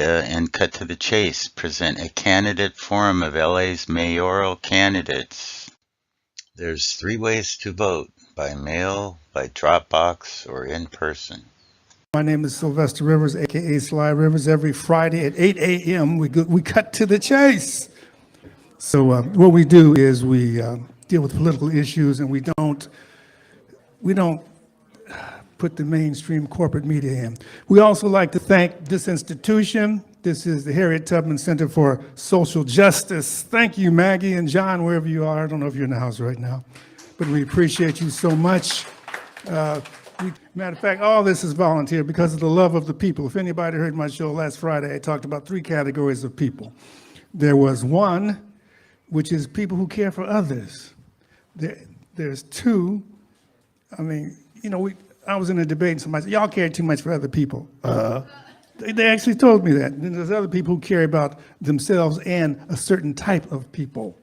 and cut to the chase, present a candidate forum of LA's mayoral candidates. There's 3 ways to vote: by mail, by Dropbox, or in person. My name is Sylvester Rivers, aka Sly Rivers. Every Friday at 8 a.m. we cut to the chase. So what we do is we deal with political issues, and we don't put the mainstream corporate media in. We also like to thank this institution. This is the Harriet Tubman Center for Social Justice. Thank you, Maggie and John, wherever you are. I don't know if you're in the house right now, but we appreciate you so much. Matter of fact, all this is volunteer because of the love of the people. If anybody heard my show last Friday, I talked about 3 categories of people. There was 1, which is people who care for others. There's 2, I mean, you know, I was in a debate and somebody said, y'all care too much for other people. They actually told me that. And then there's other people who care about themselves and a certain type of people.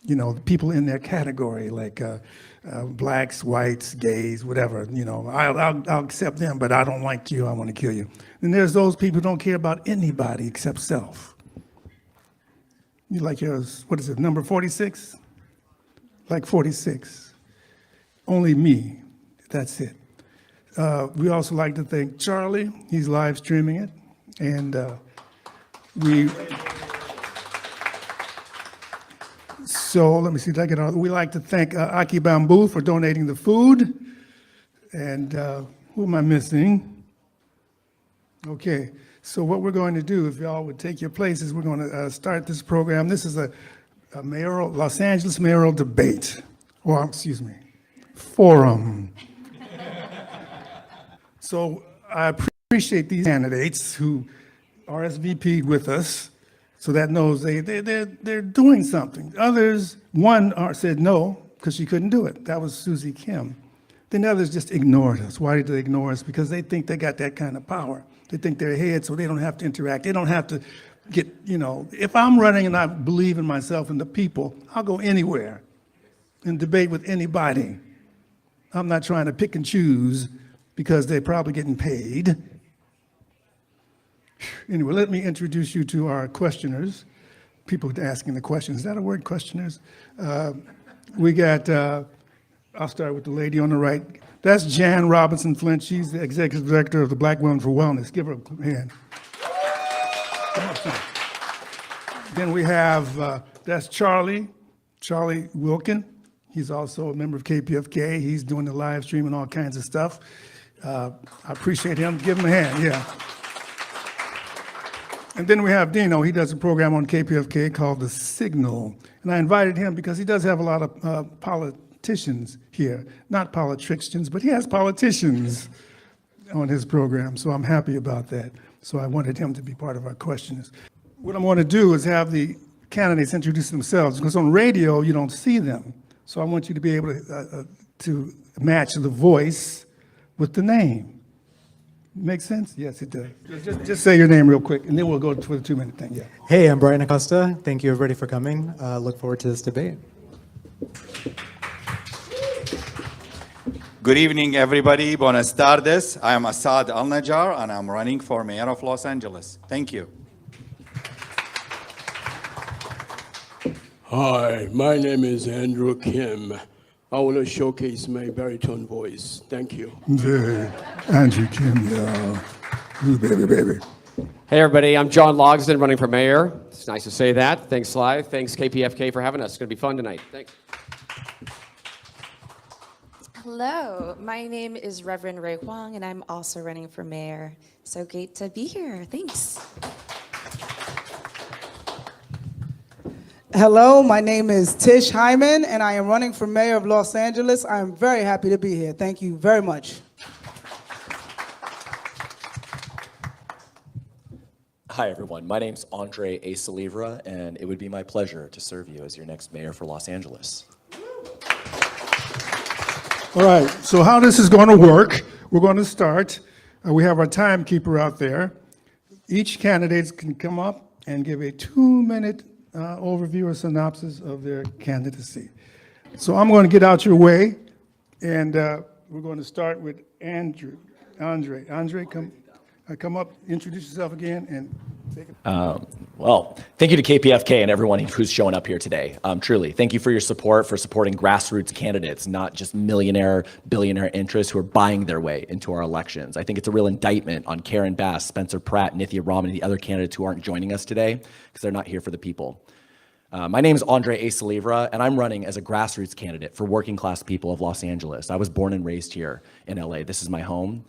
You know, the people in their category, like blacks, whites, gays, whatever. You know, I'll accept them, but I don't like you, I want to kill you. And there's those people who don't care about anybody except self. You like yours, what is it, number 46? Like 46. Only me, that's it. We also like to thank Charlie. He's live streaming it. And so let me see if I get on. We like to thank Aki Bamboo for donating the food. And who am I missing? Okay, so what we're going to do, if y'all would take your places, we're going to start this program. This is a Los Angeles mayoral debate, or excuse me, forum. So I appreciate these candidates who RSVP'd with us, so that knows they're doing something. Others, one said no, because she couldn't do it. That was Susie Kim. Then others just ignored us. Why did they ignore us? Because they think they got that kind of power. They think they're ahead, so they don't have to interact. They don't have to get, you know, if I'm running and I believe in myself and the people, I'll go anywhere and debate with anybody. I'm not trying to pick and choose because they're probably getting paid. Anyway, let me introduce you to our questioners, people asking the questions. Is that a word, questioners? We got, I'll start with the lady on the right. That's Jan Robinson Flint. She's the executive director of the Black Women for Wellness. Give her a hand. Come up, son. Then we have, that's Charlie Wilkin. He's also a member of KPFK. He's doing the live stream and all kinds of stuff. I appreciate him. Give him a hand, yeah. And then we have Dino. He does a program on KPFK called The Signal. And I invited him because he does have a lot of politicians here. Not politicians, but he has politicians on his program. So I'm happy about that. So I wanted him to be part of our questions. What I'm going to do is have the candidates introduce themselves, because on radio, you don't see them. So I want you to be able to match the voice with the name. Make sense? Yes, it does. Just say your name real quick, and then we'll go for the 2-minute thing. Yeah. Hey, I'm Brian Acosta. Thank you, everybody, for coming. Look forward to this debate. Good evening, everybody. Buenas tardes. I am Assad Al-Najjar, and I'm running for mayor of Los Angeles. Thank you. Hi, my name is Andrew Kim. I want to showcase my baritone voice. Thank you. Hey, Andrew Kim, ooh, baby. Hey, everybody. I'm John Logsdon, running for mayor. It's nice to say that. Thanks, Sly. Thanks, KPFK, for having us. It's going to be fun tonight. Thanks. Hello, my name is Reverend Ray Huang, and I'm also running for mayor. So great to be here. Thanks. Hello, my name is Tish Hyman, and I am running for mayor of Los Angeles. I am very happy to be here. Thank you very much. Hi, everyone. My name's Andre A. Salivra, and it would be my pleasure to serve you as your next mayor for Los Angeles. All right, so how this is going to work, we're going to start. We have our timekeeper out there. Each candidate can come up and give a 2-minute overview or synopsis of their candidacy. So I'm going to get out your way, and we're going to start with Andre. Andre, come. Come up, introduce yourself again, and take it. Well, thank you to KPFK and everyone who's showing up here today. Truly, thank you for your support, for supporting grassroots candidates, not just millionaire, billionaire interests who are buying their way into our elections. I think it's a real indictment on Karen Bass, Spencer Pratt, Nithya Raman, and the other candidates who aren't joining us today because they're not here for the people. My name is Andre A. Salivra, and I'm running as a grassroots candidate for working class people of Los Angeles. I was born and raised here in LA. This is my home.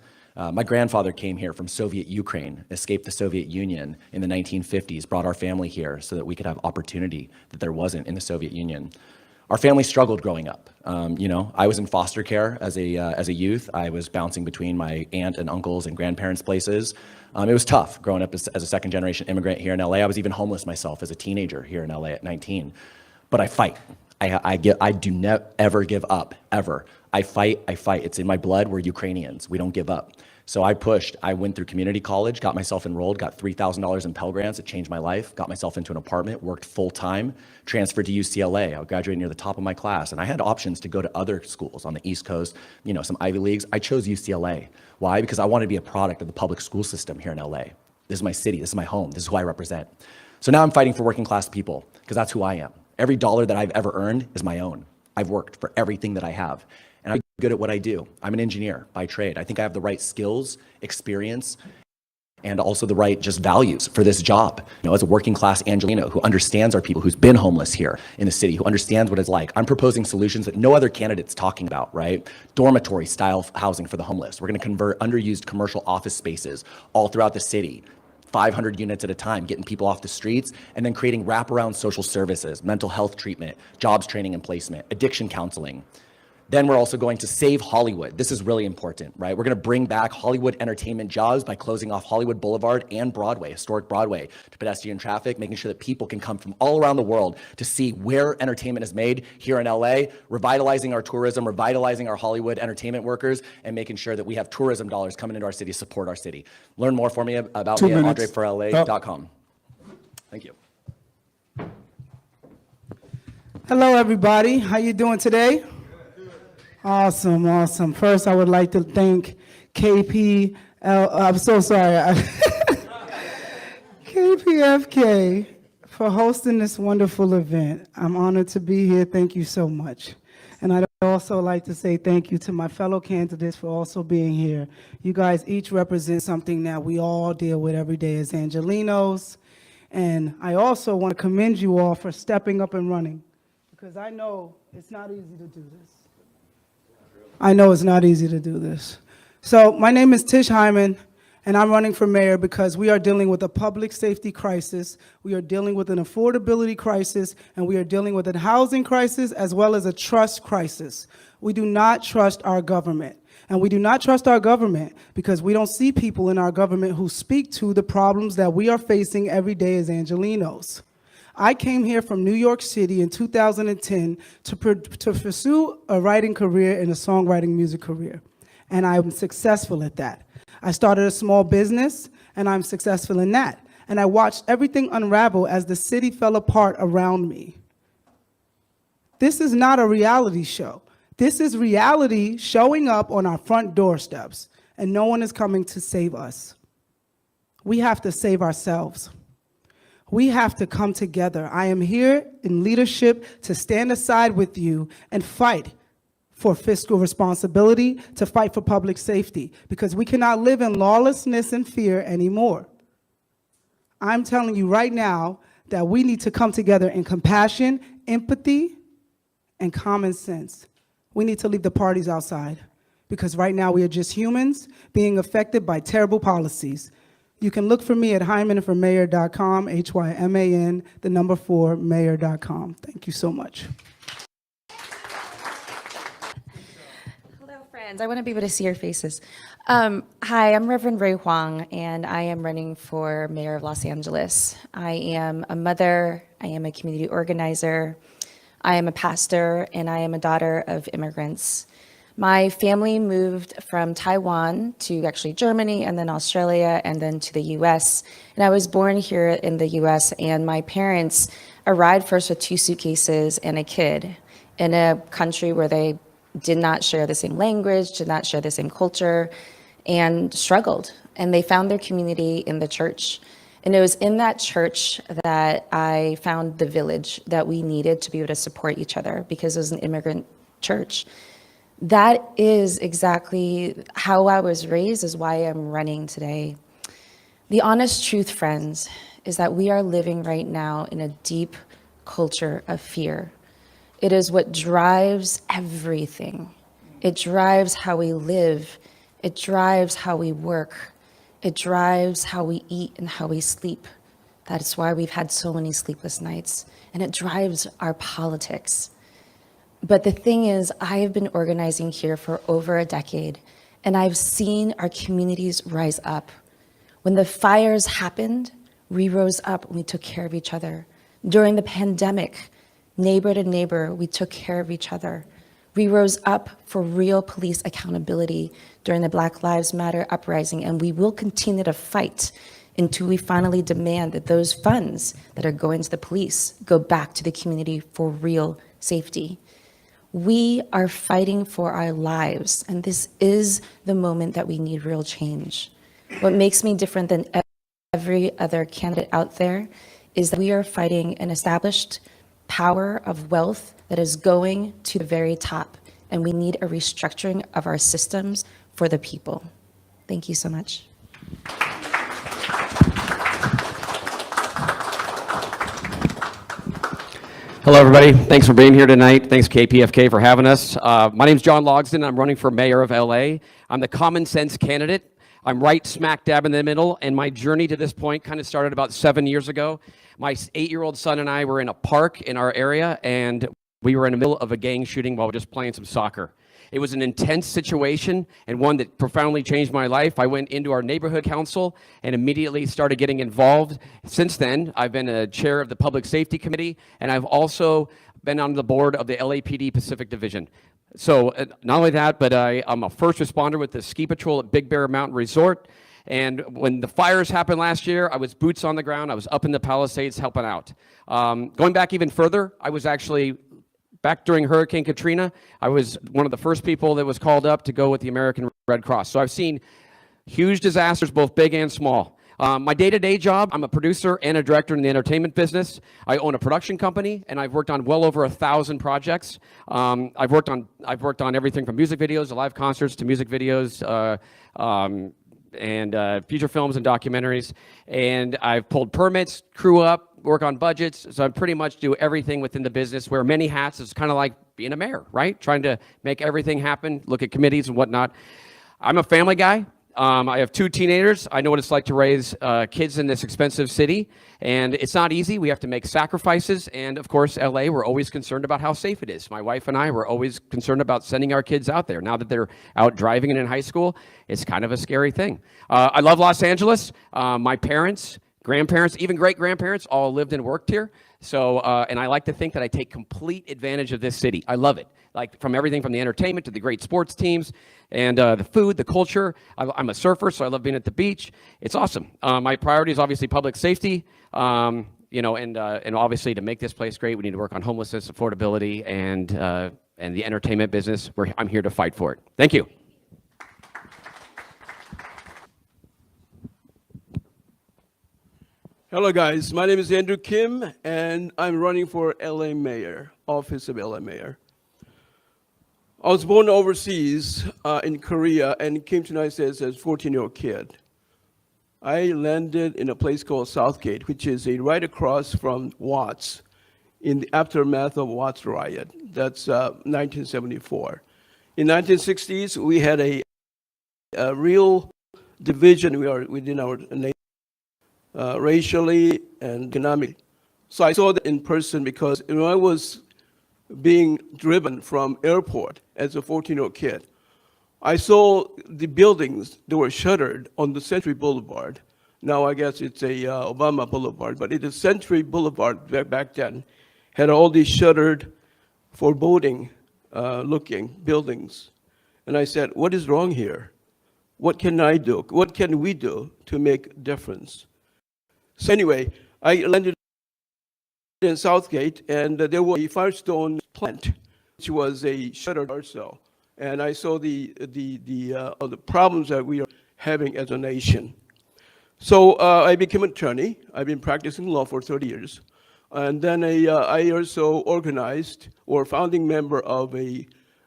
My grandfather came here from Soviet Ukraine, escaped the Soviet Union in the 1950s, brought our family here so that we could have opportunity that there wasn't in the Soviet Union. Our family struggled growing up. I was in foster care as a youth. I was bouncing between my aunt and uncles and grandparents' places. It was tough growing up as a second generation immigrant here in LA. I was even homeless myself as a teenager here in LA at 19. But I fight. I do not ever give up, ever. I fight. It's in my blood. We're Ukrainians. We don't give up. So I pushed. I went through community college, got myself enrolled, got $3,000 in Pell Grants. It changed my life. Got myself into an apartment, worked full time, transferred to UCLA. I graduated near the top of my class. And I had options to go to other schools on the East Coast, some Ivy Leagues. I chose UCLA. Why? Because I wanted to be a product of the public school system here in LA. This is my city. This is my home. This is who I represent. So now I'm fighting for working class people because that's who I am. Every dollar that I've ever earned is my own. I've worked for everything that I have. And I'm good at what I do. I'm an engineer by trade. I think I have the right skills, experience, and also the right just values for this job. As a working class Angelino who understands our people, who's been homeless here in the city, who understands what it's like, I'm proposing solutions that no other candidate's talking about, right? Dormitory style housing for the homeless. We're gonna convert underused commercial office spaces all throughout the city, 500 units at a time, getting people off the streets, and then creating wraparound social services, mental health treatment, jobs training and placement, addiction counseling. Then we're also going to save Hollywood. This is really important, right? We're going to bring back Hollywood entertainment jobs by closing off Hollywood Boulevard and Broadway, historic Broadway, to pedestrian traffic, making sure that people can come from all around the world to see where entertainment is made here in LA, revitalizing our tourism, revitalizing our Hollywood entertainment workers, and making sure that we have tourism dollars coming into our city to support our city. Learn more for me about 2 me at minutes. andreforla.com. Thank you. Hello, everybody. How you doing today? Awesome. First, I would like to thank I'm so sorry. KPFK for hosting this wonderful event. I'm honored to be here. Thank you so much. And I'd also like to say thank you to my fellow candidates for also being here. You guys each represent something that we all deal with every day as Angelinos. And I also want to commend you all for stepping up and running, because I know it's not easy to do this. So my name is Tish Hyman, and I'm running for mayor because we are dealing with a public safety crisis, we are dealing with an affordability crisis, and we are dealing with a housing crisis as well as a trust crisis. We do not trust our government. And we do not trust our government because we don't see people in our government who speak to the problems that we are facing every day as Angelinos. I came here from New York City in 2010 to pursue a writing career and a songwriting music career, and I'm successful at that. I started a small business, and I'm successful in that. And I watched everything unravel as the city fell apart around me. This is not a reality show. This is reality showing up on our front doorsteps, and no one is coming to save us. We have to save ourselves. We have to come together. I am here in leadership to stand aside with you and fight for fiscal responsibility, to fight for public safety, because we cannot live in lawlessness and fear anymore. I'm telling you right now that we need to come together in compassion, empathy, and common sense. We need to leave the parties outside, because right now we are just humans being affected by terrible policies. You can look for me at hymanformayor.com, HYMAN, 4, mayor.com. Thank you so much. Hello, friends. I want to be able to see your faces. Hi, I'm Reverend Ray Huang, and I am running for mayor of Los Angeles. I am a mother, I am a community organizer, I am a pastor, and I am a daughter of immigrants. My family moved from Taiwan to actually Germany and then Australia and then to the US. And I was born here in the US, and my parents arrived first with 2 suitcases and a kid in a country where they did not share the same language, did not share the same culture, and struggled. and they found their community in the church. And it was in that church that I found the village that we needed to be able to support each other, because it was an immigrant church. That is exactly how I was raised, is why I'm running today. The honest truth, friends, is that we are living right now in a deep culture of fear. It is what drives everything. It drives how we live. It drives how we work. It drives how we eat and how we sleep. That's why we've had so many sleepless nights. And it drives our politics. But the thing is, I have been organizing here for over a decade, and I've seen our communities rise up. When the fires happened, we rose up and we took care of each other. During the pandemic, neighbor to neighbor, we took care of each other. We rose up for real police accountability during the Black Lives Matter uprising, and we will continue to fight until we finally demand that those funds that are going to the police go back to the community for real safety. We are fighting for our lives, and this is the moment that we need real change. What makes me different than every other candidate out there is that we are fighting an established power of wealth that is going to the very top, and we need a restructuring of our systems for the people. Thank you so much. Hello, everybody. Thanks for being here tonight. Thanks, KPFK, for having us. My name's John Logsdon. I'm running for mayor of LA. I'm the common sense candidate. I'm right smack dab in the middle, and my journey to this point kind of started about 7 years ago. My 8-year-old son and I were in a park in our area, and we were in the middle of a gang shooting while just playing some soccer. It was an intense situation and one that profoundly changed my life. I went into our neighborhood council and immediately started getting involved. Since then, I've been a chair of the Public Safety Committee, and I've also been on the board of the LAPD Pacific Division. So not only that, but I'm a first responder with the ski patrol at Big Bear Mountain Resort. And when the fires happened last year, I was boots on the ground. I was up in the Palisades helping out. Going back even further, I was actually back during Hurricane Katrina. I was one of the first people that was called up to go with the American Red Cross. So I've seen huge disasters, both big and small. My day-to-day job, I'm a producer and a director in the entertainment business. I own a production company, and I've worked on well over 1,000 projects. I've worked on everything from music videos to live concerts to music videos and feature films and documentaries. And I've pulled permits, crew up, work on budgets. So I pretty much do everything within the business. Wear many hats. It's kind of like being a mayor, right? Trying to make everything happen, look at committees and whatnot. I'm a family guy. I have 2 teenagers. I know what it's like to raise kids in this expensive city, and it's not easy. We have to make sacrifices, and of course, LA, we're always concerned about how safe it is. My wife and I were always concerned about sending our kids out there. Now that they're out driving and in high school, it's kind of a scary thing. I love Los Angeles. My parents, grandparents, even great-grandparents all lived and worked here. So, and I like to think that I take complete advantage of this city. I love it. Like from everything from the entertainment to the great sports teams and the food, the culture. I'm a surfer, so I love being at the beach. It's awesome. My priority is obviously public safety, you know, and obviously to make this place great, we need to work on homelessness, affordability, and the entertainment business. I'm here to fight for it. Thank you. Hello, guys. My name is Andrew Kim, and I'm running for LA Mayor, office of LA Mayor. I was born overseas in Korea and came to the United States as a 14-year-old kid. I landed in a place called Southgate, which is right across from Watts, in the aftermath of Watts riot. That's 1974. In 1960s, we had a real division within our nation, racially and economically. So I saw that in person because when I was being driven from airport as a 14-year-old kid, I saw the buildings that were shuttered on the Century Boulevard. Now I guess it's a Obama Boulevard, but it is Century Boulevard back then. Had all these shuttered, foreboding looking buildings. And I said, what is wrong here? What can I do? What can we do to make a difference? So anyway, I landed in Southgate, and there was a Firestone plant, which was a shuttered also. And I saw the problems that we are having as a nation. So I became an attorney. I've been practicing law for 30 years. And then I also organized or founding member of a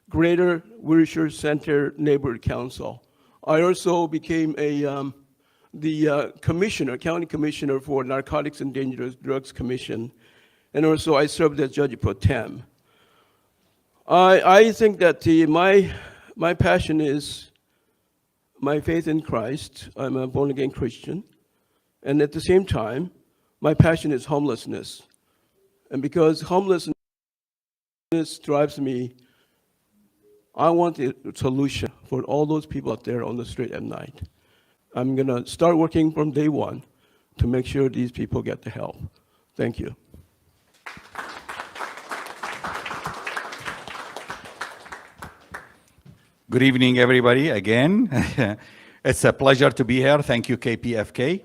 Greater Wilshire Center Neighborhood Council. I also became the commissioner, county commissioner for Narcotics and Dangerous Drugs Commission. And also I served as judge pro tem. I think that my passion is my faith in Christ. I'm a born-again Christian. And at the same time, my passion is homelessness. And because homelessness drives me, I want a solution for all those people out there on the street at night. I'm going to start working from day one to make sure these people get the help. Thank you. Good evening, everybody, again. It's a pleasure to be here. Thank you, KPFK.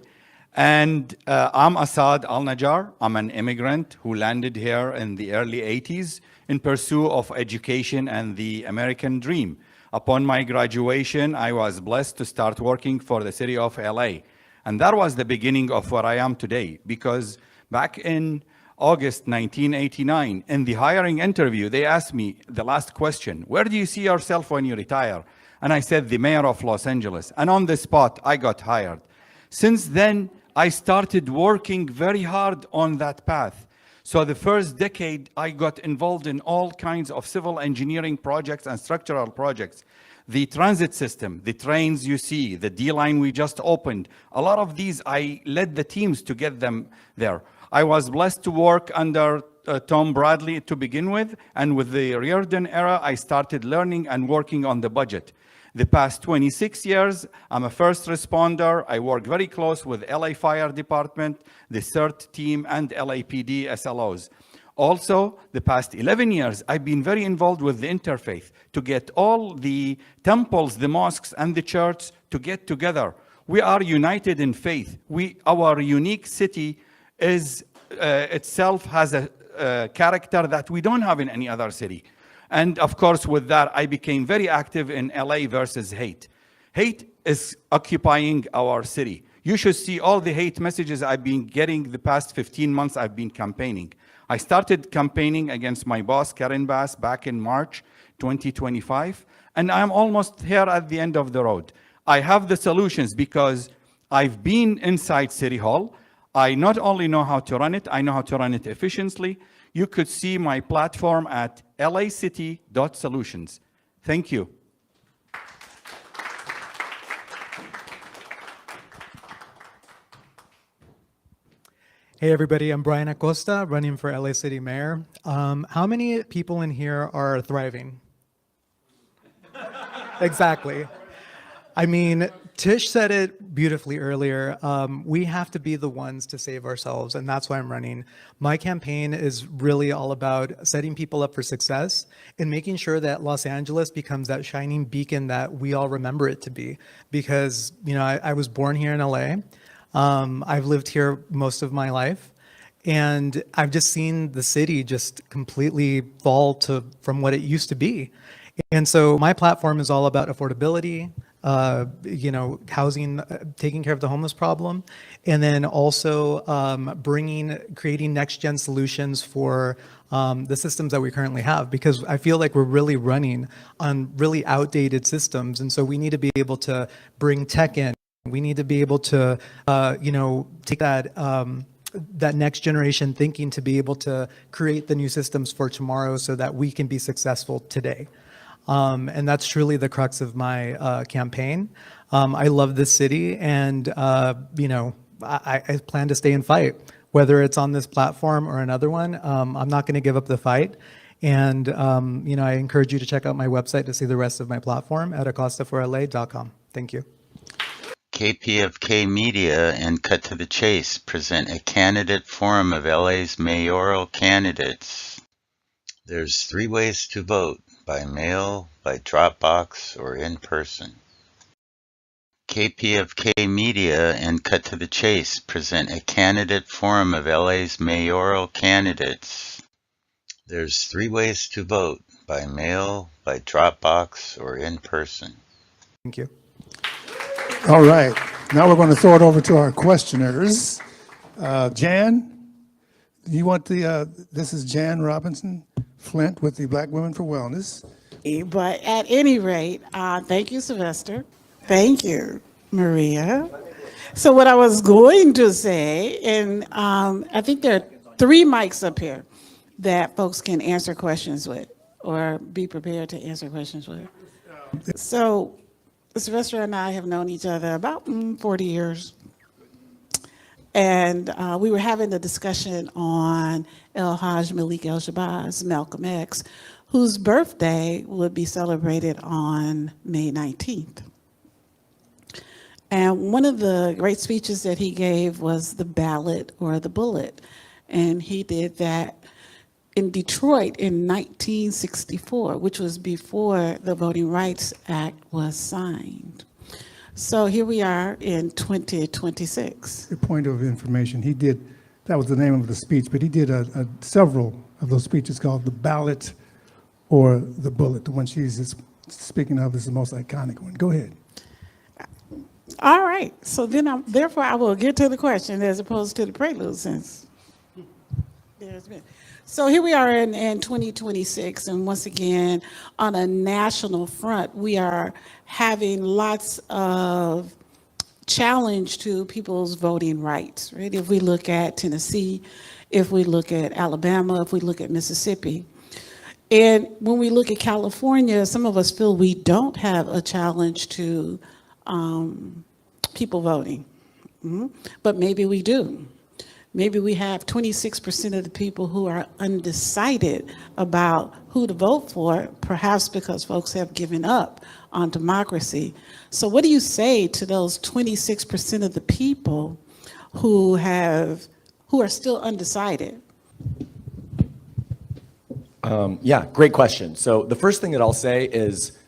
And I'm Asad Al-Najjar. I'm an immigrant who landed here in the early 80s in pursuit of education and the American dream. Upon my graduation, I was blessed to start working for the city of LA. And that was the beginning of where I am today, because back in August 1989, in the hiring interview, they asked me the last question, where do you see yourself when you retire? And I said, the mayor of Los Angeles. And on the spot, I got hired. Since then, I started working very hard on that path. So the first decade, I got involved in all kinds of civil engineering projects and structural projects. The transit system, the trains you see, the D-line we just opened, a lot of these, I led the teams to get them there. I was blessed to work under Tom Bradley to begin with, and with the Reardon era, I started learning and working on the budget. The past 26 years, I'm a first responder. I work very close with LA Fire Department, the CERT team, and LAPD SLOs. Also, the past 11 years, I've been very involved with the interfaith to get all the temples, the mosques, and the church to get together. We are united in faith. Our unique city is itself has a character that we don't have in any other city. And of course, with that, I became very active in LA versus hate. Hate is occupying our city. You should see all the hate messages I've been getting the past 15 months I've been campaigning. I started campaigning against my boss, Karen Bass, back in March 2025, and I'm almost here at the end of the road. I have the solutions because I've been inside City Hall. I not only know how to run it, I know how to run it efficiently. You could see my platform at lacity.solutions. Thank you. Hey everybody, I'm Brian Acosta, running for LA City Mayor. How many people in here are thriving? Exactly. I mean, Tish said it beautifully earlier. We have to be the ones to save ourselves, and that's why I'm running. My campaign is really all about setting people up for success and making sure that Los Angeles becomes that shining beacon that we all remember it to be. Because, you know, I was born here in LA. I've lived here most of my life, and I've just seen the city just completely fall from what it used to be. And so my platform is all about affordability, you know, housing, taking care of the homeless problem, and then also creating next-gen solutions for the systems that we currently have, because I feel like we're really running on really outdated systems, and so we need to be able to bring tech in. We need to be able to, you know, take that next generation thinking to be able to create the new systems for tomorrow so that we can be successful today. And that's truly the crux of my campaign. I love this city, and you know, I plan to stay and fight, whether it's on this platform or another one. I'm not going to give up the fight. And you know, I encourage you to check out my website to see the rest of my platform at acostaforla.com. Thank you. KPFK Media and Cut to the Chase present a candidate forum of LA's mayoral candidates. There's 3 ways to vote: by mail, by drop box, or in person. KPFK Media and Cut to the Chase present a candidate forum of LA's mayoral candidates. There's 3 ways to vote: by mail, by drop box, or in person. Thank you. All right, now we're going to throw it over to our questioners. Jan, you want this is Jan Robinson Flint with the Black Women for Wellness. But at any rate, thank you, Sylvester. Thank you, Maria. So what I was going to say, and I think there are 3 mics up here that folks can answer questions with or be prepared to answer questions with. So Sylvester and I have known each other about 40 years. And we were having a discussion on El Haj Malik El Shabazz, Malcolm X, whose birthday would be celebrated on May 19th. And one of the great speeches that he gave was the ballot or the bullet. And he did that in Detroit in 1964, which was before the Voting Rights Act was signed. So here we are in 2026. A point of information, he did, that was the name of the speech, but he did several of those speeches called the ballot or the bullet. The one she's speaking of is the most iconic one. Go ahead. All right, so then therefore I will get to the question as opposed to the prelude since there's been. So here we are in 2026, and once again, on a national front, we are having lots of challenge to people's voting rights, right? If we look at Tennessee, if we look at Alabama, if we look at Mississippi. And when we look at California, some of us feel we don't have a challenge to people voting, but maybe we do. Maybe we have 26% of the people who are undecided about who to vote for, perhaps because folks have given up on democracy. So what do you say to those 26% of the people who are still undecided? Yeah, great question. So the first thing that I'll say is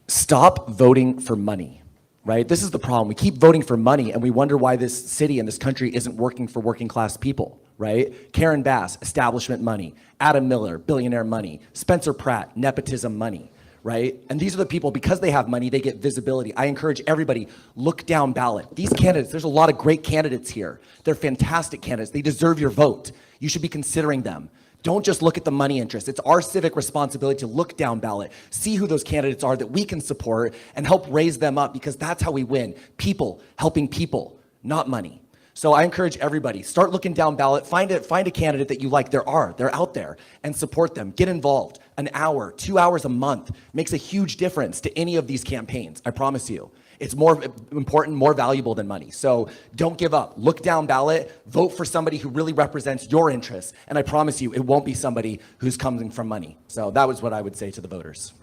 stop voting for money. Right? This is the problem. We keep voting for money and we wonder why this city and this country isn't working for working class people, right? Karen Bass, establishment money. Adam Miller, billionaire money. Spencer Pratt, nepotism money, right? And these are the people, because they have money, they get visibility. I encourage everybody, look down ballot. These candidates, there's a lot of great candidates here. They're fantastic candidates. They deserve your vote. You should be considering them. Don't just look at the money interest. It's our civic responsibility to look down ballot, see who those candidates are that we can support and help raise them up, because that's how we win. People helping people, not money. So I encourage everybody, start looking down ballot, find a candidate that you like. They're out there, and support them. Get involved. An hour, 2 hours a month makes a huge difference to any of these campaigns, I promise you. It's more important, more valuable than money. So don't give up. Look down ballot, vote for somebody who really represents your interests, and I promise you, it won't be somebody who's coming from money. So that was what I would say to the voters.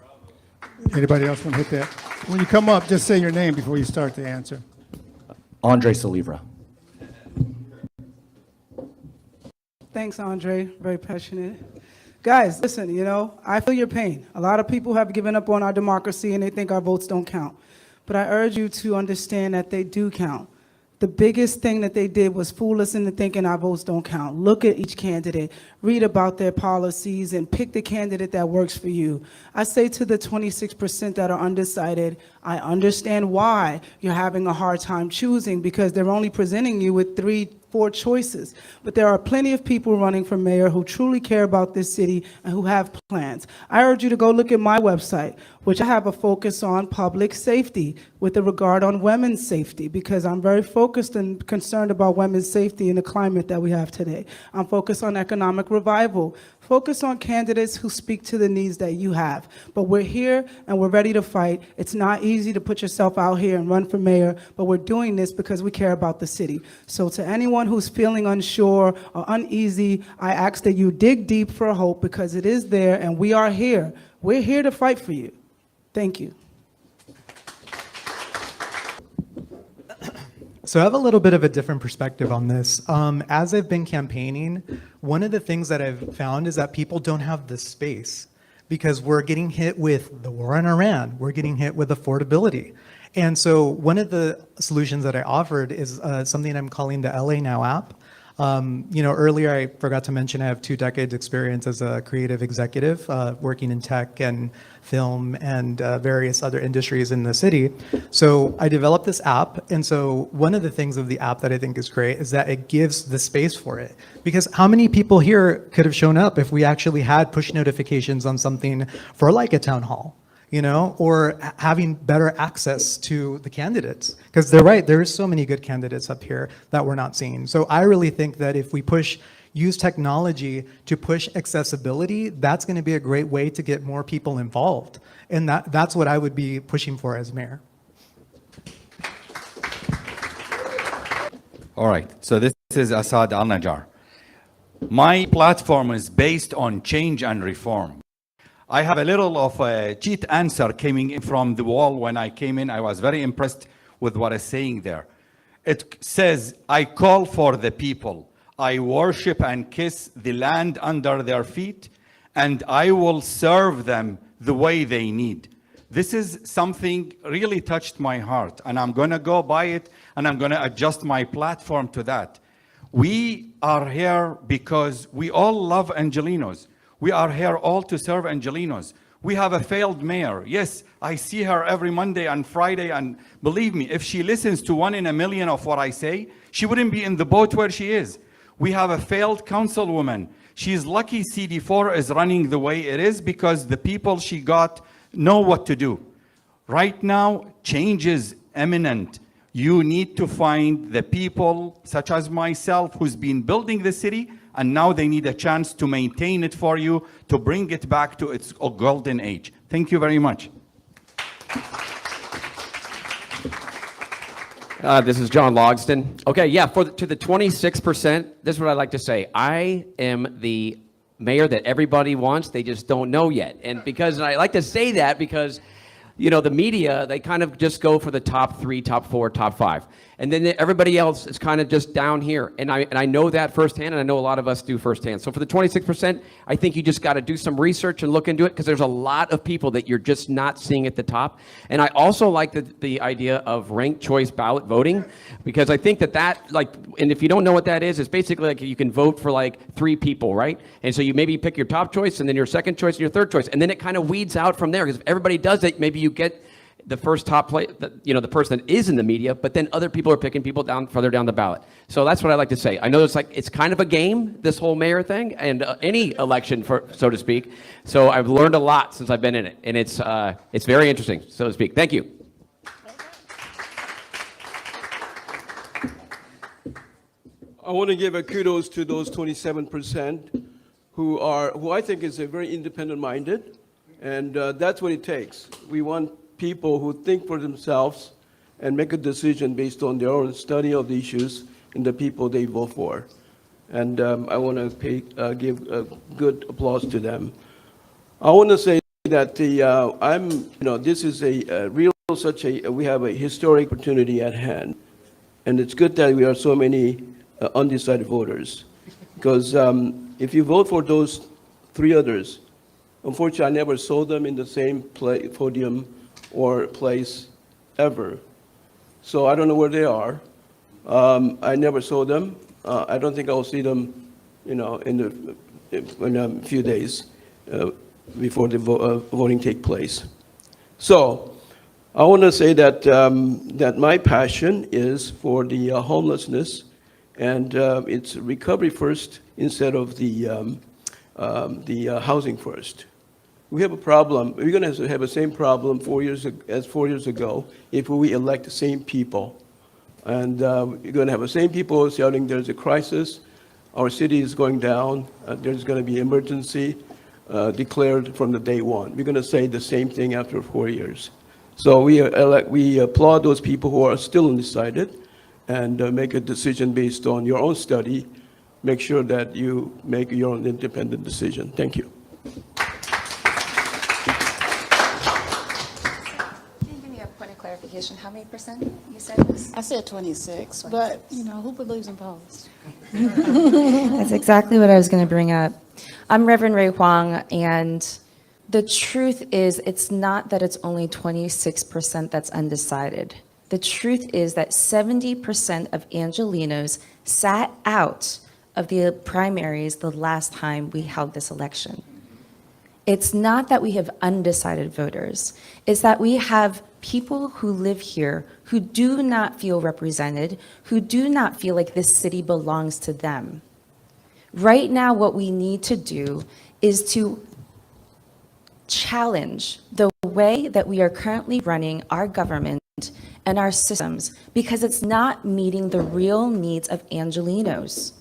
Anybody else want to hit that? When you come up, just say your name before you start the answer. Andre Solivra. Thanks, Andre. Very passionate. Guys, listen, I feel your pain. A lot of people have given up on our democracy and they think our votes don't count. But I urge you to understand that they do count. The biggest thing that they did was fool us into thinking our votes don't count. Look at each candidate, read about their policies, and pick the candidate that works for you. I say to the 26% that are undecided, I understand why you're having a hard time choosing, because they're only presenting you with 3-4 choices. But there are plenty of people running for mayor who truly care about this city and who have plans. I urge you to go look at my website, which I have a focus on public safety with a regard on women's safety, because I'm very focused and concerned about women's safety in the climate that we have today. I'm focused on economic revival, focus on candidates who speak to the needs that you have. But we're here and we're ready to fight. It's not easy to put yourself out here and run for mayor, but we're doing this because we care about the city. So to anyone who's feeling unsure or uneasy, I ask that you dig deep for hope, because it is there and we are here. We're here to fight for you. Thank you. So I have a little bit of a different perspective on this. As I've been campaigning, one of the things that I've found is that people don't have the space, because we're getting hit with the war in Iran. We're getting hit with affordability. And so one of the solutions that I offered is something I'm calling the LA Now app. Earlier I forgot to mention I have 2 decades experience as a creative executive, working in tech and film and various other industries in the city. So I developed this app. And so one of the things of the app that I think is great is that it gives the space for it. Because how many people here could have shown up if we actually had push notifications on something for like a town hall? Or having better access to the candidates. Because they're right, there is so many good candidates up here that we're not seeing. So I really think that if we use technology to push accessibility, that's going to be a great way to get more people involved. And that's what I would be pushing for as mayor. All right, so this is Assad Al-Najjar. My platform is based on change and reform. I have a little of a cheat answer coming in from the wall when I came in. I was very impressed with what it's saying there. It says, I call for the people. I worship and kiss the land under their feet, and I will serve them the way they need. This is something really touched my heart, and I'm going to go by it, and I'm going to adjust my platform to that. We are here because we all love Angelenos. We are here all to serve Angelenos. We have a failed mayor. Yes, I see her every Monday and Friday, and believe me, if she listens to 1 in a million of what I say, she wouldn't be in the boat where she is. We have a failed councilwoman. She's lucky CD4 is running the way it is because the people she got know what to do. Right now, change is imminent. You need to find the people, such as myself, who's been building the city, and now they need a chance to maintain it for you, to bring it back to its golden age. Thank you very much. This is John Logston. Okay, yeah, to the 26%, this is what I like to say. I am the mayor that everybody wants, they just don't know yet. And I like to say that because, the media, they kind of just go for the top 3, top 4, top 5. And then everybody else is kind of just down here. And I know that firsthand, and I know a lot of us do firsthand. So for the 26%, I think you just got to do some research and look into it, because there's a lot of people that you're just not seeing at the top. And I also like the idea of ranked choice ballot voting, because I think and if you don't know what that is, it's basically like you can vote for like 3 people, right? And so you maybe pick your top choice, and then your second choice, and your third choice. And then it kind of weeds out from there, because if everybody does it, maybe you get the first top play, the person that is in the media, but then other people are picking people further down the ballot. So that's what I like to say. I know it's kind of a game, this whole mayor thing, and any election, so to speak. So I've learned a lot since I've been in it, and it's very interesting, so to speak. Thank you. I want to give a kudos to those 27% who I think is a very independent-minded, and that's what it takes. We want people who think for themselves and make a decision based on their own study of the issues and the people they vote for. And I want to give a good applause to them. I want to say that this is we have a historic opportunity at hand, and it's good that we are so many undecided voters, because if you vote for those 3 others, unfortunately, I never saw them in the same podium or place ever. So I don't know where they are. I never saw them. I don't think I'll see them, in a few days before the voting take place. So I want to say that that my passion is for the homelessness, and it's recovery first instead of the housing first. We have a problem. We're going to have the same problem 4 years ago if we elect the same people. And we're going to have the same people shouting there's a crisis, our city is going down, there's going to be emergency declared from the day one. We're going to say the same thing after 4 years. So we applaud those people who are still undecided, and make a decision based on your own study. Make sure that you make your own independent decision. Thank you. Clarification, how many percent you said? I said 26, but who believes in polls? That's exactly what I was going to bring up. I'm Reverend Ray Huang, and the truth is, it's not that it's only 26% that's undecided. The truth is that 70% of Angelenos sat out of the primaries the last time we held this election. It's not that we have undecided voters. It's that we have people who live here who do not feel represented, who do not feel like this city belongs to them. Right now, what we need to do is to challenge the way that we are currently running our government and our systems because it's not meeting the real needs of Angelenos.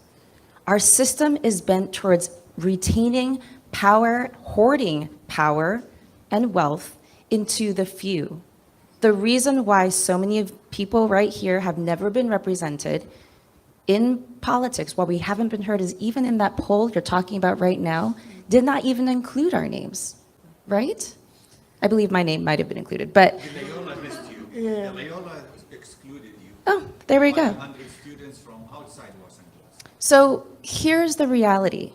Our system is bent towards retaining power, hoarding power and wealth into the few. The reason why so many people right here have never been represented in politics, why we haven't been heard, is even in that poll you're talking about right now, did not even include our names, right? I believe my name might have been included, but. Loyola missed you. Yeah. Loyola excluded you. Oh, there we go. 100 students from outside Los Angeles. So here's the reality.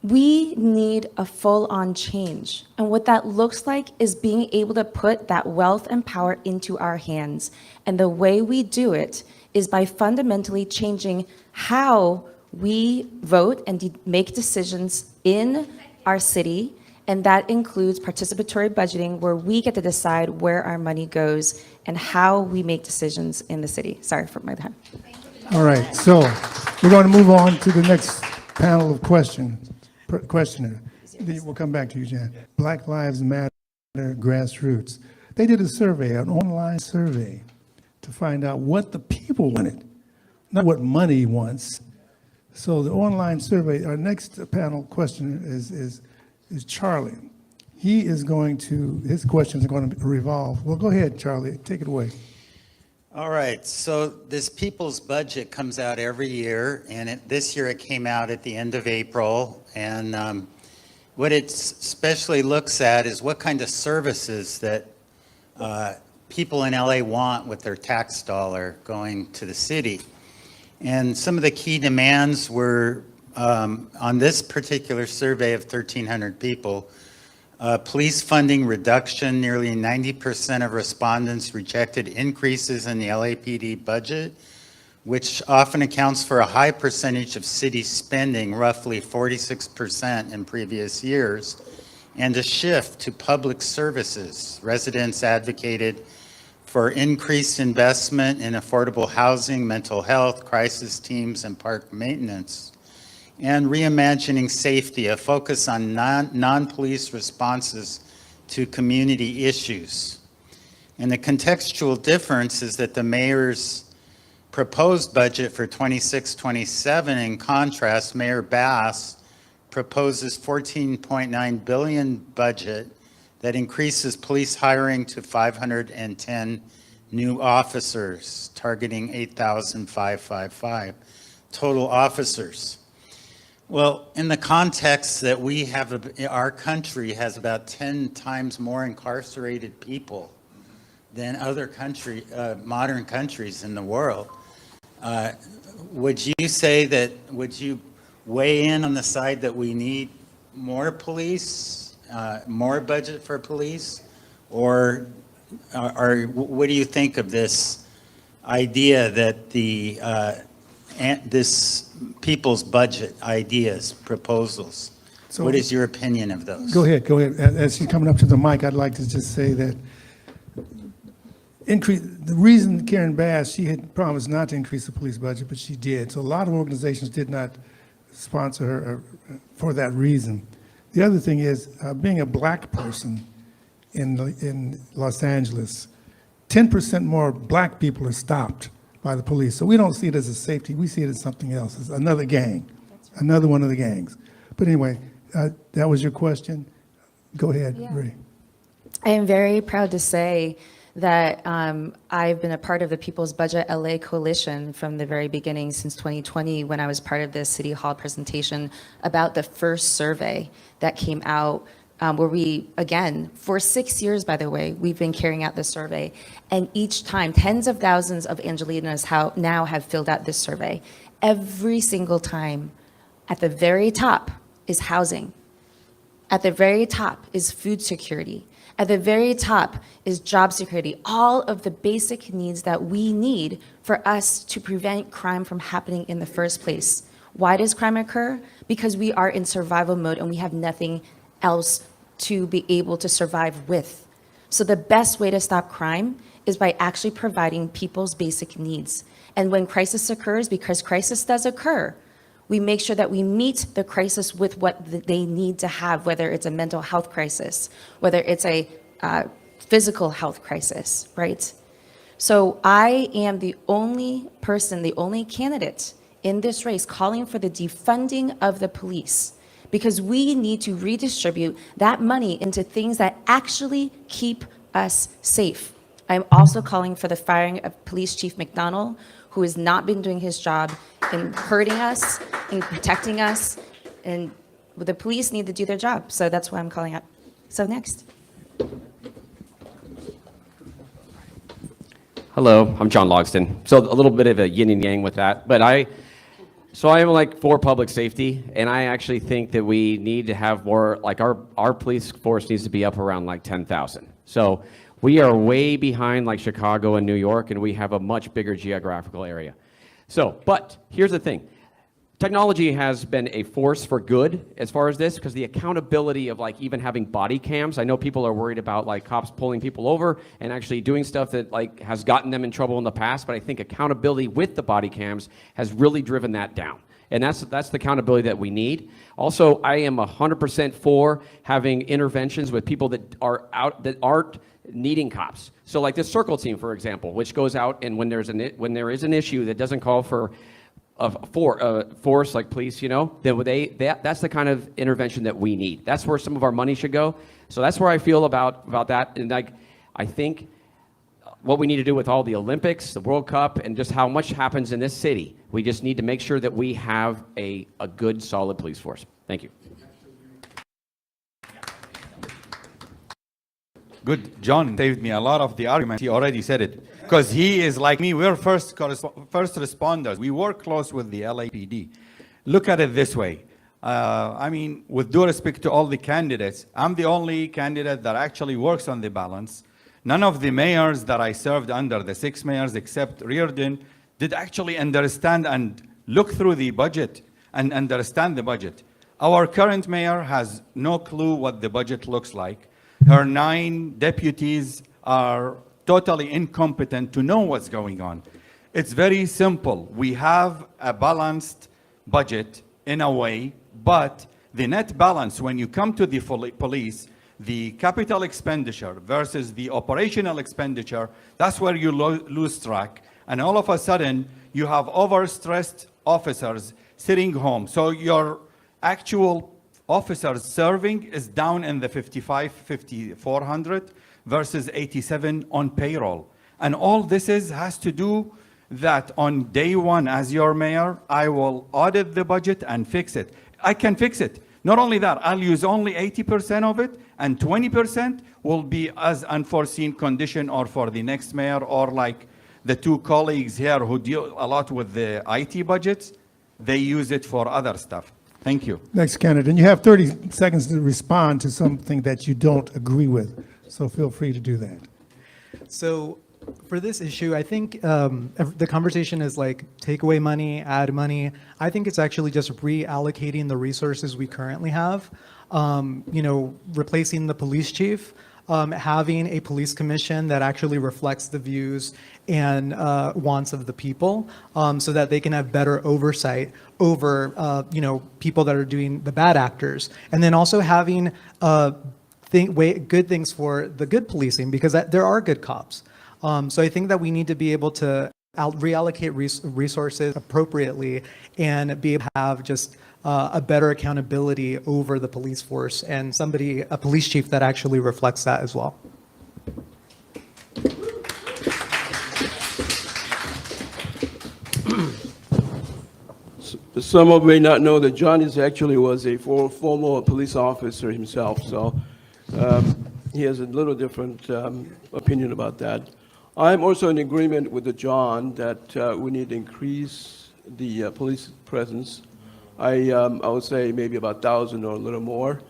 We need a full-on change. And what that looks like is being able to put that wealth and power into our hands. And the way we do it is by fundamentally changing how we vote and make decisions in our city. And that includes participatory budgeting, where we get to decide where our money goes and how we make decisions in the city. Sorry for my time. All right, so we're going to move on to the next panel of questioner. We'll come back to you, Jan. Black Lives Matter grassroots. They did a survey, an online survey, to find out what the people wanted, not what money wants. So the online survey, our next panel questioner is Charlie. He is going to, his questions are going to revolve. Well, go ahead, Charlie, take it away. All right, so this people's budget comes out every year, and this year it came out at the end of April. And what it especially looks at is what kind of services that people in LA want with their tax dollar going to the city. And some of the key demands were, on this particular survey of 1,300 people, police funding reduction. Nearly 90% of respondents rejected increases in the LAPD budget, which often accounts for a high percentage of city spending, roughly 46% in previous years, and a shift to public services. Residents advocated for increased investment in affordable housing, mental health, crisis teams, and park maintenance. And reimagining safety, a focus on non-police responses to community issues. And the contextual difference is that the mayor's proposed budget for 26-27, in contrast, Mayor Bass proposes $14.9 billion budget that increases police hiring to 510 new officers, targeting 8,555 total officers. Well, in the context that we have, our country has about 10 times more incarcerated people than other modern countries in the world. Would you say that, would you weigh in on the side that we need more police, more budget for police? Or what do you think of this idea that this people's budget ideas, proposals? So, what is your opinion of those? Go ahead. As she's coming up to the mic, I'd like to just say that the reason Karen Bass, she had promised not to increase the police budget, but she did. So a lot of organizations did not sponsor her for that reason. The other thing is, being a black person in Los Angeles, 10% more black people are stopped by the police. So we don't see it as a safety, we see it as something else. It's another gang, another one of the gangs. But anyway, that was your question. Go ahead, Ray. I am very proud to say that I've been a part of the People's Budget LA Coalition from the very beginning, since 2020, when I was part of the City Hall presentation about the first survey that came out, where we, again, for 6 years, by the way, we've been carrying out this survey. And each time, tens of thousands of Angelenos now have filled out this survey. Every single time, at the very top is housing. At the very top is food security. At the very top is job security, all of the basic needs that we need for us to prevent crime from happening in the first place. Why does crime occur? Because we are in survival mode and we have nothing else to be able to survive with. So the best way to stop crime is by actually providing people's basic needs. And when crisis occurs, because crisis does occur, we make sure that we meet the crisis with what they need to have, whether it's a mental health crisis, whether it's a physical health crisis, right? So I am the only person, the only candidate in this race calling for the defunding of the police, because we need to redistribute that money into things that actually keep us safe. I'm also calling for the firing of Police Chief McDonald, who has not been doing his job in hurting us, in protecting us, and the police need to do their job. So that's why I'm calling out. So next. Hello, I'm John Logston. So a little bit of a yin and yang with that, but I am like for public safety, and I actually think that we need to have more, like our police force needs to be up around like 10,000. So we are way behind like Chicago and New York, and we have a much bigger geographical area. So, but here's the thing. Technology has been a force for good as far as this, because the accountability of like even having body cams, I know people are worried about like cops pulling people over and actually doing stuff that like has gotten them in trouble in the past, but I think accountability with the body cams has really driven that down. And that's the accountability that we need. Also, I am 100% for having interventions with people that aren't needing cops. So like this circle team, for example, which goes out and when there is an issue that doesn't call for force like police, you know, then that's the kind of intervention that we need. That's where some of our money should go. So that's where I feel about that. And like, I think what we need to do with all the Olympics, the World Cup, and just how much happens in this city, we just need to make sure that we have a good, solid police force. Thank you. Good. John saved me a lot of the argument. He already said it. Because he is like me. We're first responders. We work close with the LAPD. Look at it this way. I mean, with due respect to all the candidates, I'm the only candidate that actually works on the balance. None of the mayors that I served under, the 6 mayors except Reardon, did actually understand and look through the budget and understand the budget. Our current mayor has no clue what the budget looks like. Her 9 deputies are totally incompetent to know what's going on. It's very simple. We have a balanced budget in a way, but the net balance, when you come to the police, the capital expenditure versus the operational expenditure, that's where you lose track. And all of a sudden, you have overstressed officers sitting home. So your actual officers serving is down in the 5,400 versus 87 on payroll. And all this has to do that on day one as your mayor, I will audit the budget and fix it. I can fix it. Not only that, I'll use only 80% of it, and 20% will be as unforeseen condition or for the next mayor, or like the 2 colleagues here who deal a lot with the IT budgets, they use it for other stuff. Thank you. Next candidate, and you have 30 seconds to respond to something that you don't agree with, so feel free to do that. So for this issue, I think the conversation is like take away money, add money. I think it's actually just reallocating the resources we currently have. You know, replacing the police chief, having a police commission that actually reflects the views and wants of the people, so that they can have better oversight over, you know, people that are doing the bad actors, and then also having good things for the good policing, because there are good cops. So I think that we need to be able to reallocate resources appropriately and be able to have just a better accountability over the police force and a police chief that actually reflects that as well. Some of you may not know that John was a former police officer himself, so he has a little different opinion about that. I'm also in agreement with John that we need to increase the police presence. I would say maybe about 1,000 or a little more,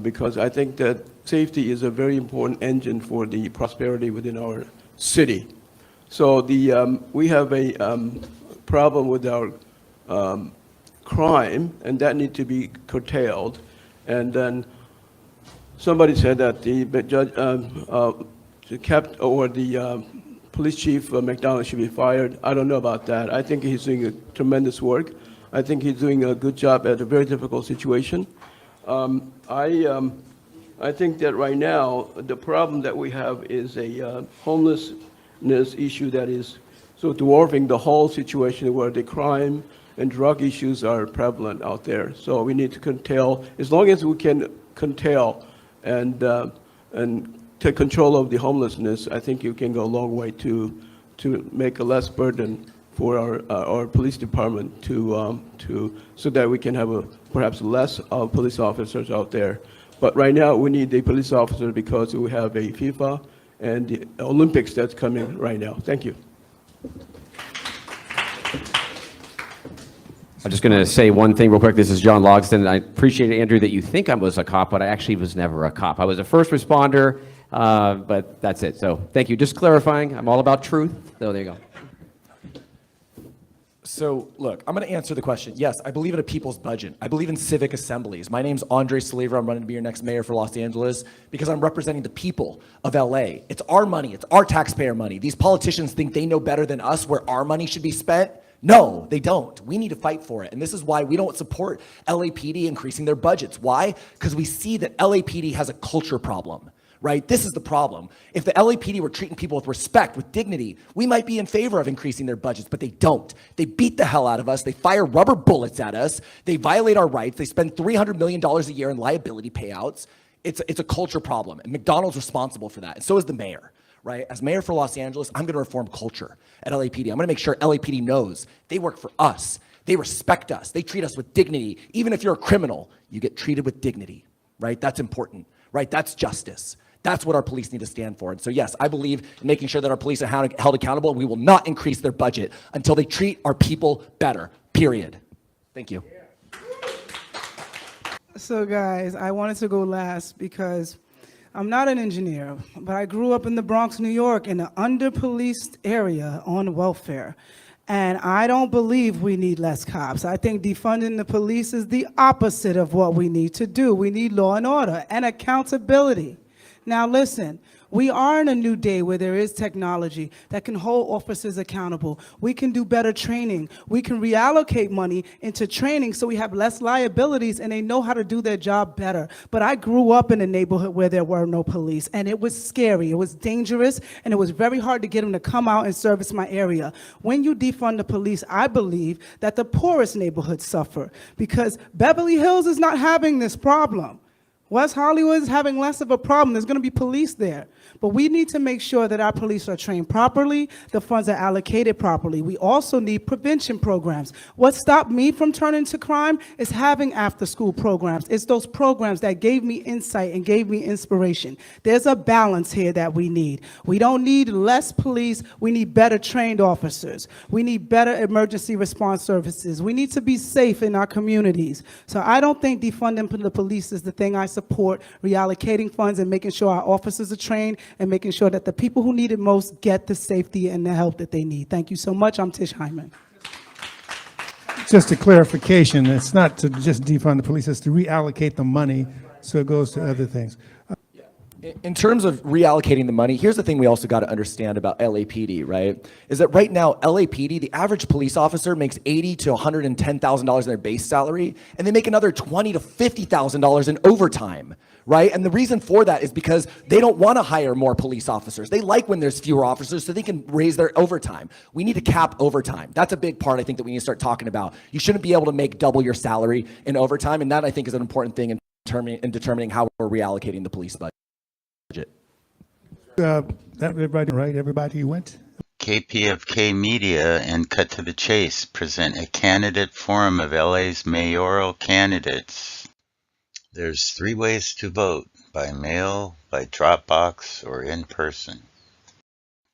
because I think that safety is a very important engine for the prosperity within our city. So we have a problem with our crime, and that need to be curtailed. And then somebody said that the judge, the police chief McDonald should be fired. I don't know about that. I think he's doing a tremendous work. I think he's doing a good job at a very difficult situation. I think that right now the problem that we have is a homelessness issue that is so dwarfing the whole situation, where the crime and drug issues are prevalent out there. So we need to curtail. As long as we can curtail and take control of the homelessness, I think you can go a long way to make a less burden for our police department so that we can have perhaps less police officers out there. But right now we need a police officer because we have a FIFA and the Olympics that's coming right now. Thank you. I'm just going to say one thing real quick. This is John Logsdon. I appreciate, Andrew, that you think I was a cop, but I actually was never a cop. I was a first responder, but that's it. So thank you. Just clarifying, I'm all about truth. So there you go. So look, I'm going to answer the question. Yes, I believe in a people's budget. I believe in civic assemblies. My name's Andre Saliva. I'm running to be your next mayor for Los Angeles because I'm representing the people of LA. It's our money. It's our taxpayer money. These politicians think they know better than us where our money should be spent. No, they don't. We need to fight for it. And this is why we don't support LAPD increasing their budgets. Why? Because we see that LAPD has a culture problem, right? This is the problem. If the LAPD were treating people with respect, with dignity, we might be in favor of increasing their budgets, but they don't. They beat the hell out of us. They fire rubber bullets at us. They violate our rights. They spend $300 million a year in liability payouts. It's a culture problem, and McDonald's responsible for that, and so is the mayor. Right? As mayor for Los Angeles, I'm going to reform culture at LAPD. I'm going to make sure LAPD knows they work for us. They respect us. They treat us with dignity. Even if you're a criminal, you get treated with dignity, right? That's important, right? That's justice. That's what our police need to stand for. And so, yes, I believe in making sure that our police are held accountable. We will not increase their budget until they treat our people better, period. Thank you. So guys, I wanted to go last because I'm not an engineer, but I grew up in the Bronx, New York, in an under-policed area on welfare. And I don't believe we need less cops. I think defunding the police is the opposite of what we need to do. We need law and order and accountability. Now listen, we are in a new day where there is technology that can hold officers accountable. We can do better training. We can reallocate money into training so we have less liabilities and they know how to do their job better. But I grew up in a neighborhood where there were no police, and it was scary, it was dangerous, and it was very hard to get them to come out and service my area. When you defund the police, I believe that the poorest neighborhoods suffer because Beverly Hills is not having this problem. West Hollywood is having less of a problem. There's going to be police there. But we need to make sure that our police are trained properly, the funds are allocated properly. We also need prevention programs. What stopped me from turning to crime is having after-school programs. It's those programs that gave me insight and gave me inspiration. There's a balance here that we need. We don't need less police. We need better trained officers. We need better emergency response services. We need to be safe in our communities. So I don't think defunding the police is the thing I support. Reallocating funds and making sure our officers are trained and making sure that the people who need it most get the safety and the help that they need. Thank you so much. I'm Tish Hyman. Just a clarification, it's not to just defund the police, it's to reallocate the money so it goes to other things. In terms of reallocating the money, here's the thing we also got to understand about LAPD, right? Is that right now, LAPD, the average police officer makes $80,000 to $110,000 in their base salary, and they make another $20,000 to $50,000 in overtime, right? And the reason for that is because they don't want to hire more police officers. They like when there's fewer officers so they can raise their overtime. We need to cap overtime. That's a big part, I think, that we need to start talking about. You shouldn't be able to make double your salary in overtime, and that, I think, is an important thing in determining how we're reallocating the police budget. Everybody, right? Everybody went? KPFK Media and Cut to the Chase present a candidate forum of LA's mayoral candidates. There's 3 ways to vote: by mail, by Dropbox, or in person.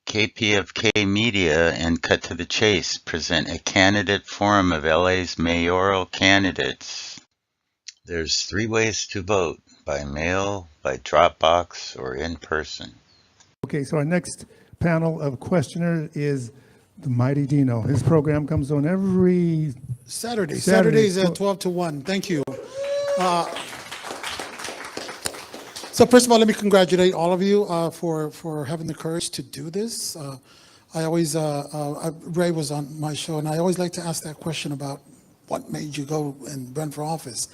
KPFK Media and Cut to the Chase present a candidate forum of LA's mayoral candidates. There's 3 ways to vote: by mail, by Dropbox, or in person. Okay, so our next panel of questioners is the mighty Dino. His program comes on every Saturdays at 12 to 1. Thank you. So first of all, let me congratulate all of you for having the courage to do this. Ray was on my show, and I always like to ask that question about what made you go and run for office.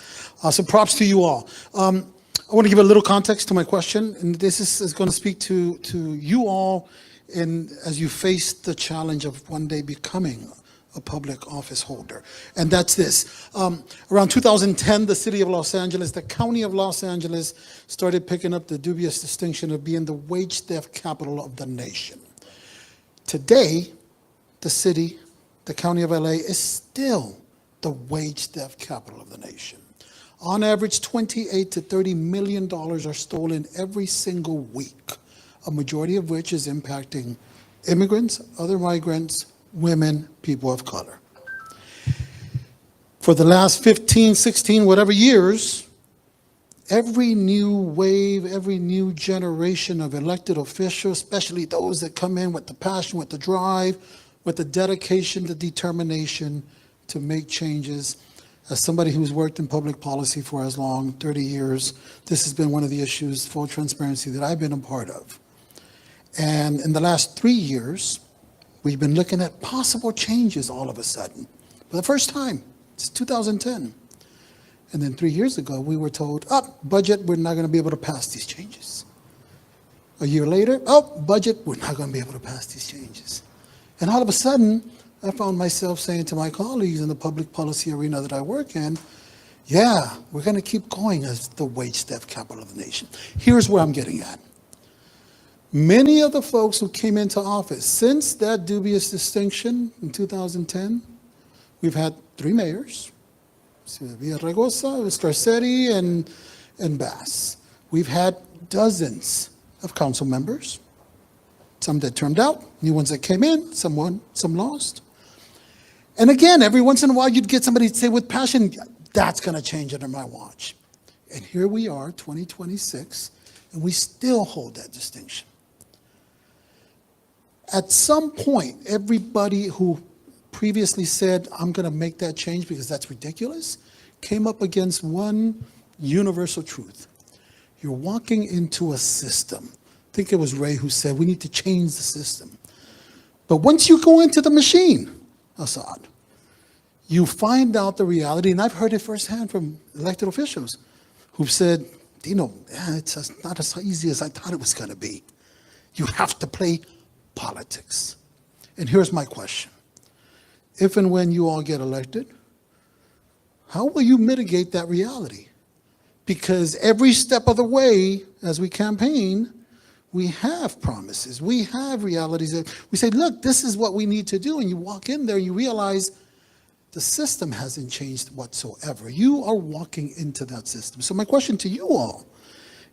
So props to you all. I want to give a little context to my question, and this is going to speak to you all as you face the challenge of one day becoming a public office holder. And that's this. Around 2010, the city of Los Angeles, the county of Los Angeles, started picking up the dubious distinction of being the wage theft capital of the nation. Today, the city, the county of LA, is still the wage theft capital of the nation. On average, $28 to $30 million are stolen every single week, a majority of which is impacting immigrants, other migrants, women, people of color. For the last 15, 16, whatever years, every new wave, every new generation of elected officials, especially those that come in with the passion, with the drive, with the dedication, the determination to make changes. As somebody who's worked in public policy for as long, 30 years, this has been one of the issues, full transparency, that I've been a part of. And in the last 3 years, we've been looking at possible changes all of a sudden. For the first time, it's 2010. And then 3 years ago, we were told, budget, we're not going to be able to pass these changes. A year later, budget, we're not going to be able to pass these changes. And all of a sudden, I found myself saying to my colleagues in the public policy arena that I work in, yeah, we're going to keep going as the wage theft capital of the nation. Here's where I'm getting at. Many of the folks who came into office since that dubious distinction in 2010, we've had 3 mayors, Villaraigosa, Scarcetti, and Bass. We've had dozens of council members, some that turned out, new ones that came in, some lost. And again, every once in a while, you'd get somebody to say with passion, that's going to change under my watch. And here we are, 2026, and we still hold that distinction. At some point, everybody who previously said, I'm going to make that change because that's ridiculous, came up against one universal truth. You're walking into a system. I think it was Ray who said, we need to change the system. But once you go into the machine, Assad, you find out the reality, and I've heard it firsthand from elected officials who've said, Dino, it's not as easy as I thought it was going to be. You have to play politics. And here's my question. If and when you all get elected, how will you mitigate that reality? Because every step of the way, as we campaign, we have promises, we have realities that we say, look, this is what we need to do. And you walk in there, you realize the system hasn't changed whatsoever. You are walking into that system. So my question to you all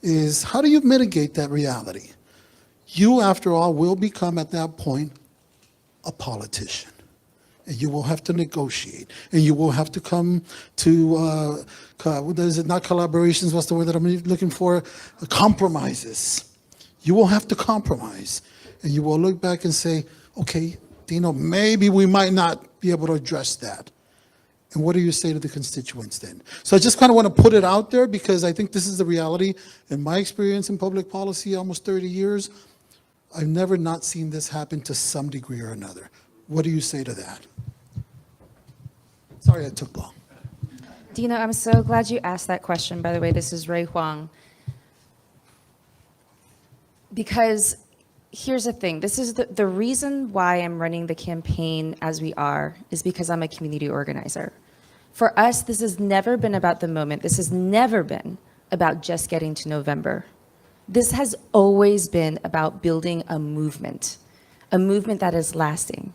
is, how do you mitigate that reality? You, after all, will become at that point a politician. And you will have to negotiate. And you will have to come to, what is it, not collaborations, what's the word that I'm looking for? Compromises. You will have to compromise. And you will look back and say, okay, Dino, maybe we might not be able to address that. And what do you say to the constituents then? So I just kind of want to put it out there because I think this is the reality. In my experience in public policy, almost 30 years, I've never not seen this happen to some degree or another. What do you say to that? Sorry I took long. Dino, I'm so glad you asked that question. By the way, this is Ray Huang. Because here's the thing. This is the reason why I'm running the campaign as we are is because I'm a community organizer. For us, this has never been about the moment. This has never been about just getting to November. This has always been about building a movement that is lasting.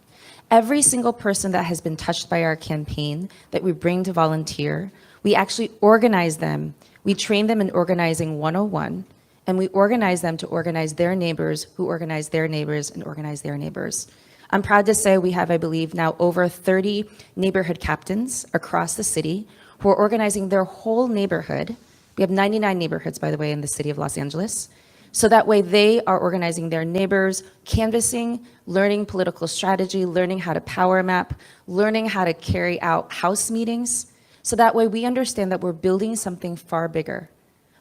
Every single person that has been touched by our campaign that we bring to volunteer, we actually organize them. We train them in organizing 101, and we organize them to organize their neighbors who organize their neighbors and organize their neighbors. I'm proud to say we have, I believe, now over 30 neighborhood captains across the city who are organizing their whole neighborhood. We have 99 neighborhoods, by the way, in the city of Los Angeles. So that way they are organizing their neighbors, canvassing, learning political strategy, learning how to power map, learning how to carry out house meetings. So that way we understand that we're building something far bigger.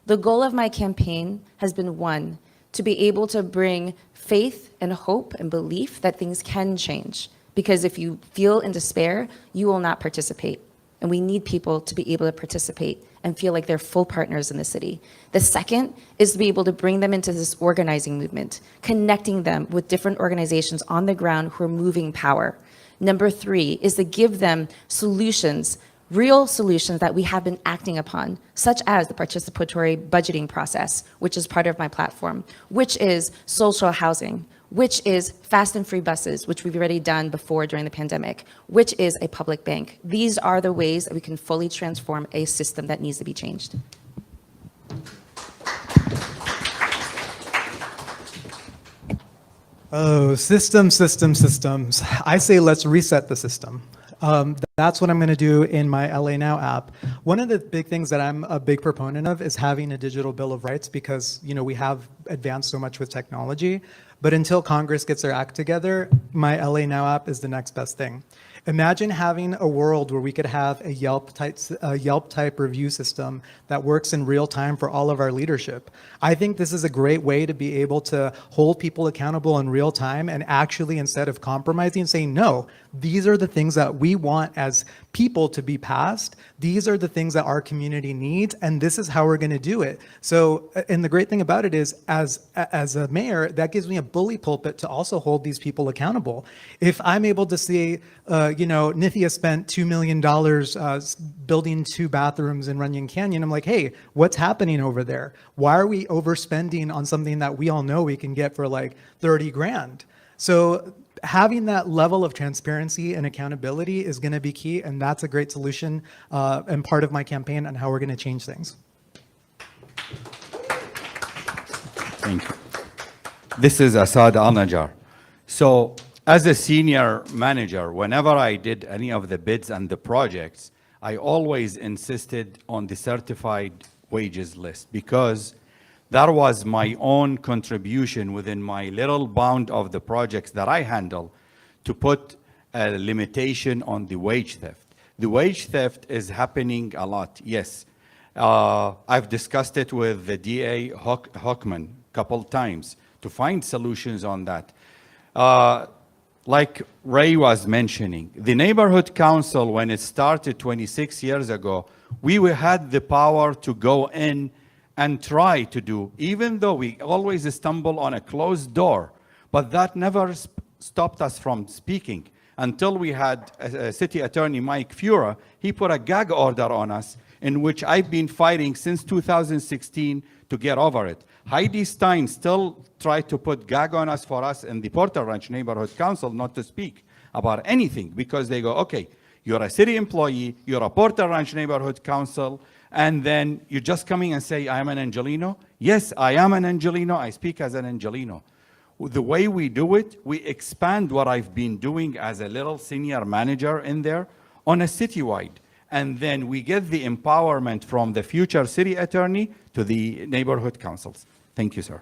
The goal of my campaign has been, one, to be able to bring faith and hope and belief that things can change. Because if you feel in despair, you will not participate. And we need people to be able to participate and feel like they're full partners in the city. The second is to be able to bring them into this organizing movement, connecting them with different organizations on the ground who are moving power. Number three is to give them solutions, real solutions that we have been acting upon, such as the participatory budgeting process, which is part of my platform, which is social housing, which is fast and free buses, which we've already done before during the pandemic, which is a public bank. These are the ways that we can fully transform a system that needs to be changed. Oh, systems. I say let's reset the system. That's what I'm going to do in my LA Now app. One of the big things that I'm a big proponent of is having a digital bill of rights because, you know, we have advanced so much with technology. But until Congress gets their act together, my LA Now app is the next best thing. Imagine having a world where we could have a Yelp type review system that works in real time for all of our leadership. I think this is a great way to be able to hold people accountable in real time and actually, instead of compromising and saying, no, these are the things that we want as people to be passed. These are the things that our community needs, and this is how we're going to do it. So, and the great thing about it is, as a mayor, that gives me a bully pulpit to also hold these people accountable. If I'm able to see, Nithya spent $2 million building 2 bathrooms in Runyon Canyon, I'm like, hey, what's happening over there? Why are we overspending on something that we all know we can get for like 30 grand? So having that level of transparency and accountability is going to be key, and that's a great solution and part of my campaign on how we're going to change things. Thank you. This is Asad Al-Najjar. So as a senior manager, whenever I did any of the bids and the projects, I always insisted on the certified wages list because that was my own contribution within my little bound of the projects that I handle to put a limitation on the wage theft. The wage theft is happening a lot, yes. I've discussed it with the DA Hockman a couple times to find solutions on that. Like Ray was mentioning, the neighborhood council, when it started 26 years ago, we had the power to go in and try to do, even though we always stumble on a closed door, but that never stopped us from speaking until we had City Attorney Mike Fura. He put a gag order on us in which I've been fighting since 2016 to get over it. Heidi Stein still tried to put gag on us for us in the Porter Ranch Neighborhood Council not to speak about anything because they go, okay, you're a city employee, you're a Porter Ranch Neighborhood Council, and then you're just coming and say, I am an Angelino? Yes, I am an Angelino. I speak as an Angelino. The way we do it, we expand what I've been doing as a little senior manager in there on a citywide. And then we get the empowerment from the future city attorney to the neighborhood councils. Thank you, sir.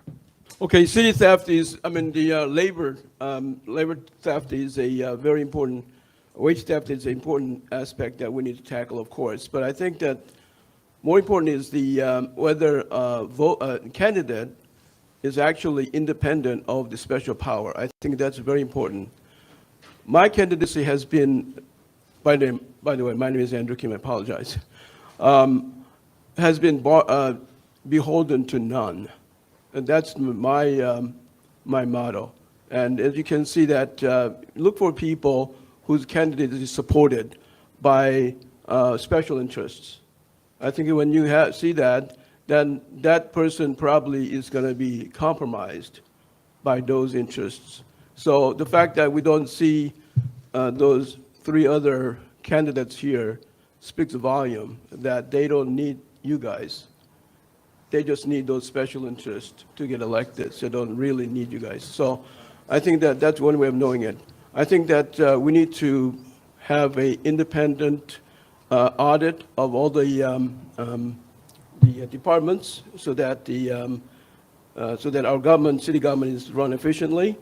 Okay, city theft is, the labor theft is a very important, wage theft is an important aspect that we need to tackle, of course. But I think that more important is the whether a candidate is actually independent of the special power. I think that's very important. My candidacy has been, by the way, my name is Andrew Kim, I apologize, has been beholden to none. And that's my motto. And as you can see that, look for people whose candidate is supported by special interests. I think when you see that, then that person probably is going to be compromised by those interests. So the fact that we don't see those 3 other candidates here speaks a volume that they don't need you guys. They just need those special interests to get elected, so they don't really need you guys. So I think that that's one way of knowing it. I think that we need to have an independent audit of all the departments so that so that our government, city government, is run efficiently.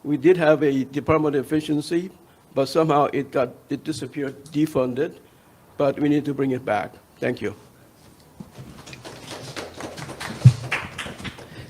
We did have a Department of Efficiency, but somehow it disappeared, defunded, but we need to bring it back. Thank you.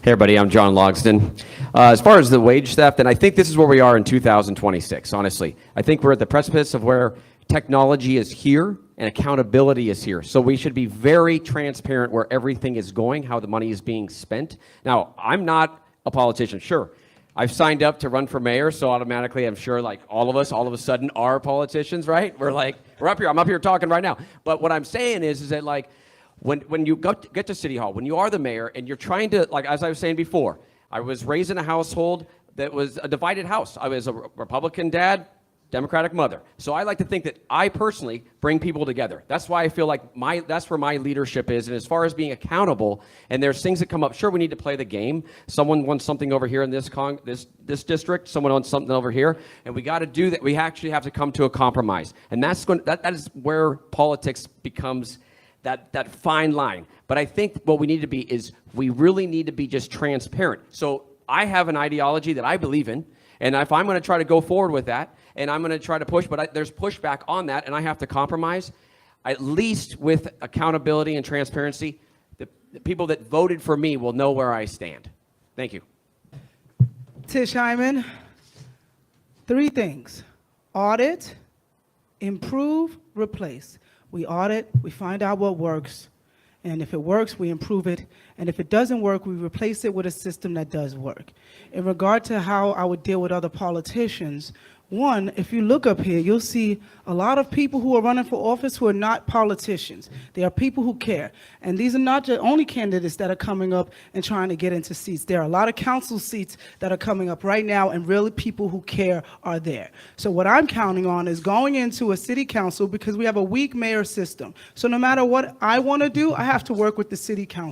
Hey, everybody, I'm John Logsdon. As far as the wage theft, and I think this is where we are in 2026, honestly. I think we're at the precipice of where technology is here and accountability is here. So we should be very transparent where everything is going, how the money is being spent. Now, I'm not a politician, sure. I've signed up to run for mayor, so automatically I'm sure like all of us all of a sudden are politicians, right? We're up here, I'm up here talking right now. But what I'm saying is that like, when you get to City Hall, when you are the mayor and you're trying to, like as I was saying before, I was raised in a household that was a divided house. I was a Republican dad, Democratic mother. So I like to think that I personally bring people together. That's why I feel like that's where my leadership is. And as far as being accountable, and there's things that come up, sure, we need to play the game. Someone wants something over here in this district, someone wants something over here, and we got to do that. We actually have to come to a compromise. And that is where politics becomes that fine line. But I think what we need to be is we really need to be just transparent. So I have an ideology that I believe in, and if I'm going to try to go forward with that, and I'm going to try to push, but there's pushback on that, and I have to compromise, at least with accountability and transparency, the people that voted for me will know where I stand. Thank you. Tish Hyman, 3 things: audit, improve, replace. We audit, we find out what works, and if it works, we improve it, and if it doesn't work, we replace it with a system that does work. In regard to how I would deal with other politicians, one, if you look up here, you'll see a lot of people who are running for office who are not politicians. They are people who care. And these are not the only candidates that are coming up and trying to get into seats. There are a lot of council seats that are coming up right now, and really people who care are there. So what I'm counting on is going into a city council, because we have a weak mayor system. So no matter what I want to do, I have to work with the city council.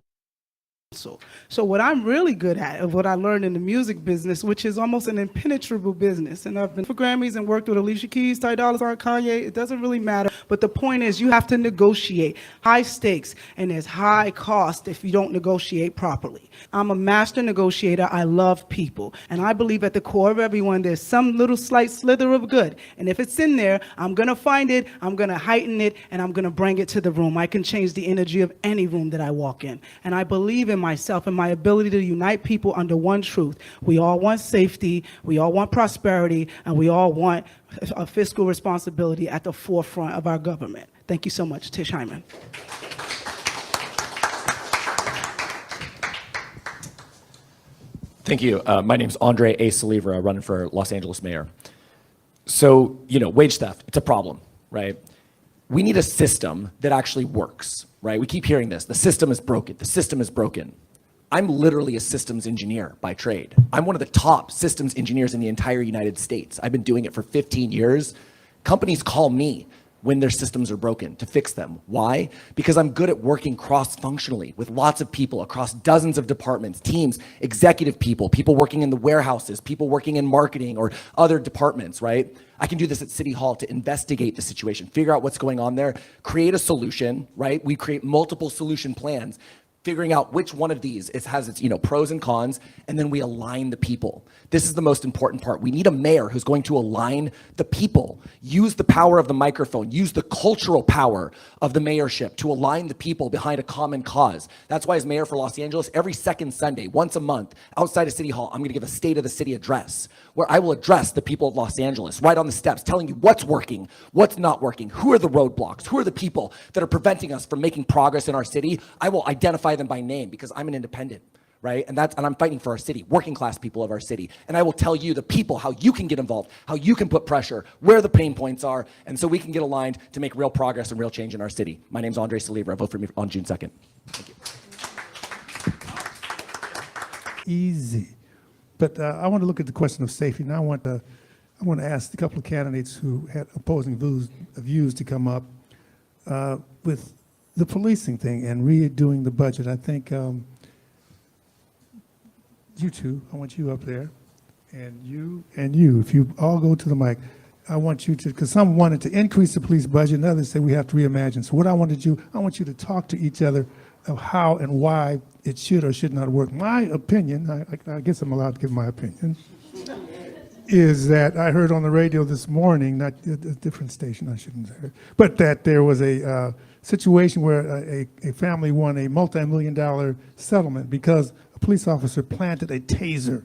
So what I'm really good at, of what I learned in the music business, which is almost an impenetrable business, and I've been for Grammys and worked with Alicia Keys, Ty Dolla $ign, Kanye, it doesn't really matter, but the point is you have to negotiate. High stakes, and there's high cost if you don't negotiate properly. I'm a master negotiator. I love people, and I believe at the core of everyone there's some little slight slither of good, and if it's in there, I'm gonna find it, I'm gonna heighten it, and I'm gonna bring it to the room. I can change the energy of any room that I walk in, and I believe in myself and my ability to unite people under one truth. We all want safety, we all want prosperity, and we all want a fiscal responsibility at the forefront of our government. Thank you so much. Tish Hyman. Thank you. My name's Andre A. Salivra, running for Los Angeles mayor. So, wage theft, it's a problem, right? We need a system that actually works, right? We keep hearing this. The system is broken. The system is broken. I'm literally a systems engineer by trade. I'm one of the top systems engineers in the entire United States. I've been doing it for 15 years. Companies call me when their systems are broken to fix them. Why? Because I'm good at working cross-functionally with lots of people across dozens of departments, teams, executive people, people working in the warehouses, people working in marketing or other departments, right? I can do this at City Hall to investigate the situation, figure out what's going on there, create a solution, right? We create multiple solution plans, figuring out which one of these has its pros and cons, and then we align the people. This is the most important part. We need a mayor who's going to align the people, use the power of the microphone, use the cultural power of the mayorship to align the people behind a common cause. That's why as mayor for Los Angeles, every second Sunday, once a month, outside of City Hall, I'm gonna give a State of the City address where I will address the people of Los Angeles right on the steps, telling you what's working, what's not working, who are the roadblocks, who are the people that are preventing us from making progress in our city. I will identify them by name because I'm an independent, right? And I'm fighting for our city, working class people of our city. And I will tell you, the people, how you can get involved, how you can put pressure, where the pain points are, and so we can get aligned to make real progress and real change in our city. My name's Andre Salivra. Vote for me on June 2nd. Thank you. Easy. But I want to look at the question of safety. Now I want to ask a couple of candidates who had opposing views to come up with the policing thing and redoing the budget. I think you two, I want you up there, and you, if you all go to the mic, I want you to, because some wanted to increase the police budget and others say we have to reimagine. So what I want you to talk to each other of how and why it should or should not work. My opinion, I guess I'm allowed to give my opinion, is that I heard on the radio this morning, not a different station, I shouldn't say, but that there was a situation where a family won a multi-million-dollar settlement because a police officer planted a taser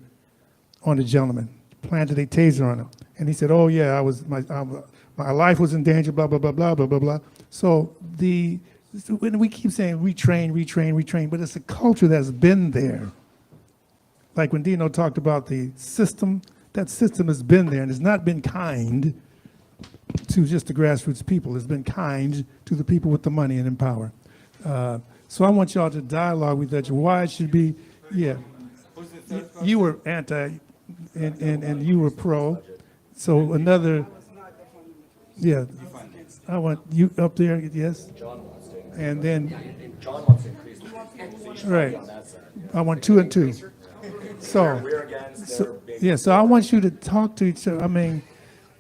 on the gentleman, planted a taser on him. And he said, oh yeah, my life was in danger, blah, blah, blah, blah, blah, blah, blah. So when we keep saying retrain, but it's a culture that's been there. Like when Dino talked about the system, that system has been there and has not been kind to just the grassroots people. It's been kind to the people with the money and in power. So I want y'all to dialogue with that. Why it should be, yeah. You were anti and you were pro. So another, yeah. I want you up there, yes? And then, John wants to increase the right. I want 2 and 2. So, yeah, so I want you to talk to each other. I mean,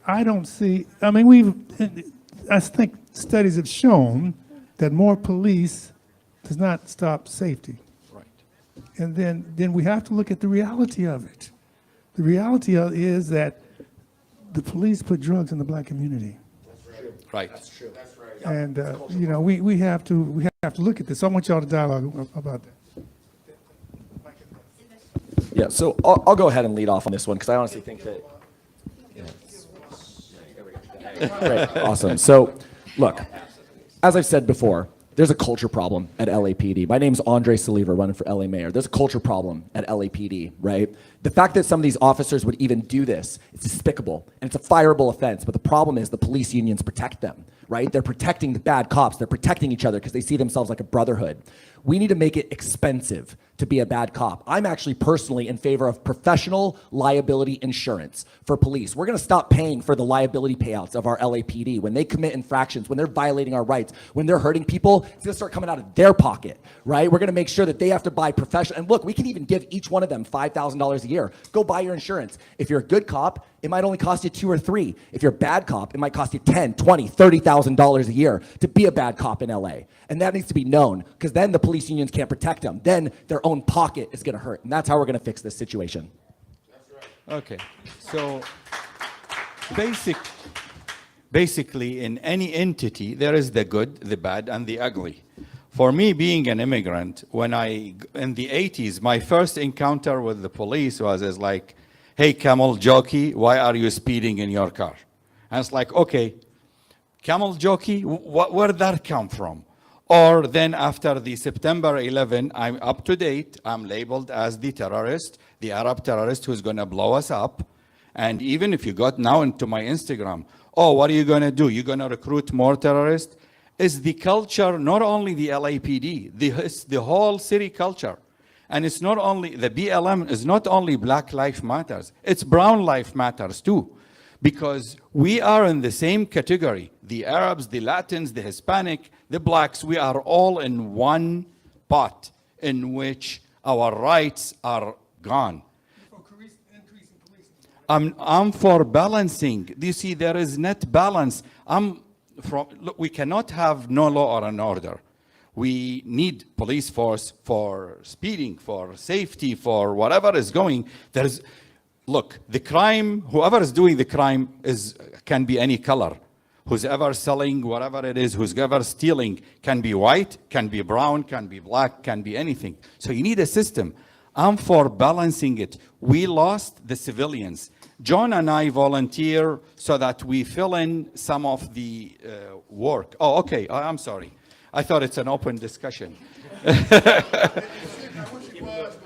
I don't see, I mean, I think studies have shown that more police does not stop safety. Right. And then we have to look at the reality of it. The reality is that the police put drugs in the black community. Right. That's true. That's right. And, you know, we have to look at this. I want y'all to dialogue about that. Yeah, so I'll go ahead and lead off on this one because I honestly think that. Great, awesome. So, look, as I've said before, there's a culture problem at LAPD. My name's Andre Saliva, running for LA mayor. There's a culture problem at LAPD, right? The fact that some of these officers would even do this, it's despicable, and it's a fireable offense, but the problem is the police unions protect them, right? They're protecting the bad cops. They're protecting each other because they see themselves like a brotherhood. We need to make it expensive to be a bad cop. I'm actually personally in favor of professional liability insurance for police. We're gonna stop paying for the liability payouts of our LAPD. When they commit infractions, when they're violating our rights, when they're hurting people, it's gonna start coming out of their pocket, right? We're gonna make sure that they have to buy professional, and look, we can even give each one of them $5,000 a year. Go buy your insurance. If you're a good cop, it might only cost you $2 or $3. If you're a bad cop, it might cost you $10, $20, $30,000 a year to be a bad cop in LA. And that needs to be known, because then the police unions can't protect them. Then their own pocket is gonna hurt. And that's how we're gonna fix this situation. Okay, so basically in any entity, there is the good, the bad, and the ugly. For me, being an immigrant, when in the 80s, my first encounter with the police was like, hey, camel jockey, why are you speeding in your car? And it's like, okay, camel jockey, where did that come from? Or then after the September 11, I'm up to date, I'm labeled as the terrorist, the Arab terrorist who's gonna blow us up. And even if you got now into my Instagram, oh, what are you gonna do? You're gonna recruit more terrorists? Is the culture, not only the LAPD, the whole city culture. And it's not only, the BLM is not only Black Lives Matters, it's Brown Lives Matters too. Because we are in the same category. The Arabs, the Latins, the Hispanic, the blacks, we are all in one pot in which our rights are gone. I'm for balancing. Do you see, there is net balance. Look, we cannot have no law or an order. We need police force for speeding, for safety, for whatever is going. Look, the crime, whoever is doing the crime can be any color. Who's ever selling whatever it is, who's ever stealing, can be white, can be brown, can be black, can be anything. So you need a system. I'm for balancing it. We lost the civilians. John and I volunteer so that we fill in some of the work. Oh, okay, I'm sorry. I thought it's an open discussion.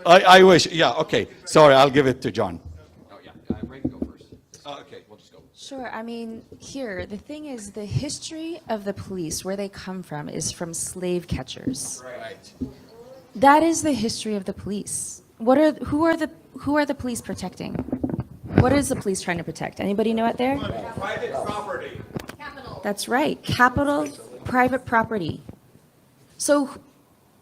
I wish, yeah, okay. Sorry, I'll give it to John. Oh, yeah. Ray, go first. Okay, we'll just go. Sure. I mean, the thing is, the history of the police, where they come from, is from slave catchers. Right. That is the history of the police. Who are the police protecting? What is the police trying to protect? Anybody know out there? Private property. That's right. Capital, private property. So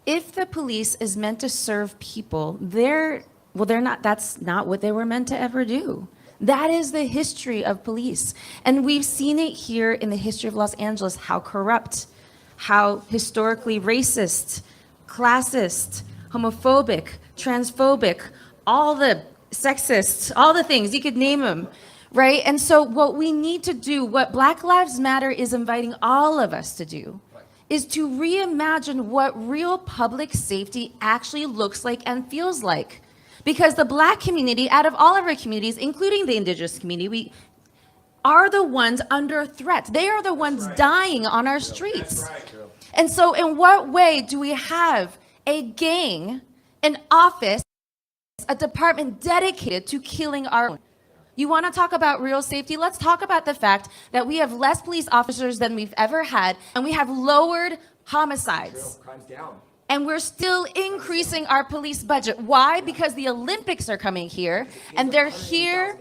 if the police is meant to serve people, they're not, that's not what they were meant to ever do. That is the history of police. And we've seen it here in the history of Los Angeles, how corrupt, how historically racist, classist, homophobic, transphobic, all the sexist, all the things, you could name them, right? And so what we need to do, what Black Lives Matter is inviting all of us to do, is to reimagine what real public safety actually looks like and feels like. Because the Black community, out of all of our communities, including the Indigenous community, we are the ones under threat. They are the ones dying on our streets. And so in what way do we have a gang, an office, a department dedicated to killing our own? You want to talk about real safety? Let's talk about the fact that we have less police officers than we've ever had, and we have lowered homicides. Crime's down. And we're still increasing our police budget. Why? Because the Olympics are coming here, and they're here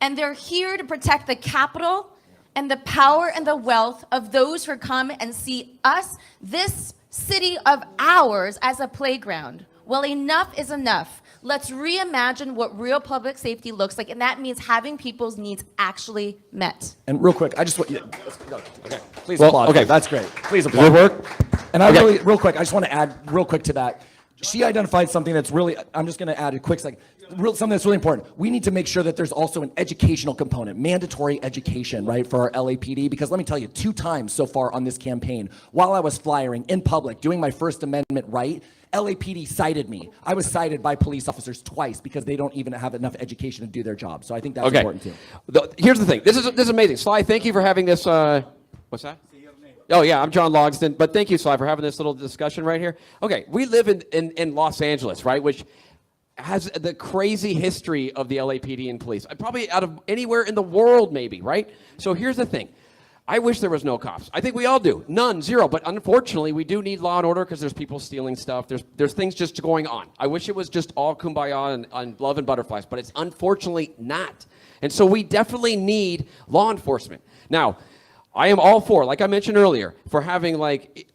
to protect the capital and the power and the wealth of those who come and see us, this city of ours, as a playground. Well, enough is enough. Let's reimagine what real public safety looks like, and that means having people's needs actually met. And real quick, I just want okay, please applaud. Okay, that's great. Please Does applaud. it work? And I Okay. really, real quick, I just want to add real quick to that. She identified something that's really, I'm just going to add a quick second, something that's really important. We need to make sure that there's also an educational component, mandatory education, right, for our LAPD, because let me tell you, 2 times so far on this campaign, while I was flyering in public, doing my First Amendment right, LAPD cited me. I was cited by police officers twice because they don't even have enough education to do their job. So I think that's Okay. important too. Here's the thing. This is amazing. Sly, thank you for having this. What's that? Oh, yeah, I'm John Logsdon. But thank you, Sly, for having this little discussion right here. Okay, we live in Los Angeles, right, which has the crazy history of the LAPD and police. Probably out of anywhere in the world, maybe, right? So here's the thing. I wish there was no cops. I think we all do. None, zero. But unfortunately, we do need law and order because there's people stealing stuff. There's things just going on. I wish it was just all kumbaya and love and butterflies, but it's unfortunately not. And so we definitely need law enforcement. Now, I am all for, like I mentioned earlier, for having like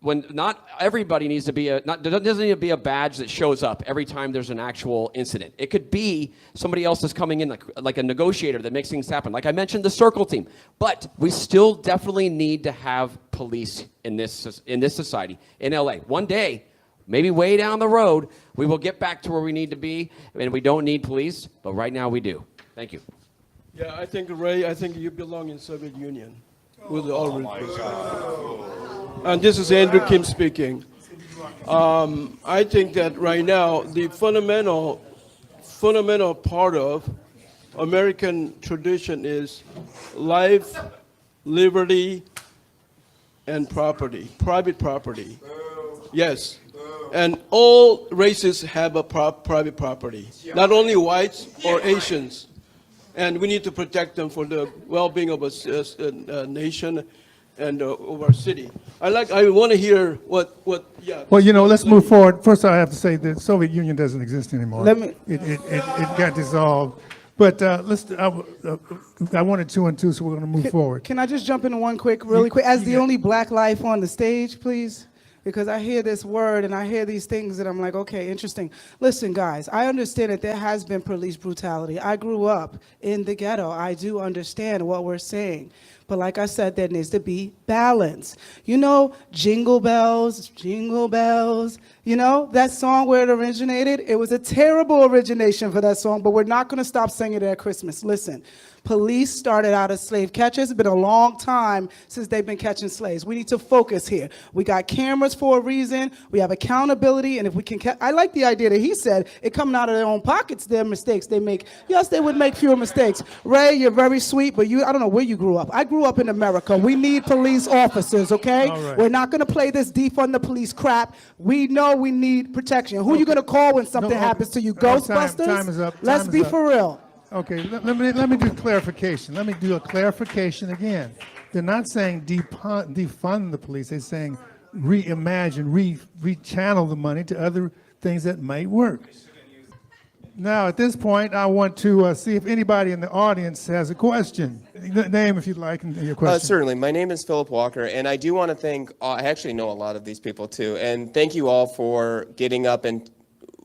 when not everybody needs to be doesn't need to be a badge that shows up every time there's an actual incident. It could be somebody else is coming in like a negotiator that makes things happen. Like I mentioned, the circle team. But we still definitely need to have police in this society in LA. One day, maybe way down the road, we will get back to where we need to be, and we don't need police. But right now, we do. Thank you. Yeah, I think, Ray, I think you belong in Soviet Union. With all respect. And this is Andrew Kim speaking. I think that right now, the fundamental part of American tradition is life, liberty, and property, private property. Yes. And all races have a private property, not only whites or Asians. And we need to protect them for the well-being of a nation and of our city. I want to hear what. Yeah. Well, let's move forward. First, I have to say the Soviet Union doesn't exist anymore. Let me- It got dissolved. But I wanted 2 and 2, so we're going to move forward. Can I just jump into one really quick? As the only Black life on the stage, please? Because I hear this word and I hear these things and I'm like, okay, interesting. Listen, guys, I understand that there has been police brutality. I grew up in the ghetto. I do understand what we're saying. But like I said, there needs to be balance. Jingle bells, that song where it originated, it was a terrible origination for that song, but we're not going to stop singing it at Christmas. Listen, police started out as slave catchers. It's been a long time since they've been catching slaves. We need to focus here. We got cameras for a reason. We have accountability, and if we can, I like the idea that he said, it coming out of their own pockets, their mistakes they make. Yes, they would make fewer mistakes. Ray, you're very sweet, but I don't know where you grew up. I grew up in America. We need police officers, okay? All right. We're not going to play this defund the police crap. We know we need protection. Who are you going to call when something happens to you? Ghostbusters? Time is up. Let's be for real. Okay, let me do clarification. Let me do a clarification again. They're not saying defund the police. They're saying reimagine, rechannel the money to other things that might work. Now, at this point, I want to see if anybody in the audience has a question. Name, if you'd like, and your question. Certainly. My name is Philip Walker, and I do want to thank, I actually know a lot of these people too, and thank you all for getting up and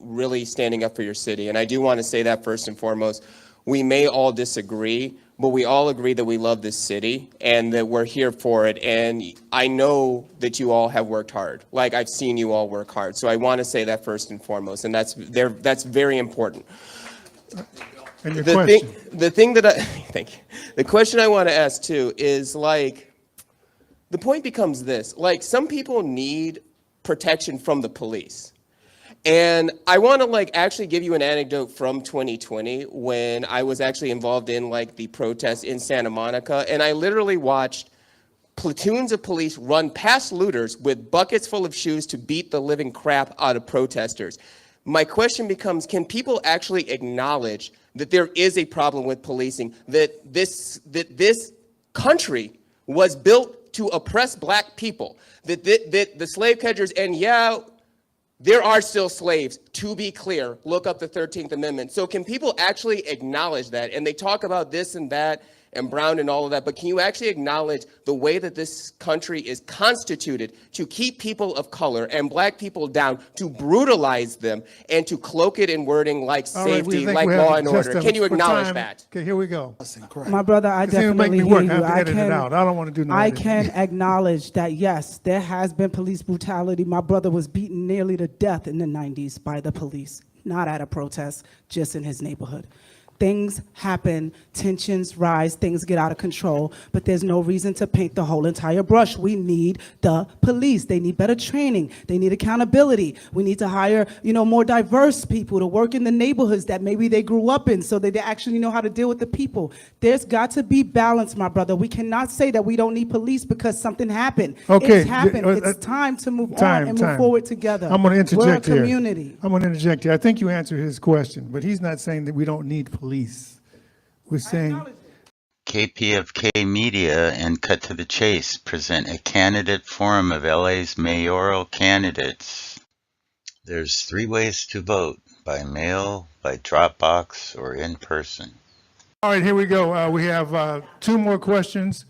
really standing up for your city. And I do want to say that first and foremost. we may all disagree, but we all agree that we love this city and that we're here for it. And I know that you all have worked hard. Like, I've seen you all work hard. So I want to say that first and foremost, and that's very important. And your question. The thing that thank you. The question I want to ask too is, like, the point becomes this: like, some people need protection from the police. And I want to, like, actually give you an anecdote from 2020 when I was actually involved in, like, the protests in Santa Monica, and I literally watched platoons of police run past looters with buckets full of shoes to beat the living crap out of protesters. My question becomes, can people actually acknowledge that there is a problem with policing, that this country was built to oppress black people, that the slave catchers, and yeah, there are still slaves, to be clear. Look up the 13th Amendment. So can people actually acknowledge that? And they talk about this and that and Brown and all of that, but can you actually acknowledge the way that this country is constituted to keep people of color and black people down, to brutalize them, and to cloak it in wording like safety, like law and order? Can you acknowledge that? Okay, here we go. My brother, I It's gonna make definitely me hear work. I you. have to edit it out. I don't want to do no I editing. can acknowledge that, yes, there has been police brutality. My brother was beaten nearly to death in the 90s by the police, not at a protest, just in his neighborhood. Things happen, tensions rise, things get out of control, but there's no reason to paint the whole entire brush. We need the police. They need better training. They need accountability. We need to hire, more diverse people to work in the neighborhoods that maybe they grew up in so that they actually know how to deal with the people. There's got to be balance, my brother. We cannot say that we don't need police because something happened. Okay, It's happened. It's time to move on and move forward together. I'm going to interject We're a here. community. I'm going to interject here. I think you answered his question, but he's not saying that we don't need police. We're saying KPFK Media and Cut to the Chase present a candidate forum of LA's mayoral candidates. There's 3 ways to vote: by mail, by Dropbox, or in person. All right, here we go. We have 2 more questions,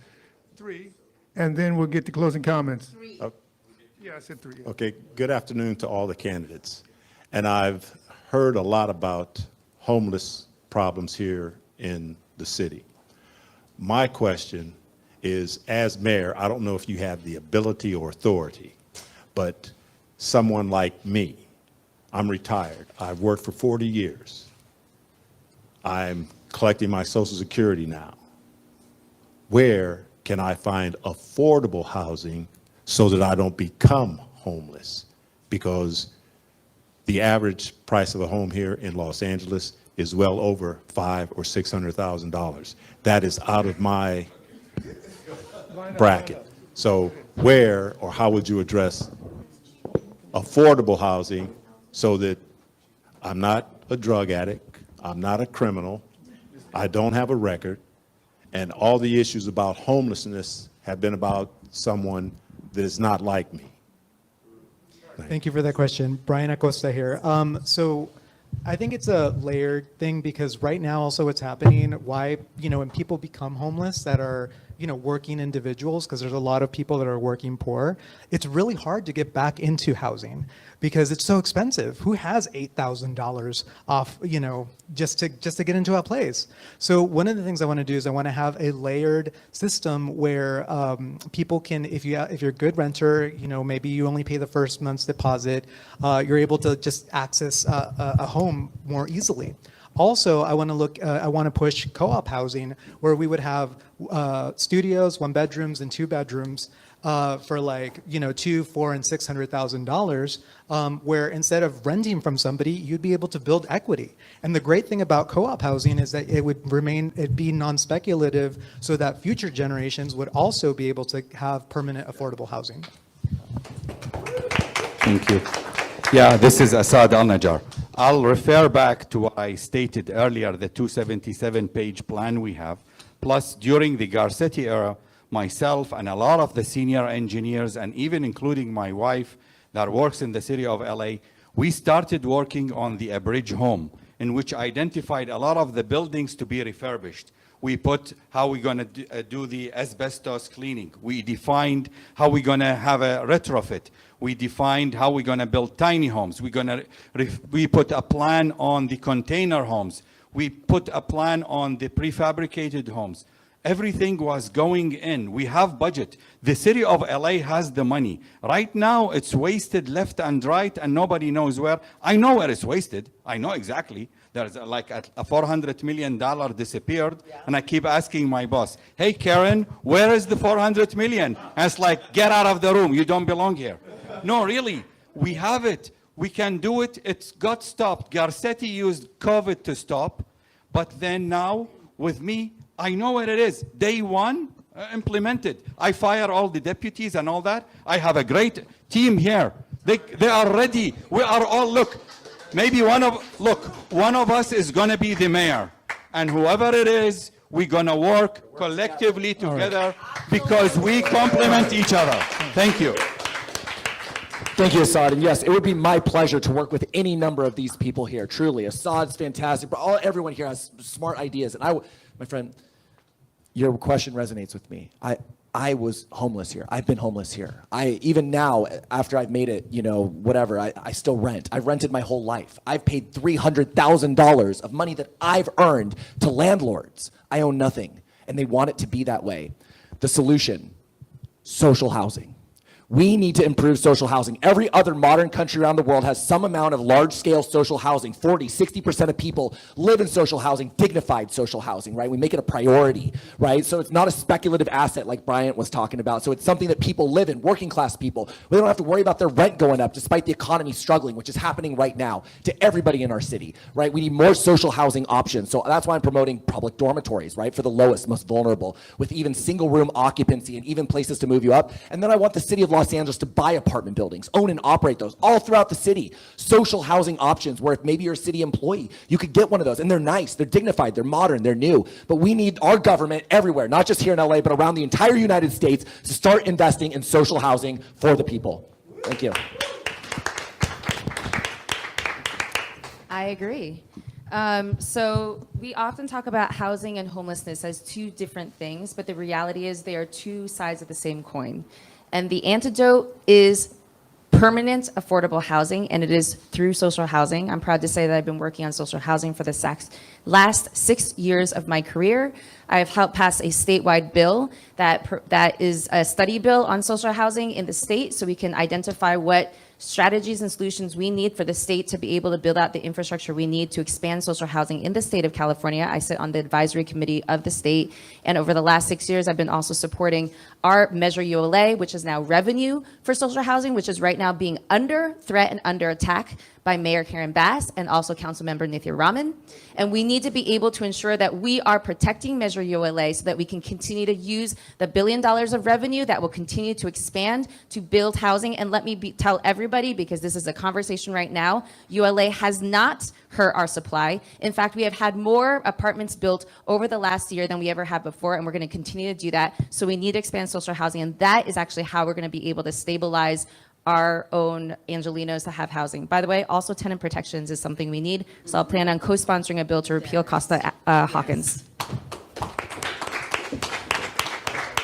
3, and then we'll get to closing comments. 3. Yeah, I said 3. Yeah. Okay, good afternoon to all the candidates. And I've heard a lot about homeless problems here in the city. My question is, as mayor, I don't know if you have the ability or authority, but someone like me, I'm retired. I've worked for 40 years. I'm collecting my Social Security now. Where can I find affordable housing so that I don't become homeless? Because the average price of a home here in Los Angeles is well over $500,000 or $600,000. That is out of my bracket. So where or how would you address affordable housing so that I'm not a drug addict, I'm not a criminal, I don't have a record, and all the issues about homelessness have been about someone that is not like me? Thank you for that question. Brian Acosta here. So I think it's a layered thing because right now also what's happening, why, when people become homeless that are, working individuals, because there's a lot of people that are working poor, it's really hard to get back into housing because it's so expensive. Who has $8,000 off, just to get into a place? So one of the things I want to do is I want to have a layered system where people can, if you're a good renter, maybe you only pay the first month's deposit, you're able to just access a home more easily. Also, I want to push co-op housing where we would have studios, 1 bedrooms and 2 bedrooms for like, $200,000, $400,000, and $600,000, where instead of renting from somebody, you'd be able to build equity. And the great thing about co-op housing is that it'd be non-speculative so that future generations would also be able to have permanent affordable housing. Thank you. Yeah, this is Assad Al-Najjar. I'll refer back to what I stated earlier, the 277-page plan we have. Plus, during the Garcetti era, myself and a lot of the senior engineers, and even including my wife that works in the city of LA, we started working on the Abridge home, in which identified a lot of the buildings to be refurbished. We put how we're going to do the asbestos cleaning. We defined how we're going to have a retrofit. We defined how we're going to build tiny homes. We put a plan on the container homes. We put a plan on the prefabricated homes. Everything was going in. We have budget. The city of LA has the money. Right now, it's wasted left and right, and nobody knows where. I know where it's wasted. I know exactly. There's like a $400 million disappeared, and I keep asking my boss, hey, Karen, where is the 400 million? And it's like, get out of the room. You don't belong here. No, really, we have it. We can do it. It's got stopped. Garcetti used COVID to stop, but then now, with me, I know where it is. Day one, implemented. I fire all the deputies and all that. I have a great team here. They are ready. We are all, look, maybe one of us is going to be the mayor. And whoever it is, we're going to work collectively together because we complement each other. Thank you. Thank you, Assad. And yes, it would be my pleasure to work with any number of these people here. Truly, Assad's fantastic, but everyone here has smart ideas. And my friend, your question resonates with me. I was homeless here. I've been homeless here. Even now, after I've made it, whatever, I still rent. I've rented my whole life. I've paid $300,000 of money that I've earned to landlords. I own nothing, and they want it to be that way. The solution, social housing. We need to improve social housing. Every other modern country around the world has some amount of large-scale social housing. 40, 60% of people live in social housing, dignified social housing, right? We make it a priority, right? So it's not a speculative asset like Bryant was talking about. So it's something that people live in, working class people. We don't have to worry about their rent going up despite the economy struggling, which is happening right now to everybody in our city, right? We need more social housing options. So that's why I'm promoting public dormitories, right? For the lowest, most vulnerable, with even single room occupancy and even places to move you up. And then I want the city of Los Angeles to buy apartment buildings, own and operate those all throughout the city. Social housing options where if maybe you're a city employee, you could get one of those. And they're nice, they're dignified, they're modern, they're new. But we need our government everywhere, not just here in LA, but around the entire United States to start investing in social housing for the people. Thank you. I agree. So we often talk about housing and homelessness as two different things, but the reality is they are two sides of the same coin. And the antidote is permanent affordable housing, and it is through social housing. I'm proud to say that I've been working on social housing for the last 6 years of my career. I have helped pass a statewide bill that is a study bill on social housing in the state, so we can identify what strategies and solutions we need for the state to be able to build out the infrastructure we need to expand social housing in the state of California. I sit on the advisory committee of the state, and over the last 6 years, I've been also supporting our Measure ULA, which is now revenue for social housing, which is right now being under threat and under attack by Mayor Karen Bass and also Councilmember Nithya Raman. And we need to be able to ensure that we are protecting Measure ULA so that we can continue to use the $1 billion of revenue that will continue to expand to build housing. And let me tell everybody, because this is a conversation right now, ULA has not hurt our supply. In fact, we have had more apartments built over the last year than we ever have before, and we're going to continue to do that. So we need to expand social housing, and that is actually how we're going to be able to stabilize our own Angelenos that have housing. By the way, also tenant protections is something we need, so I'll plan on co-sponsoring a bill to repeal Costa Hawkins.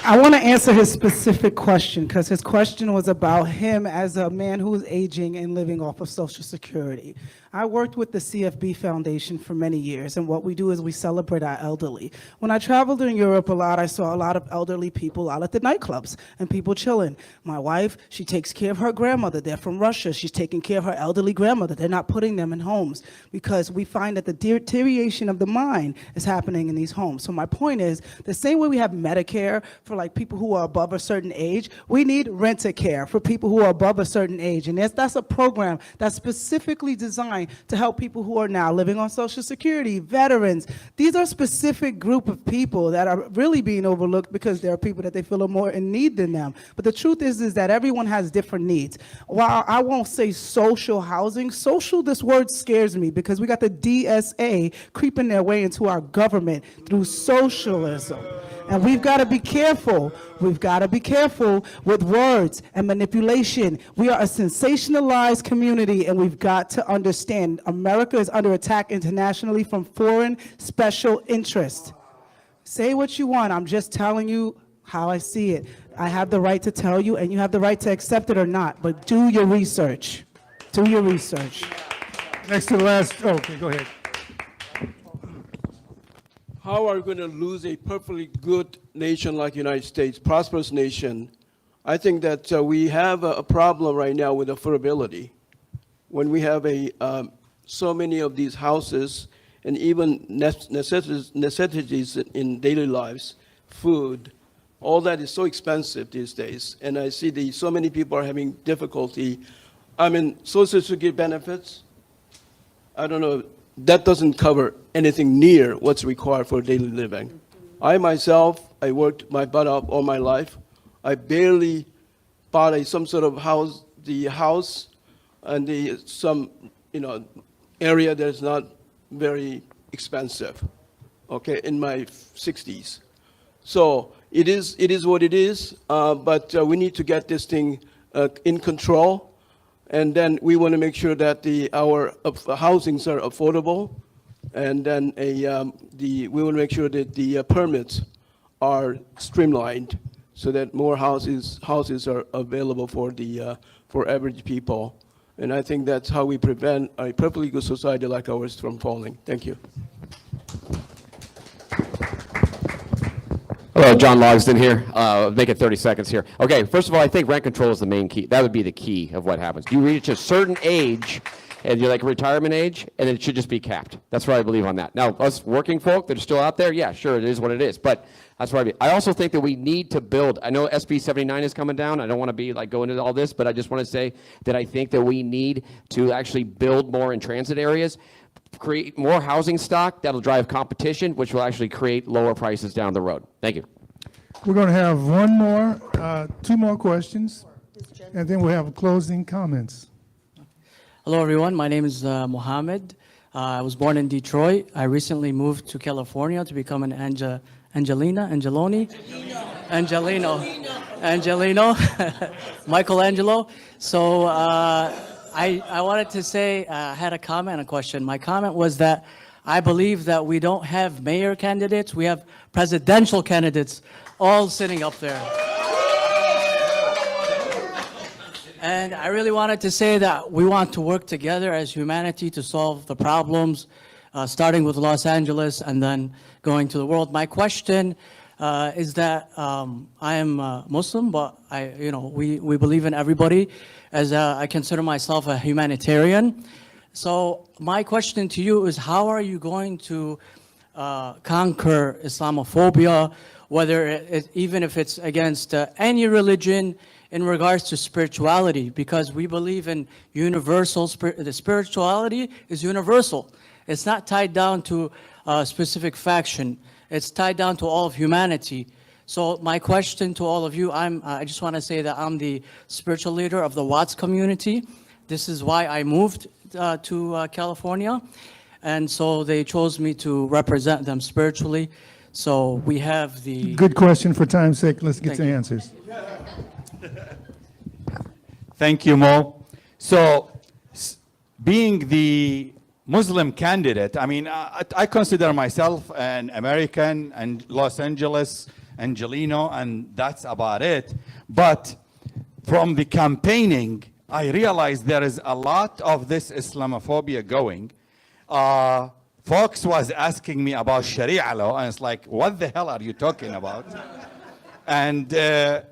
I want to answer his specific question, because his question was about him as a man who's aging and living off of Social Security. I worked with the CFB Foundation for many years, and what we do is we celebrate our elderly. When I traveled in Europe a lot, I saw a lot of elderly people out at the nightclubs and people chilling. My wife, she takes care of her grandmother. They're from Russia. She's taking care of her elderly grandmother. They're not putting them in homes because we find that the deterioration of the mind is happening in these homes. So my point is, the same way we have Medicare for like people who are above a certain age, we need Rent-A-Care for people who are above a certain age. And that's a program that's specifically designed to help people who are now living on Social Security, veterans. These are specific group of people that are really being overlooked because there are people that they feel are more in need than them. But the truth is that everyone has different needs. While I won't say social housing, social, this word scares me because we got the DSA creeping their way into our government through socialism. And we've got to be careful. We've got to be careful with words and manipulation. We are a sensationalized community, and we've got to understand America is under attack internationally from foreign special interests. Say what you want. I'm just telling you how I see it. I have the right to tell you, and you have the right to accept it or not, but do your research. Do your research. Next to the last, okay, go ahead. how are we going to lose a perfectly good nation like United States, prosperous nation? I think that we have a problem right now with affordability. When we have so many of these houses and even necessities in daily lives, food, all that is so expensive these days. And I see so many people are having difficulty. I mean, Social Security benefits, I don't know, that doesn't cover anything near what's required for daily living. I myself, I worked my butt off all my life. I barely bought some sort of house, and some, area that's not very expensive, okay, in my 60s. So it is what it is, but we need to get this thing in control. And then we want to make sure that our housings are affordable, and then we want to make sure that the permits are streamlined, so that more houses are available for average people. And I think that's how we prevent a perfectly good society like ours from falling. Thank you. Hello, John Logsdon here. Make it 30 seconds here. Okay, first of all, I think rent control is the main key. That would be the key of what happens. You reach a certain age, and you're like retirement age, and it should just be capped. That's what I believe on that. Now, us working folk that are still out there, yeah, sure, it is what it is. But that's what I mean. I also think that we need to build. I know SB 79 is coming down. I don't want to be like going into all this, but I just want to say that I think that we need to actually build more in transit areas, create more housing stock that'll drive competition, which will actually create lower prices down the road. Thank you. We're going to have two more questions, and then we'll have closing comments. Hello, everyone. My name is Mohammed. I was born in Detroit. I recently moved to California to become an Angelino, Michelangelo. So I wanted to say, I had a comment and a question. My comment was that I believe that we don't have mayor candidates. We have presidential candidates all sitting up there. And I really wanted to say that we want to work together as humanity to solve the problems, starting with Los Angeles and then going to the world. My question is that I am Muslim, but we believe in everybody, as I consider myself a humanitarian. So my question to you is, how are you going to conquer Islamophobia, even if it's against any religion, in regards to spirituality? Because we believe in universal, the spirituality is universal. It's not tied down to a specific faction. It's tied down to all of humanity. So my question to all of you, I just want to say that I'm the spiritual leader of the Watts community. This is why I moved to California. And so they chose me to represent them spiritually. So we have the... Good question. For time's sake, let's get to answers. Thank you, Mo. So, being the Muslim candidate, I mean, I consider myself an American and Los Angeles, Angelino, and that's about it. But from the campaigning, I realized there is a lot of this Islamophobia going. Folks was asking me about Sharia law, and it's like, what the hell are you talking about? And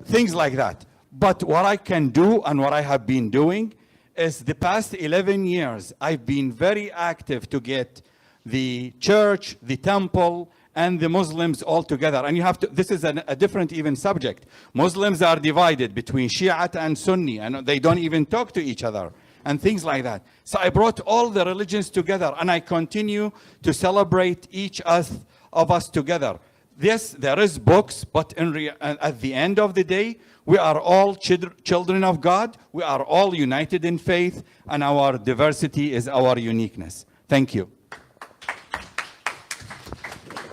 things like that. But what I can do and what I have been doing is the past 11 years, I've been very active to get the church, the temple, and the Muslims all together. And you have to, this is a different even subject. Muslims are divided between Shiite and Sunni, and they don't even talk to each other, and things like that. So I brought all the religions together, and I continue to celebrate each of us together. Yes, there is books, but at the end of the day, we are all children of God. We are all united in faith, and our diversity is our uniqueness. Thank you.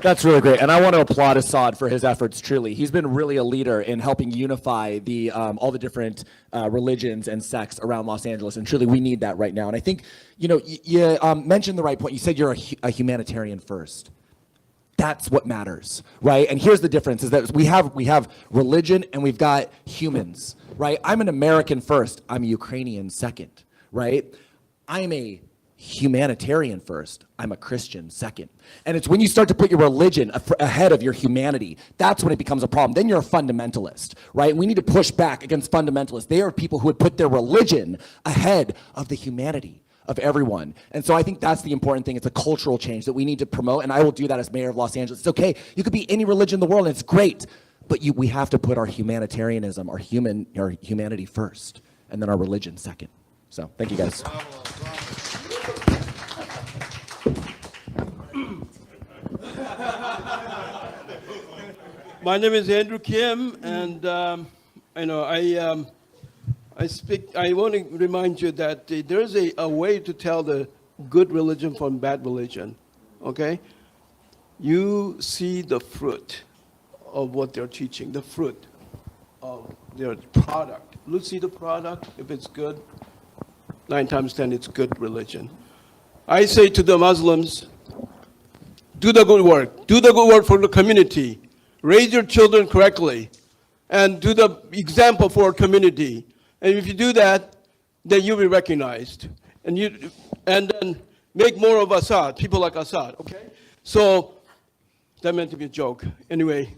That's really great, and I want to applaud Assad for his efforts, truly. He's been really a leader in helping unify all the different religions and sects around Los Angeles, and truly we need that right now. And I think, you mentioned the right point. You said you're a humanitarian first. That's what matters, right? And here's the difference, is that we have religion and we've got humans, right? I'm an American first. I'm a Ukrainian second, right? I'm a humanitarian first, I'm a Christian second. And it's when you start to put your religion ahead of your humanity, that's when it becomes a problem. Then you're a fundamentalist, right? We need to push back against fundamentalists. They are people who would put their religion ahead of the humanity of everyone. And so I think that's the important thing. It's a cultural change that we need to promote, and I will do that as mayor of Los Angeles. It's okay, you could be any religion in the world, and it's great, but we have to put our humanitarianism, our humanity first, and then our religion second. So thank you guys. My name is Andrew Kim, and I want to remind you that there's a way to tell the good religion from bad religion. Okay, you see the fruit of what they're teaching, the fruit of their product. Let's see the product. If it's good, 9 times 10, it's good religion. I say to the Muslims, do the good work. Do the good work for the community. Raise your children correctly. And do the example for a community. And if you do that, then you'll be recognized. And then make more of Assad, people like Assad, okay? So, that meant to be a joke. Anyway,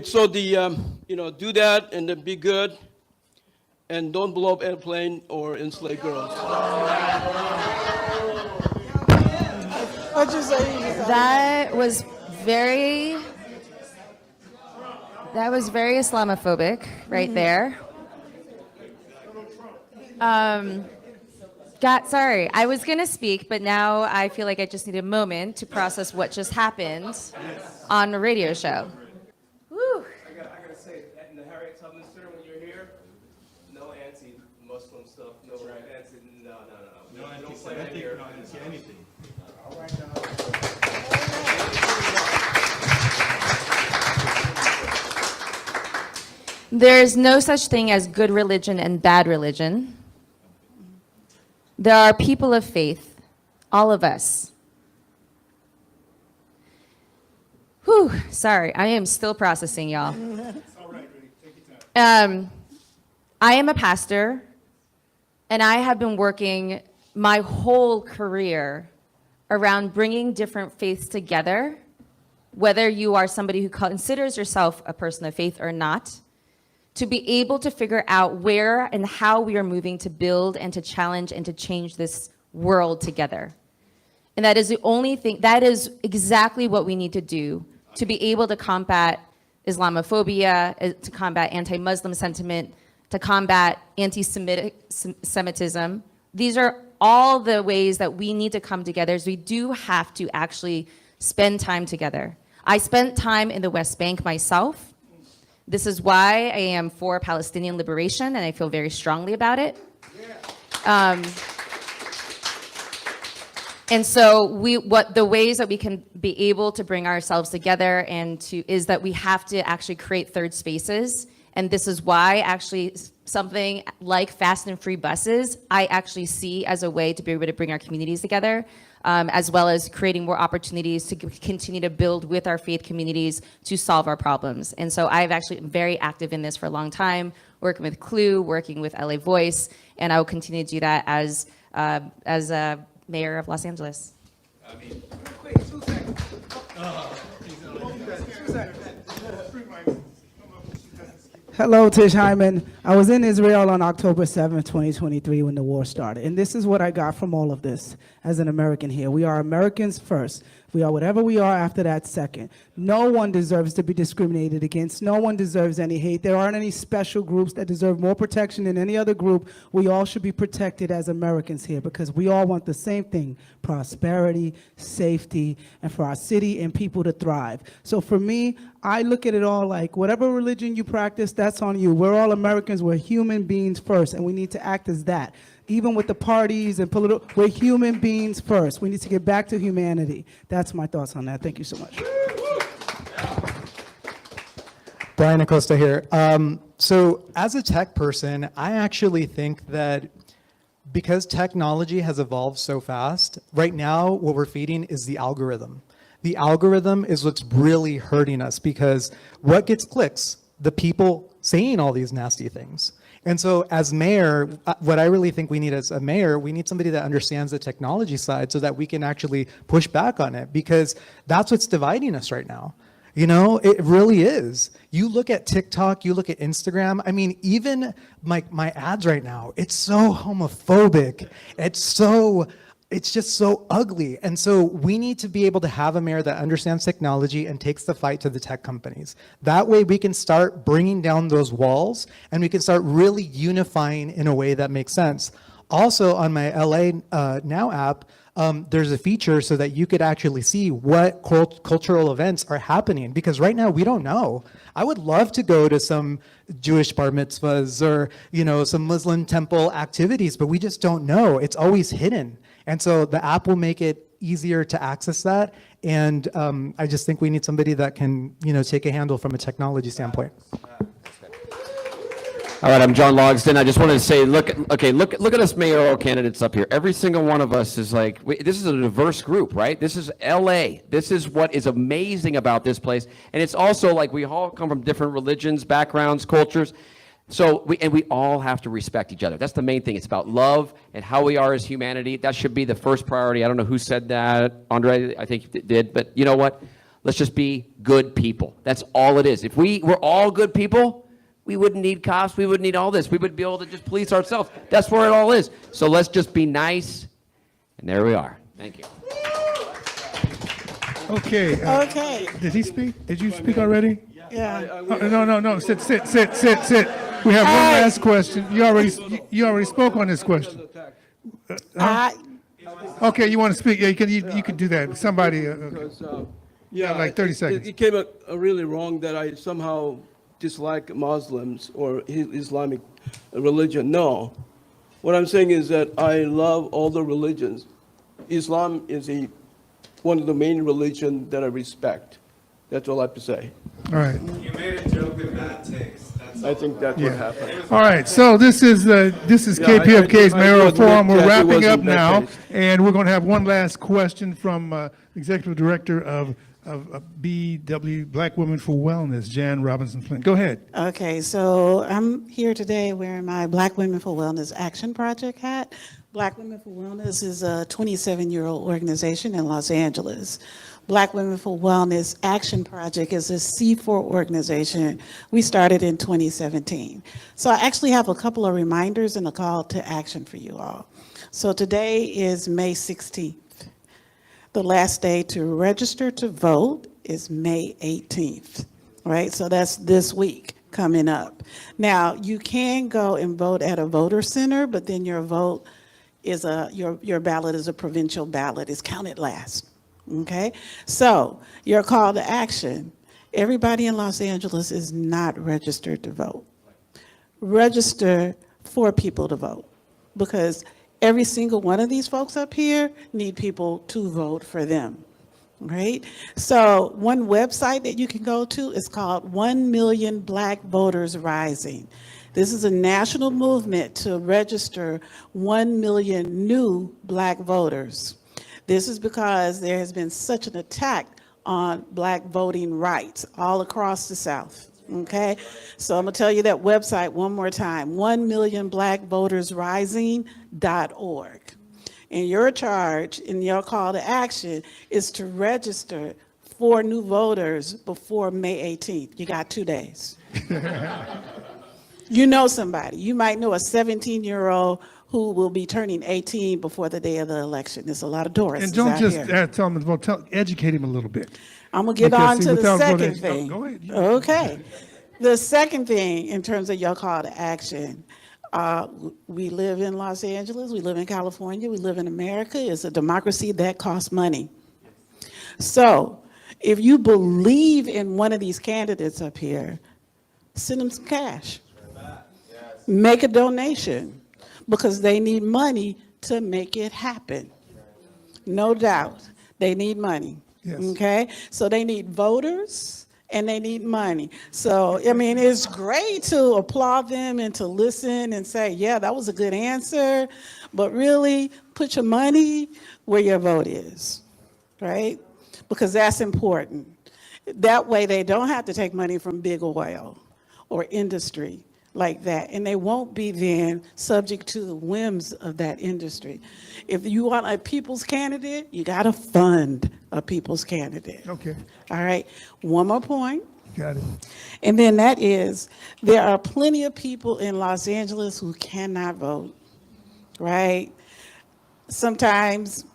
so do that and then be good. And don't blow up airplane or enslave girls. What'd you say? That was very Islamophobic right there. Sorry, I was gonna speak, but now I feel like I just need a moment to process what just happened on a radio show. Woo. I gotta say, in the Harriet Tubman Center when you're here, no anti-Muslim stuff, no anti, no. No anti-Semitic, no anti-anything. All right, now. There's no such thing as good religion and bad religion. There are people of faith, all of us. Whew, sorry, I am still processing, y'all. I am a pastor, and I have been working my whole career around bringing different faiths together, whether you are somebody who considers yourself a person of faith or not, to be able to figure out where and how we are moving to build and to challenge and to change this world together. And that is the only thing, that is exactly what we need to do to be able to combat Islamophobia, to combat anti-Muslim sentiment, to combat anti-Semitism. These are all the ways that we need to come together. So we do have to actually spend time together. I spent time in the West Bank myself. This is why I am for Palestinian liberation, and I feel very strongly about it. And so the ways that we can be able to bring ourselves together is that we have to actually create third spaces. And this is why actually something like fast and free buses, I actually see as a way to be able to bring our communities together, as well as creating more opportunities to continue to build with our faith communities to solve our problems. And so I've actually been very active in this for a long time, working with Clue, working with LA Voice, and I will continue to do that as mayor of Los Angeles. Hello, Tish Hyman. I was in Israel on October 7th, 2023, when the war started. And this is what I got from all of this as an American here. We are Americans first. We are whatever we are after that second. No one deserves to be discriminated against. No one deserves any hate. There aren't any special groups that deserve more protection than any other group. We all should be protected as Americans here because we all want the same thing: prosperity, safety, and for our city and people to thrive. So for me, I look at it all like whatever religion you practice, that's on you. We're all Americans. We're human beings first, and we need to act as that. Even with the parties and political, we're human beings first. We need to get back to humanity. That's my thoughts on that. Thank you so much. Brian Acosta here. So as a tech person, I actually think that because technology has evolved so fast, right now what we're feeding is the algorithm. The algorithm is what's really hurting us because what gets clicks? The people saying all these nasty things. And so as mayor, what I really think we need as a mayor, we need somebody that understands the technology side so that we can actually push back on it, because that's what's dividing us right now. You know, it really is. You look at TikTok, you look at Instagram. I mean, even my ads right now, it's so homophobic. It's just so ugly. And so we need to be able to have a mayor that understands technology and takes the fight to the tech companies. That way we can start bringing down those walls and we can start really unifying in a way that makes sense. Also on my LA Now app, there's a feature so that you could actually see what cultural events are happening, because right now we don't know. I would love to go to some Jewish bar mitzvahs or, you know, some Muslim temple activities, but we just don't know. It's always hidden. And so the app will make it easier to access that. And I just think we need somebody that can, you know, take a handle from a technology standpoint. All right, I'm John Logsdon. I just wanted to say, look at us mayoral candidates up here. Every single one of us is like, this is a diverse group, right? This is LA. This is what is amazing about this place. And it's also like we all come from different religions, backgrounds, cultures. So we all have to respect each other. That's the main thing. It's about love and how we are as humanity. That should be the first priority. I don't know who said that. Andre, I think did. But you know what? Let's just be good people. That's all it is. If we were all good people, we wouldn't need cops. We wouldn't need all this. We would be able to just police ourselves. That's where it all is. So let's just be nice. And there we are. Thank you. Okay. Okay. Did he speak? Did you speak already? Yeah. No. Sit. We have one last question. You already spoke on this question. Okay, you want to speak? Yeah, you can do that. Somebody. Because, Yeah, like 30 seconds. It came out really wrong that I somehow dislike Muslims or Islamic religion. No. What I'm saying is that I love all the religions. Islam is one of the main religions that I respect. That's all I have to say. All right. You made a joke with bad taste. I think that's what happened. All right, so this is KPFK's Mayoral Forum. We're wrapping up now, and we're going to have one last question from Executive Director of BW, Black Women for Wellness, Jan Robinson Flint. Go ahead. Okay, so I'm here today wearing my Black Women for Wellness Action Project hat. Black Women for Wellness is a 27-year-old organization in Los Angeles. Black Women for Wellness Action Project is a C4 organization we started in 2017. So I actually have a couple of reminders and a call to action for you all. So today is May 16th. The last day to register to vote is May 18th, right? So that's this week coming up. Now, you can go and vote at a voter center, but then your vote is your ballot is a provincial ballot. It's counted last. Okay, so your call to action, everybody in Los Angeles is not registered to vote. Register for people to vote, because every single one of these folks up here need people to vote for them, right? So one website that you can go to is called 1 Million Black Voters Rising. This is a national movement to register 1 million new black voters. This is because there has been such an attack on black voting rights all across the South, okay? So I'm gonna tell you that website one more time, 1millionblackvotersrising.org. And your charge and your call to action is to register 4 new voters before May 18th. You got 2 days. You know somebody. You might know a 17-year-old who will be turning 18 before the day of the election. There's a lot of Doris. And don't just tell him to vote, educate him a little bit. I'm going to get on to the second voting, thing. Go ahead. Okay. The second thing in terms of your call to action, we live in Los Angeles, we live in California, we live in America. It's a democracy that costs money. So if you believe in one of these candidates up here, send them some cash. Make a donation, because they need money to make it happen. No doubt, they need money, okay? So they need voters and they need money. So, I mean, it's great to applaud them and to listen and say, yeah, that was a good answer, but really put your money where your vote is, right? Because that's important. That way they don't have to take money from big oil or industry like that, and they won't be then subject to the whims of that industry. If you want a people's candidate, you got to fund a people's candidate. Okay, All right, one more point, got it. and then that is, there are plenty of people in Los Angeles who cannot vote, right? Sometimes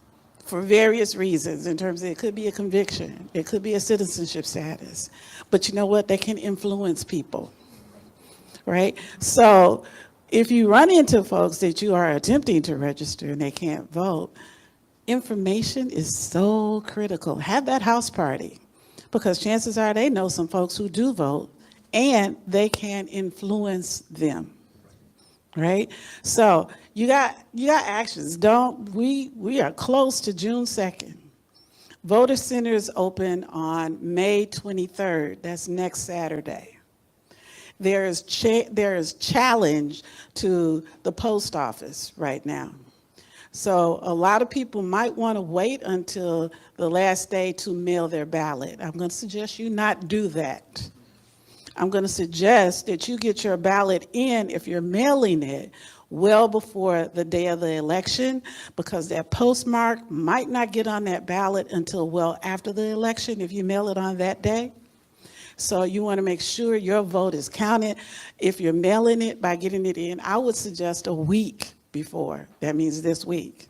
for various reasons, in terms of it could be a conviction, it could be a citizenship status, but you know what, they can influence people. Right? So if you run into folks that you are attempting to register and they can't vote, information is so critical. Have that house party, because chances are they know some folks who do vote and they can influence them. Right? So you got actions. We are close to June 2nd. Voter centers open on May 23rd. That's next Saturday. There is challenge to the post office right now. So a lot of people might want to wait until the last day to mail their ballot. I'm going to suggest you not do that. I'm going to suggest that you get your ballot in, if you're mailing it, well before the day of the election, because that postmark might not get on that ballot until well after the election if you mail it on that day. So you want to make sure your vote is counted. If you're mailing it by getting it in, I would suggest a week before. That means this week.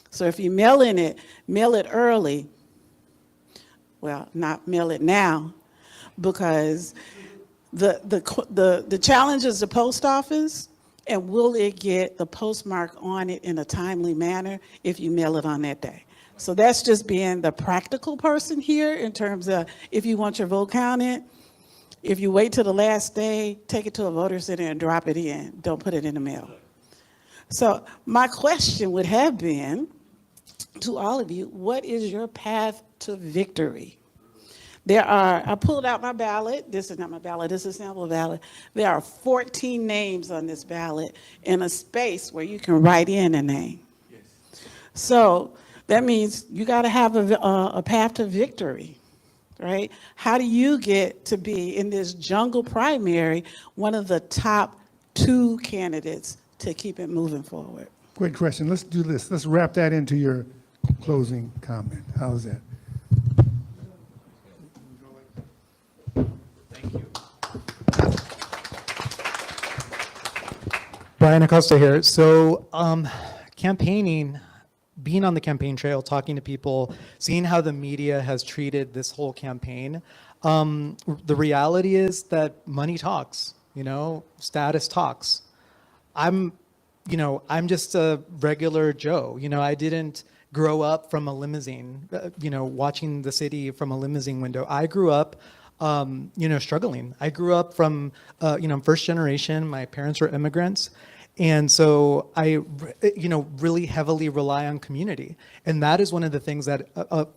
So if you're mailing it, mail it early. Well, not mail it now, because the challenge is the post office, and will it get the postmark on it in a timely manner if you mail it on that day? So that's just being the practical person here in terms of if you want your vote counted, if you wait till the last day, take it to a voter center and drop it in. Don't put it in the mail. So my question would have been to all of you, what is your path to victory? I pulled out my ballot. This is not my ballot, this is a sample ballot. There are 14 names on this ballot in a space where you can write in a name. Yes. So that means you got to have a path to victory, right? How do you get to be in this jungle primary one of the top 2 candidates to keep it moving forward? Great question. Let's do this. Let's wrap that into your closing comment. How's that? Brian Acosta here. So campaigning, being on the campaign trail, talking to people, seeing how the media has treated this whole campaign, the reality is that money talks, status talks. I'm just a regular Joe. I didn't grow up from a limousine, watching the city from a limousine window. I grew up struggling. I grew up from, first generation. My parents were immigrants. And so I, really heavily rely on community. And that is one of the things that,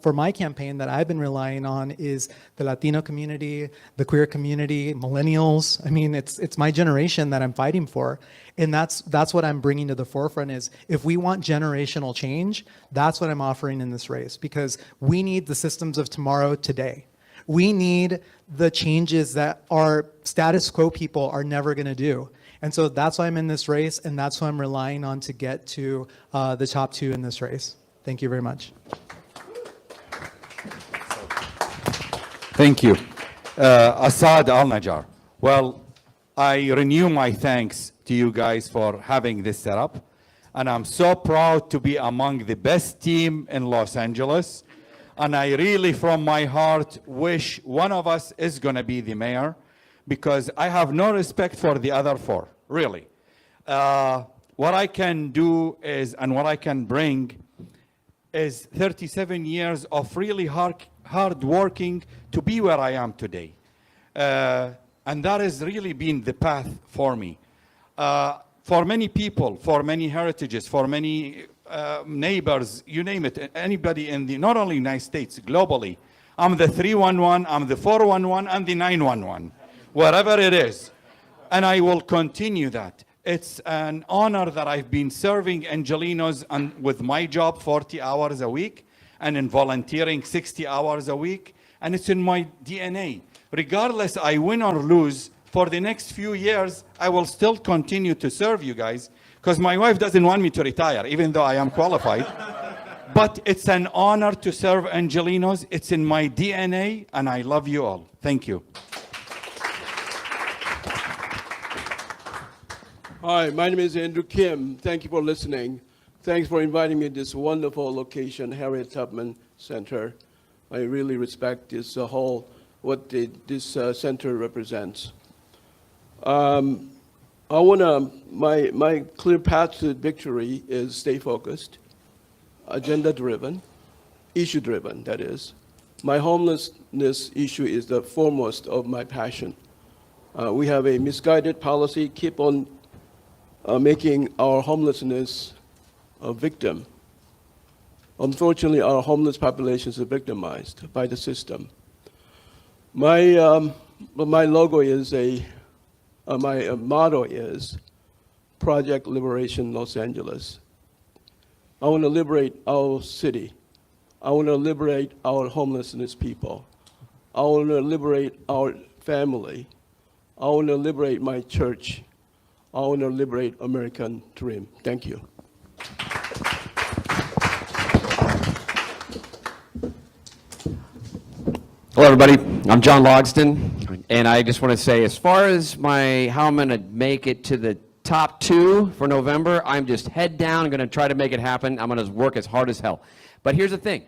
for my campaign, that I've been relying on is the Latino community, the queer community, millennials. I mean, it's my generation that I'm fighting for. And that's what I'm bringing to the forefront is if we want generational change, that's what I'm offering in this race, because we need the systems of tomorrow today. We need the changes that our status quo people are never going to do. And so that's why I'm in this race, and that's who I'm relying on to get to the top 2 in this race. Thank you very much. Thank you. Assad Al-Najjar. Well, I renew my thanks to you guys for having this set up. And I'm so proud to be among the best team in Los Angeles. And I really, from my heart, wish one of us is going to be the mayor, because I have no respect for the other 4, really. What I can do is, and what I can bring is 37 years of really hard working to be where I am today. And that has really been the path for me. For many people, for many heritages, for many neighbors, you name it, anybody in not only United States, globally, I'm the 311, I'm the 411, and the 911, wherever it is. And I will continue that. It's an honor that I've been serving Angelenos and with my job 40 hours a week, and in volunteering 60 hours a week, and it's in my DNA. Regardless, I win or lose, for the next few years, I will still continue to serve you guys because my wife doesn't want me to retire, even though I am qualified. But it's an honor to serve Angelenos. It's in my DNA, and I love you all. Thank you. Hi, my name is Andrew Kim. Thank you for listening. Thanks for inviting me to this wonderful location, Harriet Tubman Center. I really respect this this center represents. My clear path to victory is stay focused, agenda-driven, issue-driven, that is. My homelessness issue is the foremost of my passion. We have a misguided policy, keep on making our homelessness a victim. Unfortunately, our homeless populations are victimized by the system. My logo is my motto is Project Liberation Los Angeles. I want to liberate our city. I want to liberate our homelessness people. I want to liberate our family. I want to liberate my church. I want to liberate American dream. Thank you. Hello, everybody. I'm John Logsdon, and I just want to say, as far as how I'm going to make it to the top 2 for November, I'm just head down. I'm going to try to make it happen. I'm going to work as hard as hell. But here's the thing.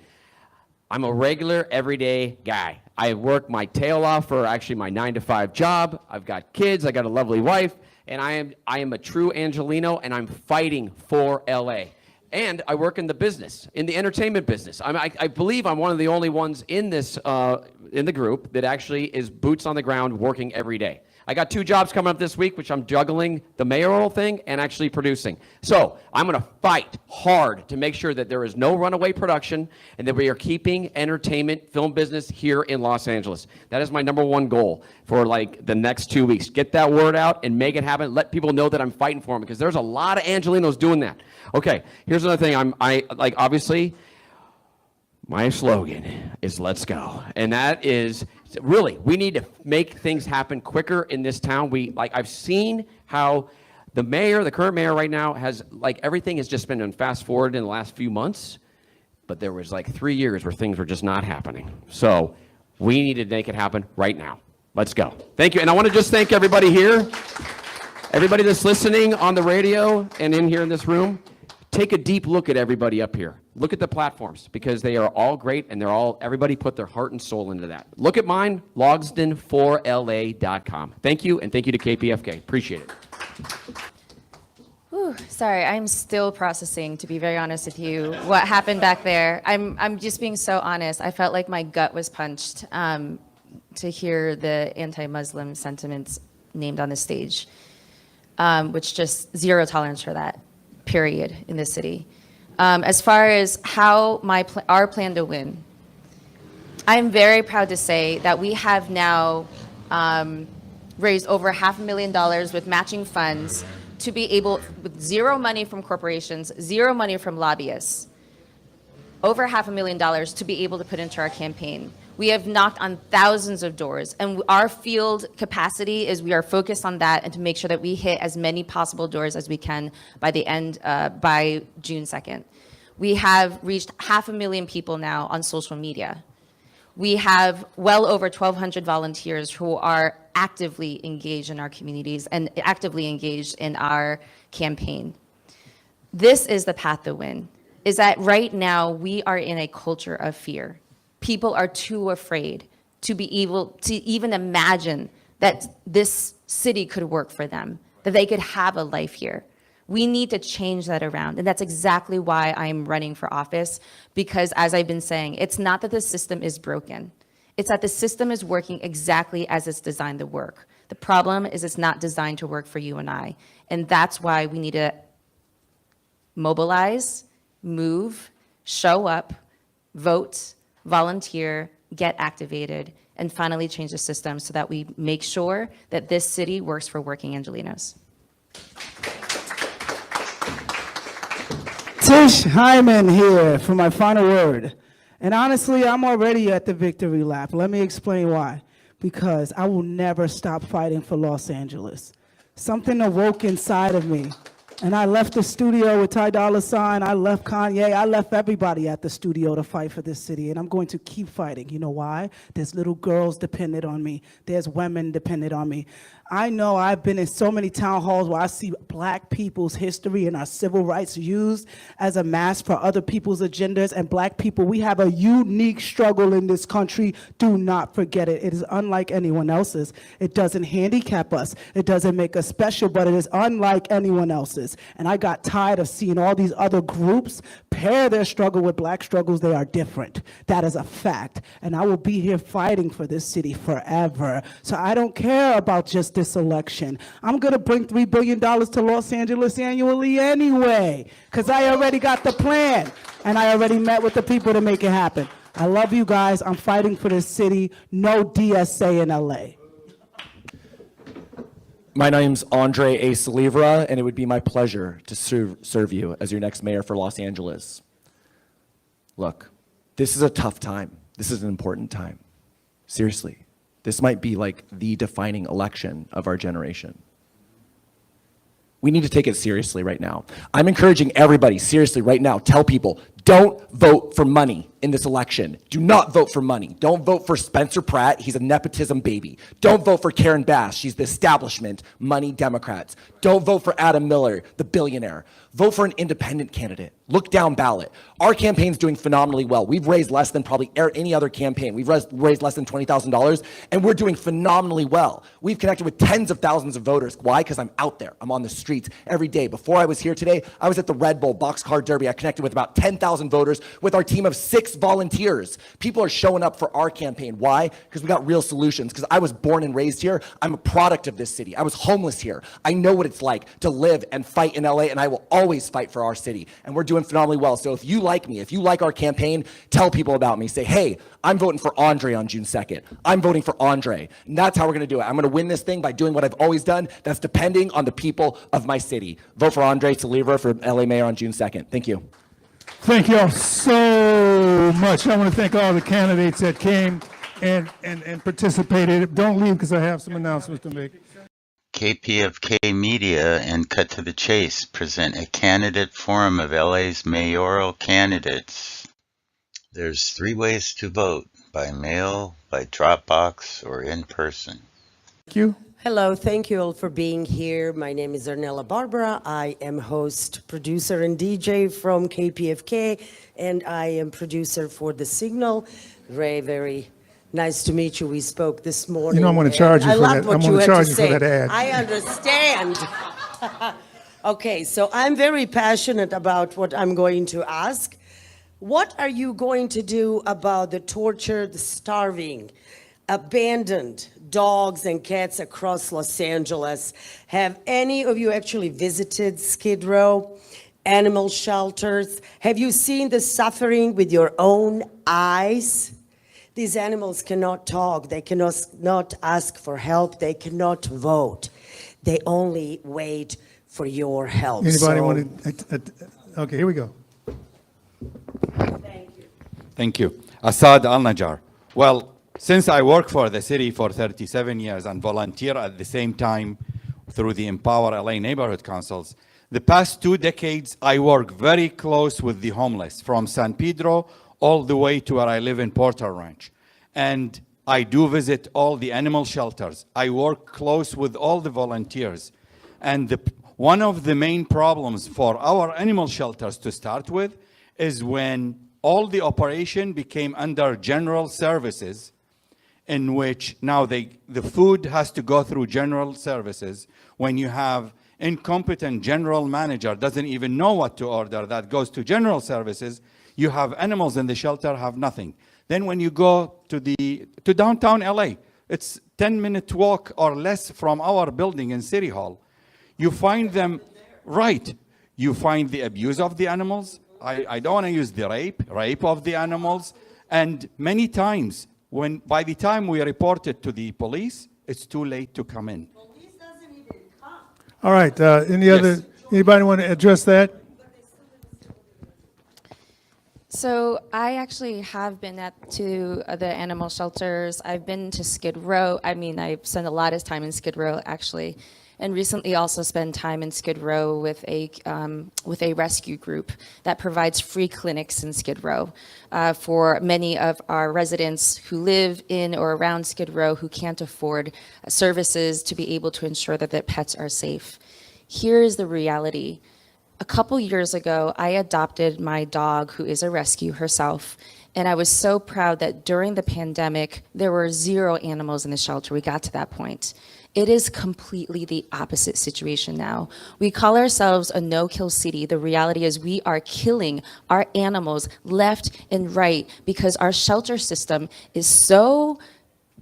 I'm a regular, everyday guy. I work my tail off for actually my 9-to-5 job. I've got kids. I got a lovely wife, and I am a true Angeleno, and I'm fighting for LA. And I work in the business, in the entertainment business. I believe I'm one of the only ones in this, in the group that actually is boots on the ground working every day. I got 2 jobs coming up this week, which I'm juggling the mayoral thing and actually producing. So I'm going to fight hard to make sure that there is no runaway production and that we are keeping entertainment, film business here in Los Angeles. That is my #1 goal for like the next 2 weeks. Get that word out and make it happen. Let people know that I'm fighting for them because there's a lot of Angelenos doing that. Okay, here's another thing. Obviously, my slogan is let's go. And that is really, we need to make things happen quicker in this town. I've seen how the current mayor right now has, everything has just been on fast forward in the last few months, but there was 3 years where things were just not happening. So we need to make it happen right now. Let's go. Thank you. And I want to just thank everybody here, everybody that's listening on the radio and in here in this room. Take a deep look at everybody up here. Look at the platforms because they are all great and everybody put their heart and soul into that. Look at mine, logsdon4la.com. Thank you, and thank you to KPFK. Appreciate it. Whew, sorry, I'm still processing, to be very honest with you, what happened back there. I'm just being so honest. I felt like my gut was punched to hear the anti-Muslim sentiments named on the stage, which just zero tolerance for that. Period, in this city. As far as how our plan to win, I'm very proud to say that we have now raised over $500,000 with matching funds to be able, with zero money from corporations, zero money from lobbyists, over $500,000 to be able to put into our campaign. We have knocked on thousands of doors, and our field capacity is we are focused on that and to make sure that we hit as many possible doors as we can by by June 2nd. We have reached 500,000 people now on social media. We have well over 1,200 volunteers who are actively engaged in our communities and actively engaged in our campaign. This is the path to win, is that right now we are in a culture of fear. People are too afraid to be able to even imagine that this city could work for them, that they could have a life here. We need to change that around. And that's exactly why I'm running for office, because as I've been saying, it's not that the system is broken. It's that the system is working exactly as it's designed to work. The problem is it's not designed to work for you and I. And that's why we need to mobilize, move, show up, vote, volunteer, get activated, and finally change the system so that we make sure that this city works for working Angelenos. Tish Hyman here for my final word. And honestly, I'm already at the victory lap. Let me explain why. because I will never stop fighting for Los Angeles. Something awoke inside of me. And I left the studio with Ty Dolla $ign, I left Kanye, I left everybody at the studio to fight for this city, and I'm going to keep fighting. You know why? There's little girls dependent on me. There's women dependent on me. I know I've been in so many town halls where I see black people's history and our civil rights used as a mask for other people's agendas, and black people, we have a unique struggle in this country. Do not forget it. It is unlike anyone else's. It doesn't handicap us. It doesn't make us special, but it is unlike anyone else's. And I got tired of seeing all these other groups pair their struggle with black struggles. They are different. That is a fact. And I will be here fighting for this city forever. So I don't care about just this election. I'm going to bring $3 billion to Los Angeles annually anyway, because I already got the plan. And I already met with the people to make it happen. I love you guys. I'm fighting for this city. No DSA in LA. My name's Andre A. Salivra, and it would be my pleasure to serve you as your next mayor for Los Angeles. Look, this is a tough time. This is an important time. Seriously, this might be like the defining election of our generation. We need to take it seriously right now. I'm encouraging everybody, seriously, right now, tell people, don't vote for money in this election. Do not vote for money. Don't vote for Spencer Pratt. He's a nepotism baby. Don't vote for Karen Bass. She's the establishment, money Democrats. Don't vote for Adam Miller, the billionaire. Vote for an independent candidate. Look down ballot. Our campaign's doing phenomenally well. We've raised less than probably any other campaign. We've raised less than $20,000, and we're doing phenomenally well. We've connected with tens of thousands of voters. Why? Because I'm out there. I'm on the streets every day. Before I was here today, I was at the Red Bull Boxcar Derby. I connected with about 10,000 voters with our team of 6 volunteers. People are showing up for our campaign. Why? Because we got real solutions. Because I was born and raised here. I'm a product of this city. I was homeless here. I know what it's like to live and fight in LA, and I will always fight for our city. And we're doing phenomenally well. So if you like me, if you like our campaign, tell people about me. Say, hey, I'm voting for Andre on June 2nd. I'm voting for Andre. And that's how we're going to do it. I'm going to win this thing by doing what I've always done. That's depending on the people of my city. Vote for Andre Salivra for LA Mayor on June 2nd. Thank you. Thank you all so much. I want to thank all the candidates that came and participated. Don't leave because I have some announcements to make. KPFK Media and Cut to the Chase present a candidate forum of LA's mayoral candidates. There's 3 ways to vote: by mail, by Dropbox, or in person. Thank you. Hello, thank you all for being here. My name is Ornella Barbara. I am host, producer, and DJ from KPFK, and I am producer for The Signal. Ray, very nice to meet you. We spoke this morning. You know I'm going to charge you for that. I'm going to charge you for that ad. I understand. Okay, so I'm very passionate about what I'm going to ask. What are you going to do about the tortured, starving, abandoned dogs and cats across Los Angeles? Have any of you actually visited Skid Row, animal shelters? Have you seen the suffering with your own eyes? These animals cannot talk. They cannot not ask for help. They cannot vote. They only wait for your help. Anybody want to? Okay, here we go. Thank you. Thank you. Assad Al-Najjar. Well, since I work for the city for 37 years and volunteer at the same time through the Empower LA Neighborhood Councils, the past 2 decades, I work very close with the homeless from San Pedro all the way to where I live in Porter Ranch. And I do visit all the animal shelters. I work close with all the volunteers. And one of the main problems for our animal shelters to start with is when all the operation became under general services, in which now the food has to go through general services. When you have incompetent general manager doesn't even know what to order, that goes to general services, you have animals in the shelter have nothing. Then when you go to downtown LA, it's 10-minute walk or less from our building in City Hall. You find them, right, you find the abuse of the animals. I don't want to use the rape of the animals. And many times, by the time we report it to the police, it's too late to come in. Police doesn't even come. All right. Anybody want to address that? So I actually have been to the animal shelters. I've been to Skid Row. I mean, I've spent a lot of time in Skid Row, actually, and recently also spent time in Skid Row with a rescue group that provides free clinics in Skid Row for many of our residents who live in or around Skid Row who can't afford services to be able to ensure that their pets are safe. Here is the reality. A couple years ago, I adopted my dog, who is a rescue herself, and I was so proud that during the pandemic, there were 0 animals in the shelter. We got to that point. It is completely the opposite situation now. We call ourselves a no-kill city. The reality is we are killing our animals left and right because our shelter system is so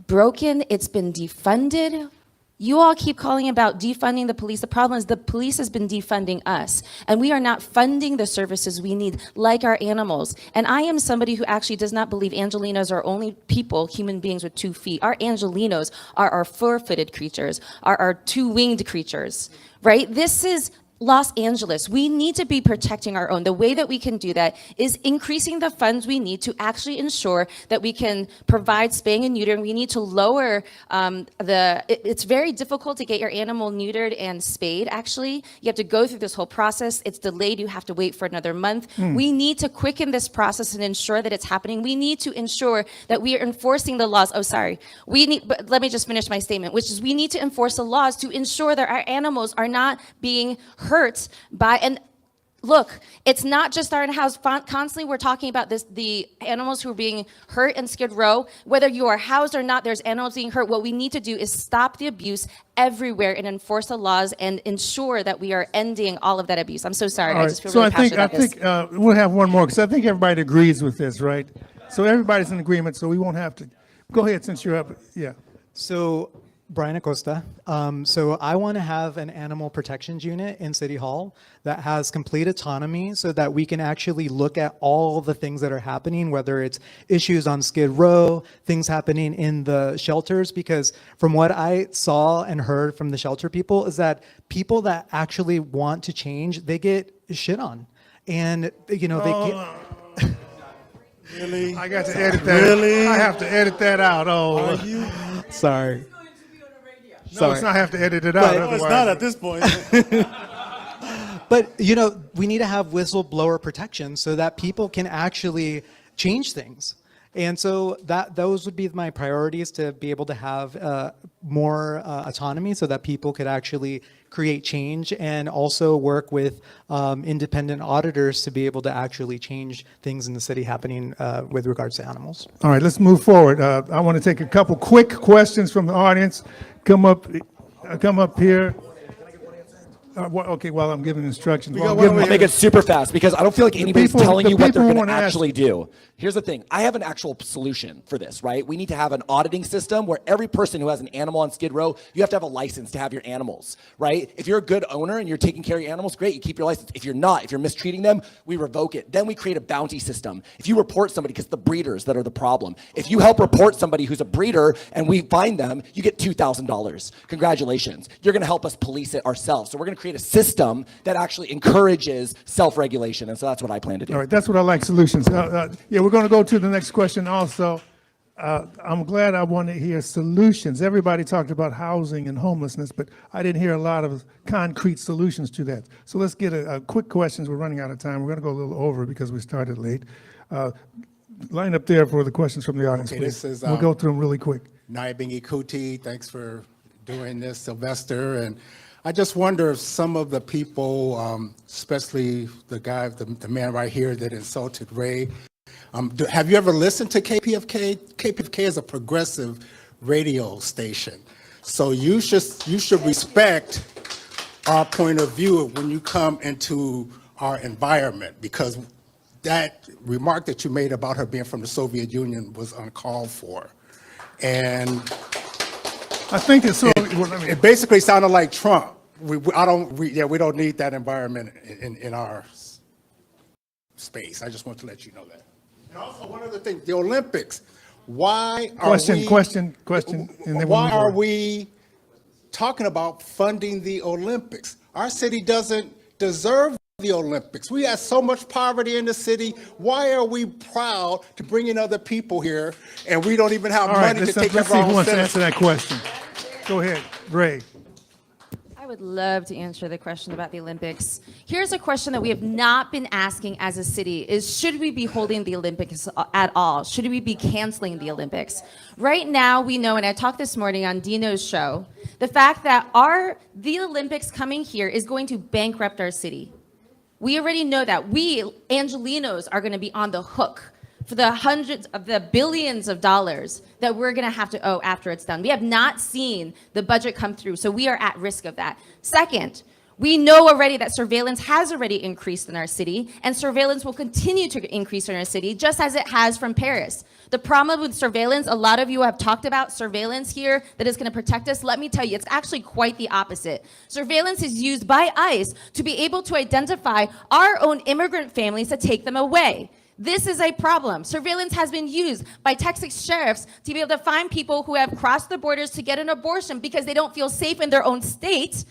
broken, it's been defunded. You all keep calling about defunding the police. The problem is the police has been defunding us, and we are not funding the services we need, like our animals. And I am somebody who actually does not believe Angelinos are only people, human beings with 2 feet. Our Angelinos are our 4-footed creatures, are our 2-winged creatures, right? This is Los Angeles. We need to be protecting our own. The way that we can do that is increasing the funds we need to actually ensure that we can provide spaying and neutering. We need to lower it's very difficult to get your animal neutered and spayed, actually. You have to go through this whole process. It's delayed. You have to wait for another month. We need to quicken this process and ensure that it's happening. We need to ensure that we are enforcing the laws. Oh, sorry. But let me just finish my statement, which is we need to enforce the laws to ensure that our animals are not being hurt by, and look, it's not just our in-house. Constantly we're talking about this, the animals who are being hurt in Skid Row. Whether you are housed or not, there's animals being hurt. What we need to do is stop the abuse everywhere and enforce the laws and ensure that we are ending all of that abuse. I'm so sorry. I just feel really passionate about this. I think we'll have one more, because I think everybody agrees with this, right? So everybody's in agreement, so we won't have to. Go ahead, since you're up. Yeah. So Brian Acosta. So I want to have an animal protections unit in City Hall that has complete autonomy so that we can actually look at all the things that are happening, whether it's issues on Skid Row, things happening in the shelters, because from what I saw and heard from the shelter people is that people that actually want to change, they get shit on. And, you know, they get... Really? I got to edit that. Really? I have to edit that out. Oh. Are you? Sorry. No, it's not. I have to edit it out. No, it's not at this point. But, you know, we need to have whistleblower protection so that people can actually change things. And so those would be my priorities, to be able to have more autonomy so that people could actually create change, and also work with independent auditors to be able to actually change things in the city happening with regards to animals. All right, let's move forward. I want to take a couple quick questions from the audience. Come up here. Okay, while I'm giving instructions. I'll make it super fast, because I don't feel like anybody's telling you what they're going to actually do. Here's the thing. I have an actual solution for this, right? We need to have an auditing system where every person who has an animal on Skid Row, you have to have a license to have your animals, right? If you're a good owner and you're taking care of your animals, great, you keep your license. If you're not, if you're mistreating them, we revoke it. Then we create a bounty system. If you report somebody, because it's the breeders that are the problem. If you help report somebody who's a breeder and we find them, you get $2,000. Congratulations. You're going to help us police it ourselves. So we're going to create a system that actually encourages self-regulation, and so that's what I plan to do. All right, that's what I like, solutions. Yeah, we're going to go to the next question also. I'm glad I want to hear solutions. Everybody talked about housing and homelessness, but I didn't hear a lot of concrete solutions to that. So let's get a quick questions. We're running out of time. We're going to go a little over because we started late. Line up there for the questions from the audience, Okay, please. this is, we'll go through them really quick. Naibingi Kuti, thanks for doing this, Sylvester. And I just wonder if some of the people, especially the man right here that insulted Ray, have you ever listened to KPFK? KPFK is a progressive radio station. So you should respect our point of view when you come into our environment, because that remark that you made about her being from the Soviet Union was uncalled for. And I think it's so. It basically sounded like Trump. We don't need that environment in our space. I just want to let you know that. And also one other thing, the Olympics. Why are we talking about funding the Olympics? Our city doesn't deserve the Olympics. We have so much poverty in the city. Why are we proud to bring in other people here and we don't even have All right, money to let's take care see of our who own wants to citizens? answer that question. Go ahead, Ray. I would love to answer the question about the Olympics. Here's a question that we have not been asking as a city is, should we be holding the Olympics at all? Should we be canceling the Olympics? Right now, we know, and I talked this morning on Dino's show, the fact that the Olympics coming here is going to bankrupt our city. We already know that. We, Angelinos, are going to be on the hook for the hundreds of the billions of dollars that we're going to have to owe after it's done. We have not seen the budget come through, so we are at risk of that. Second, we know already that surveillance has already increased in our city, and surveillance will continue to increase in our city, just as it has from Paris. The problem with surveillance, a lot of you have talked about surveillance here that is going to protect us. Let me tell you, it's actually quite the opposite. Surveillance is used by ICE to be able to identify our own immigrant families to take them away. This is a problem. Surveillance has been used by Texas sheriffs to be able to find people who have crossed the borders to get an abortion because they don't feel safe in their own state.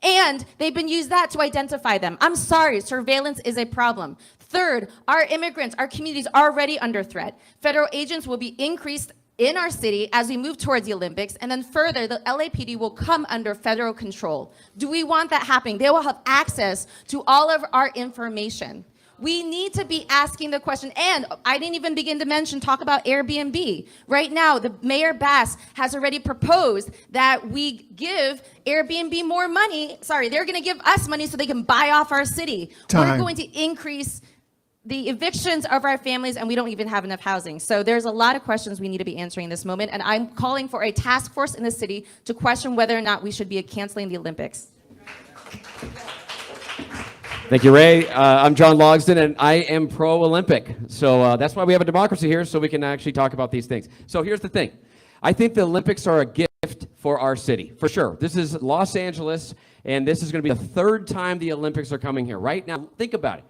And they've been used that to identify them. I'm sorry, surveillance is a problem. Third, our immigrants, our communities are already under threat. Federal agents will be increased in our city as we move towards the Olympics, and then further, the LAPD will come under federal control. Do we want that happening? They will have access to all of our information. We need to be asking the question, and I didn't even begin to talk about Airbnb. Right now, the Mayor Bass has already proposed that we give Airbnb more money. Sorry, they're going to give us money so they can buy off our city. We're going to increase the evictions of our families, and we don't even have enough housing. So there's a lot of questions we need to be answering in this moment, and I'm calling for a task force in the city to question whether or not we should be canceling the Olympics. Thank you, Ray. I'm John Logsdon, and I am pro-Olympic. So that's why we have a democracy here, so we can actually talk about these things. So here's the thing. I think the Olympics are a gift for our city, for sure. This is Los Angeles, and this is going to be the third time the Olympics are coming here. Right now, think about it.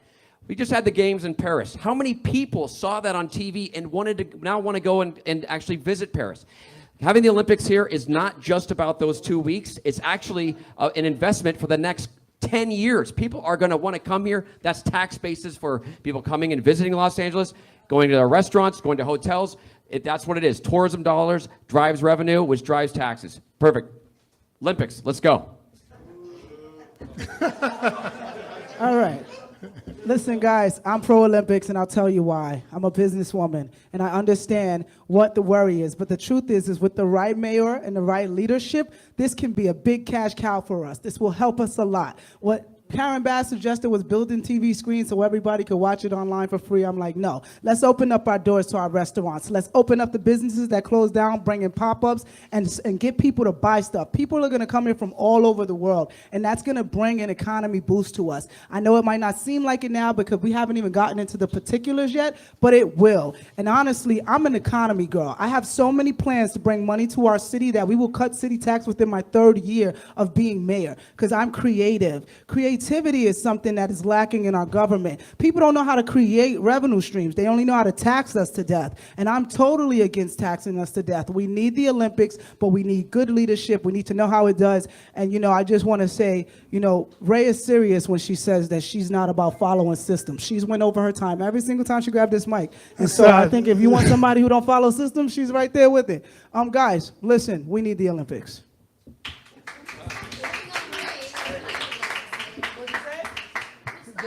We just had the games in Paris. How many people saw that on TV and want to go and actually visit Paris? Having the Olympics here is not just about those 2 weeks. It's actually an investment for the next 10 years. People are going to want to come here. That's tax bases for people coming and visiting Los Angeles, going to their restaurants, going to hotels. That's what it is. Tourism dollars drives revenue, which drives taxes. Perfect. Olympics, let's go. All right. Listen, guys, I'm pro-Olympics, and I'll tell you why. I'm a businesswoman, and I understand what the worry is. But the truth is with the right mayor and the right leadership, this can be a big cash cow for us. This will help us a lot. What Karen Bass suggested was building TV screens so everybody could watch it online for free. I'm like, no. Let's open up our doors to our restaurants. Let's open up the businesses that close down, bring in pop-ups, and get people to buy stuff. People are going to come here from all over the world, and that's going to bring an economy boost to us. I know it might not seem like it now because we haven't even gotten into the particulars yet, but it will. And honestly, I'm an economy girl. I have so many plans to bring money to our city that we will cut city tax within my 3rd year of being mayor because I'm creative. Creativity is something that is lacking in our government. People don't know how to create revenue streams. They only know how to tax us to death. And I'm totally against taxing us to death. We need the Olympics, but we need good leadership. We need to know how it does. And, I just want to say, Ray is serious when she says that she's not about following systems. She's went over her time every single time she grabbed this mic. And so I think if you want somebody who don't follow systems, she's right there with it. Guys, listen, we need the Olympics.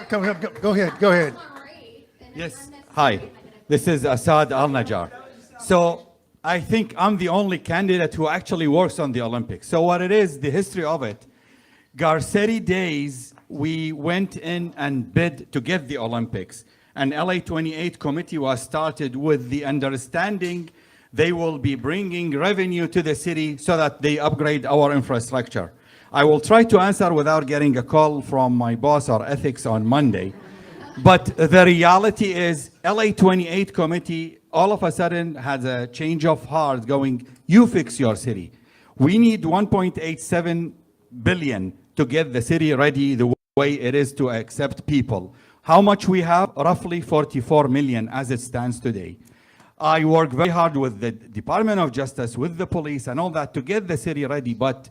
Go ahead. Yes. Hi, this is Assad Al-Najjar. So I think I'm the only candidate who actually works on the Olympics. So what it is, the history of it, Garcetti days, we went in and bid to get the Olympics. An LA 28 committee was started with the understanding they will be bringing revenue to the city so that they upgrade our infrastructure. I will try to answer without getting a call from my boss or ethics on Monday. But the reality is LA 28 committee all of a sudden has a change of heart going, you fix your city. We need 1.87 billion to get the city ready the way it is to accept people. How much we have? Roughly 44 million as it stands today. I work very hard with the Department of Justice, with the police and all that to get the city ready, but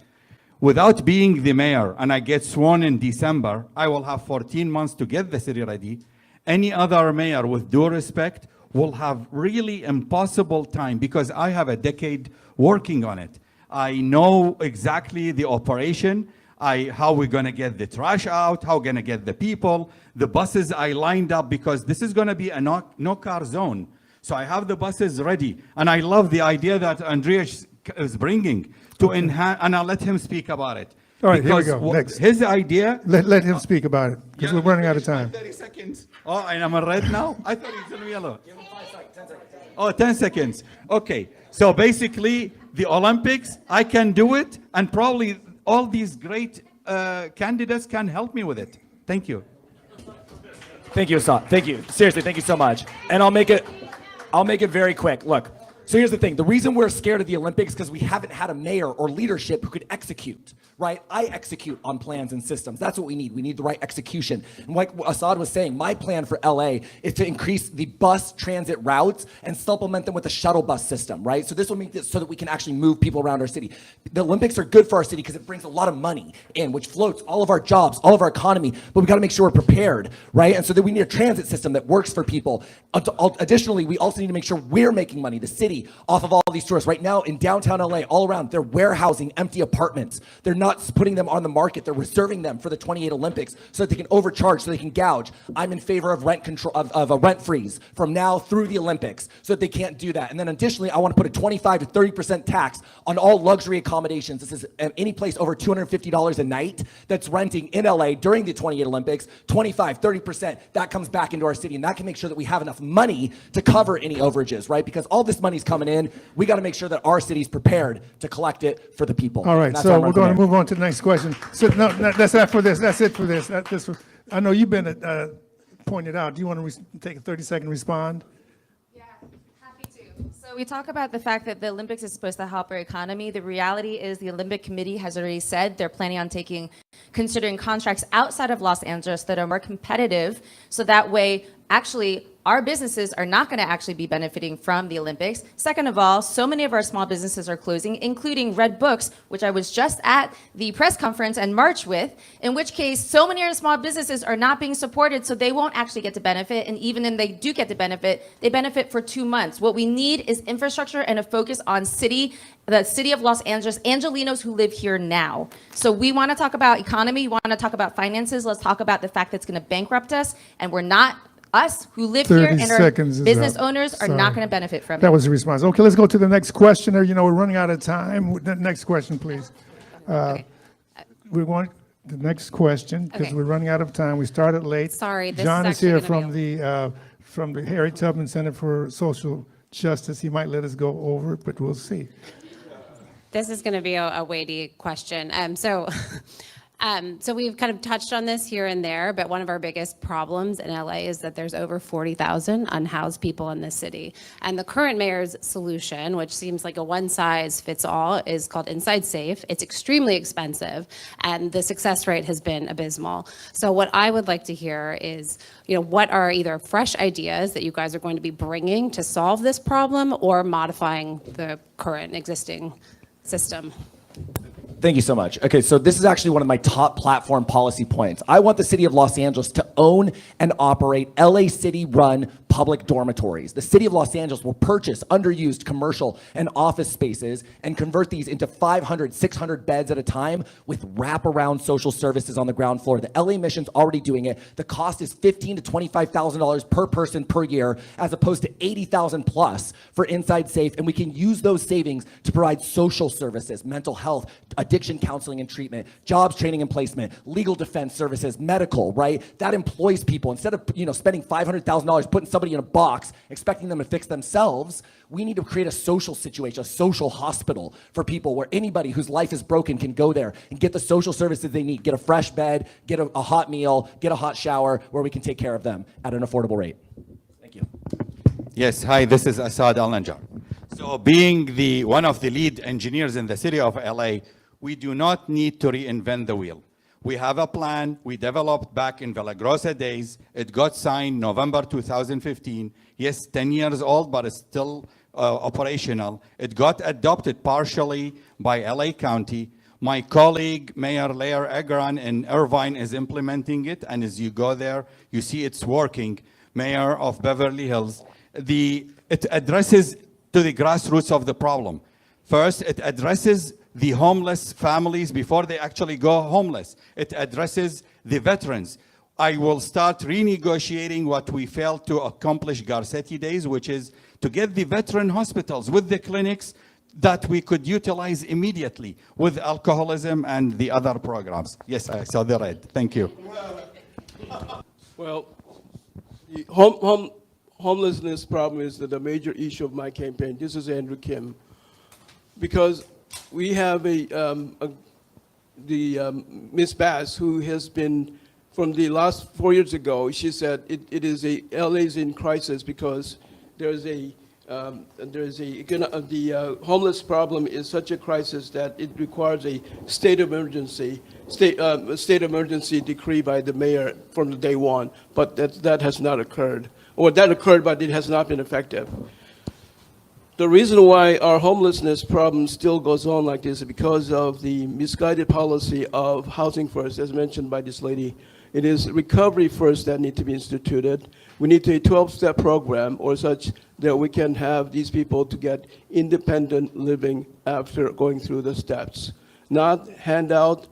without being the mayor, and I get sworn in December, I will have 14 months to get the city ready. Any other mayor, with due respect, will have really impossible time because I have a decade working on it. I know exactly the operation, how we're gonna get the trash out, how we're gonna get the people, the buses I lined up because this is gonna be a no car zone. So I have the buses ready. And I love the idea that Andreas is bringing to enhance, and I'll let him speak about it. All right, here we Because go. Next. his idea. Let him speak about it, because we're running out of time. 30 seconds. Oh, and I'm on red now? I thought he was in yellow. Oh, 10 seconds. Okay. So basically, the Olympics, I can do it, and probably all these great candidates can help me with it. Thank you. Thank you, Assad. Thank you. Seriously, thank you so much. And I'll make it very quick. Look, so here's the thing. The reason we're scared of the Olympics is because we haven't had a mayor or leadership who could execute, right? I execute on plans and systems. That's what we need. We need the right execution. And like Assad was saying, my plan for LA is to increase the bus transit routes and supplement them with a shuttle bus system, right? So this will make this so that we can actually move people around our city. The Olympics are good for our city because it brings a lot of money in, which floats all of our jobs, all of our economy, but we got to make sure we're prepared, right? And so that we need a transit system that works for people. Additionally, we also need to make sure we're making money, the city, off of all these tourists. Right now in downtown LA, all around, they're warehousing empty apartments. They're not putting them on the market. They're reserving them for the 28 Olympics so that they can overcharge, so they can gouge. I'm in favor of rent control, of a rent freeze from now through the Olympics so that they can't do that. And then additionally, I want to put a 25 to 30% tax on all luxury accommodations. This is any place over $250 a night that's renting in LA during the 28 Olympics, 25, 30%, that comes back into our city. And that can make sure that we have enough money to cover any overages, right? Because all this money's coming in. We got to make sure that our city's prepared to collect it for the people. All right, so we're going to move on to the next question. So no, that's not for this. That's it for this. I know you've been pointed out. Do you want to take a 30-second respond? So we talk about the fact that the Olympics is supposed to help our economy. The reality is the Olympic Committee has already said they're planning on considering contracts outside of Los Angeles that are more competitive. So that way, actually, our businesses are not going to actually be benefiting from the Olympics. Second of all, so many of our small businesses are closing, including Red Books, which I was just at the press conference and march with, in which case so many of our small businesses are not being supported, so they won't actually get to benefit. And even if they do get to benefit, they benefit for 2 months. What we need is infrastructure and a focus on the city of Los Angeles, Angelinos who live here now. So we want to talk about economy, we want to talk about finances, let's talk about the fact that it's going to bankrupt us, and we're not. Us who live here and our business owners are not going to benefit from it. That was the response. Okay, let's go to the next questioner. You know, we're running out of time. Next question, please. We want the next question because we're running out of time. We started late. Sorry, this John is is here actually from the Harriet Tubman Center for Social Justice. He might let us go over it, but we'll see. This is going to be a weighty question. So we've kind of touched on this here and there, but one of our biggest problems in LA is that there's over 40,000 unhoused people in this city. And the current mayor's solution, which seems like a one-size-fits-all, is called Inside Safe. It's extremely expensive, and the success rate has been abysmal. So what I would like to hear is, what are either fresh ideas that you guys are going to be bringing to solve this problem or modifying the current existing system? Thank you so much. Okay, so this is actually one of my top platform policy points. I want the city of Los Angeles to own and operate LA City-run public dormitories. The city of Los Angeles will purchase underused commercial and office spaces and convert these into 500, 600 beds at a time with wraparound social services on the ground floor. The LA Mission's already doing it. The cost is $15,000 to $25,000 per person per year, as opposed to $80,000 plus for Inside Safe. And we can use those savings to provide social services, mental health, addiction counseling and treatment, jobs training and placement, legal defense services, medical, right? That employs people. Instead of spending $500,000 putting somebody in a box, expecting them to fix themselves, we need to create a social situation, a social hospital for people where anybody whose life is broken can go there and get the social services they need, get a fresh bed, get a hot meal, get a hot shower, where we can take care of them at an affordable rate. Thank you. Yes, hi, this is Assad Al-Najjar. So being one of the lead engineers in the city of LA, we do not need to reinvent the wheel. We have a plan we developed back in Villagrosa days. It got signed November 2015. Yes, 10 years old, but it's still operational. It got adopted partially by LA County. My colleague, Mayor Lair Agran in Irvine is implementing it, and as you go there, you see it's working. Mayor of Beverly Hills. It addresses to the grassroots of the problem. First, it addresses the homeless families before they actually go homeless. It addresses the veterans. I will start renegotiating what we failed to accomplish Garcetti days, which is to get the veteran hospitals with the clinics that we could utilize immediately with alcoholism and the other programs. Yes, I saw the red. Thank you. Well, the homelessness problem is the major issue of my campaign. This is Andrew Kim. Because we have Ms. Bass, who has been, from the last 4 years ago, she said LA is in crisis because the homeless problem is such a crisis that it requires a state of emergency decree by the mayor from the day one. But that has not occurred, or that occurred, but it has not been effective. The reason why our homelessness problem still goes on like this is because of the misguided policy of housing first, as mentioned by this lady. It is recovery first that need to be instituted. We need a 12-step program or such that we can have these people to get independent living after going through the steps. Not handout,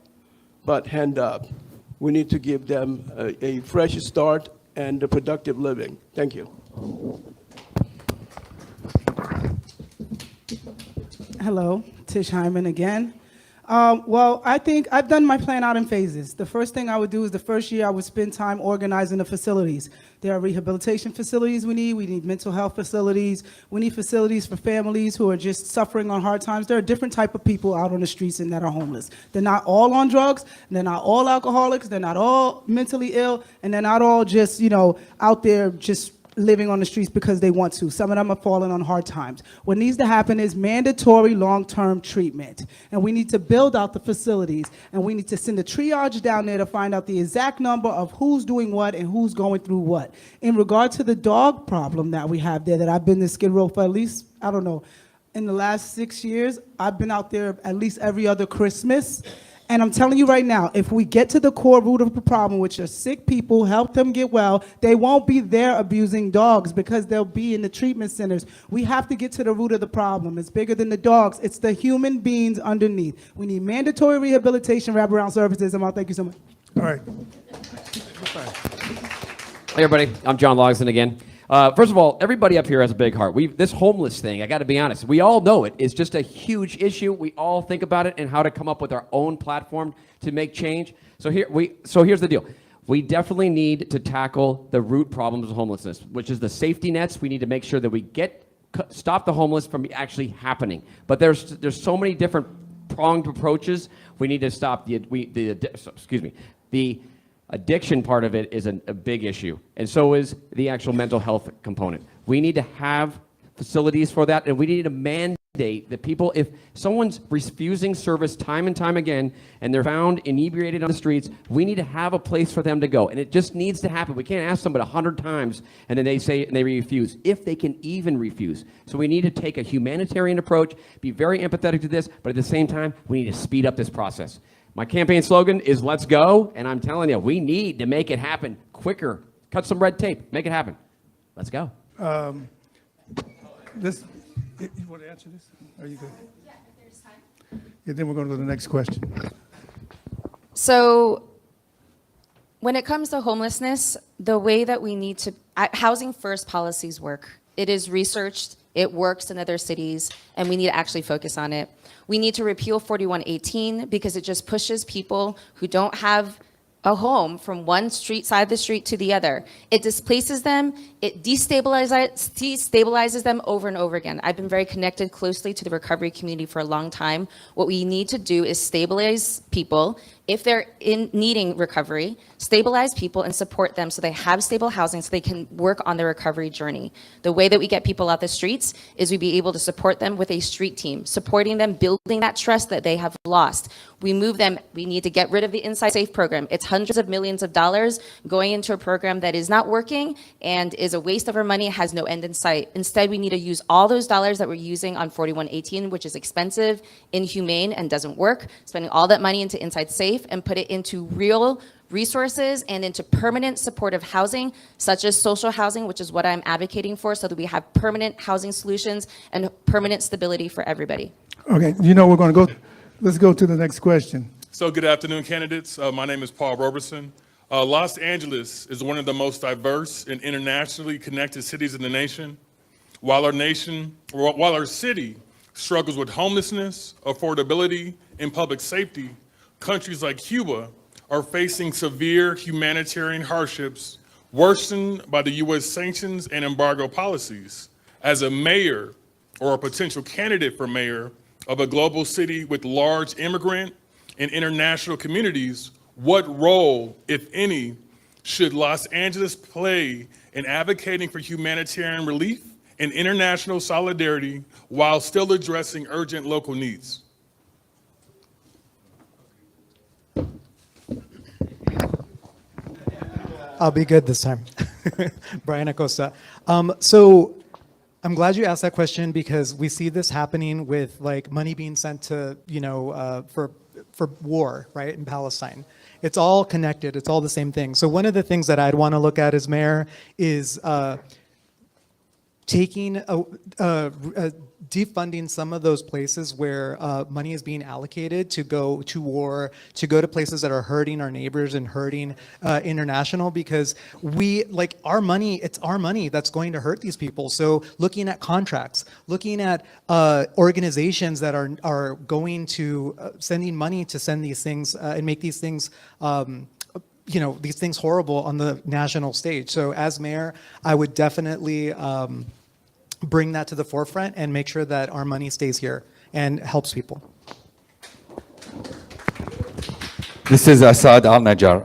but hand up. We need to give them a fresh start and a productive living. Thank you. Hello, Tish Hyman again. Well, I think I've done my plan out in phases. The first thing I would do is the first year I would spend time organizing the facilities. There are rehabilitation facilities we need mental health facilities, we need facilities for families who are just suffering on hard times. There are different type of people out on the streets and that are homeless. They're not all on drugs, they're not all alcoholics, they're not all mentally ill, and they're not all just, out there just living on the streets because they want to. Some of them are falling on hard times. What needs to happen is mandatory long-term treatment. And we need to build out the facilities. And we need to send a triage down there to find out the exact number of who's doing what and who's going through what. In regard to the dog problem that we have there, that I've been to Skid Row for at least, I don't know, in the last 6 years, I've been out there at least every other Christmas. And I'm telling you right now, if we get to the core root of the problem, which are sick people, help them get well, they won't be there abusing dogs because they'll be in the treatment centers. We have to get to the root of the problem. It's bigger than the dogs. It's the human beings underneath. We need mandatory rehabilitation, wraparound services. Thank you so much. All right. Hey everybody, I'm John Logsdon again. First of all, everybody up here has a big heart. This homeless thing, I got to be honest, we all know it. It's just a huge issue. We all think about it and how to come up with our own platform to make change. So here's the deal. We definitely need to tackle the root problems of homelessness, which is the safety nets. We need to make sure that we stop the homeless from actually happening. But there's so many different pronged approaches. We need to stop the addiction part of it is a big issue, and so is the actual mental health component. We need to have facilities for that, and we need to mandate that people, if someone's refusing service time and time again, and they're found inebriated on the streets, we need to have a place for them to go, and it just needs to happen. We can't ask somebody 100 times, and then they say and they refuse, if they can even refuse. So we need to take a humanitarian approach, be very empathetic to this, but at the same time, we need to speed up this process. My campaign slogan is "Let's go," and I'm telling you, we need to make it happen quicker. Cut some red tape, make it happen. Let's go. You want to answer this? Are you good? Yeah, if there's time. Yeah, then we're going to go to the next question. So when it comes to homelessness, the way that we need to, housing first policies work. It is researched, it works in other cities, and we need to actually focus on it. We need to repeal 4118 because it just pushes people who don't have a home from one side of the street to the other. It displaces them, it destabilizes them over and over again. I've been very connected closely to the recovery community for a long time. What we need to do is stabilize people, If they're in needing recovery, stabilize people and support them so they have stable housing so they can work on their recovery journey. The way that we get people out the streets is we be able to support them with a street team, supporting them, building that trust that they have lost. We move them, we need to get rid of the Inside Safe program. It's hundreds of millions of dollars going into a program that is not working and is a waste of our money, has no end in sight. Instead, we need to use all those dollars that we're using on 4118, which is expensive, inhumane, and doesn't work, spending all that money into Inside Safe and put it into real resources and into permanent supportive housing, such as social housing, which is what I'm advocating for, so that we have permanent housing solutions and permanent stability for everybody. Okay, you know we're going to go. Let's go to the next question. So good afternoon, candidates. My name is Paul Roberson. Los Angeles is one of the most diverse and internationally connected cities in the nation. While our city struggles with homelessness, affordability, and public safety, countries like Cuba are facing severe humanitarian hardships worsened by the U.S. sanctions and embargo policies. As a mayor or a potential candidate for mayor of a global city with large immigrant and international communities, what role, if any, should Los Angeles play in advocating for humanitarian relief and international solidarity while still addressing urgent local needs? I'll be good this time. Brian Acosta. So I'm glad you asked that question because we see this happening with like money being sent to, for war, right, in Palestine. It's all connected. It's all the same thing. So one of the things that I'd want to look at as mayor is taking defunding some of those places where money is being allocated to go to war, to go to places that are hurting our neighbors and hurting international, because we, like, our money, it's our money that's going to hurt these people. So looking at contracts, looking at organizations that are going to sending money to send these things and make these things these things horrible on the national stage. So as mayor, I would definitely bring that to the forefront and make sure that our money stays here and helps people. This is Assad Al-Najjar.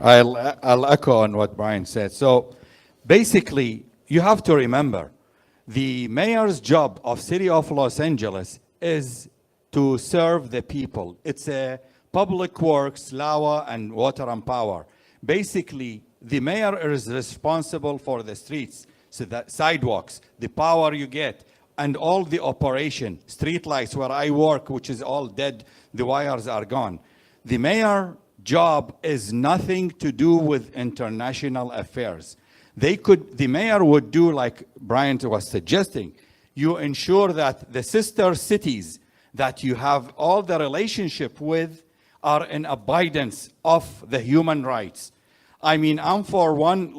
I'll echo on what Brian said. So basically, you have to remember, the mayor's job of City of Los Angeles is to serve the people. It's a public works, LAWA, and water and power. Basically, the mayor is responsible for the streets, so that sidewalks, the power you get, and all the operation, street lights where I work, which is all dead, the wires are gone. The mayor job is nothing to do with international affairs. The mayor would do like Brian was suggesting. You ensure that the sister cities that you have all the relationship with are in abidance of the human rights. I mean, I'm for one,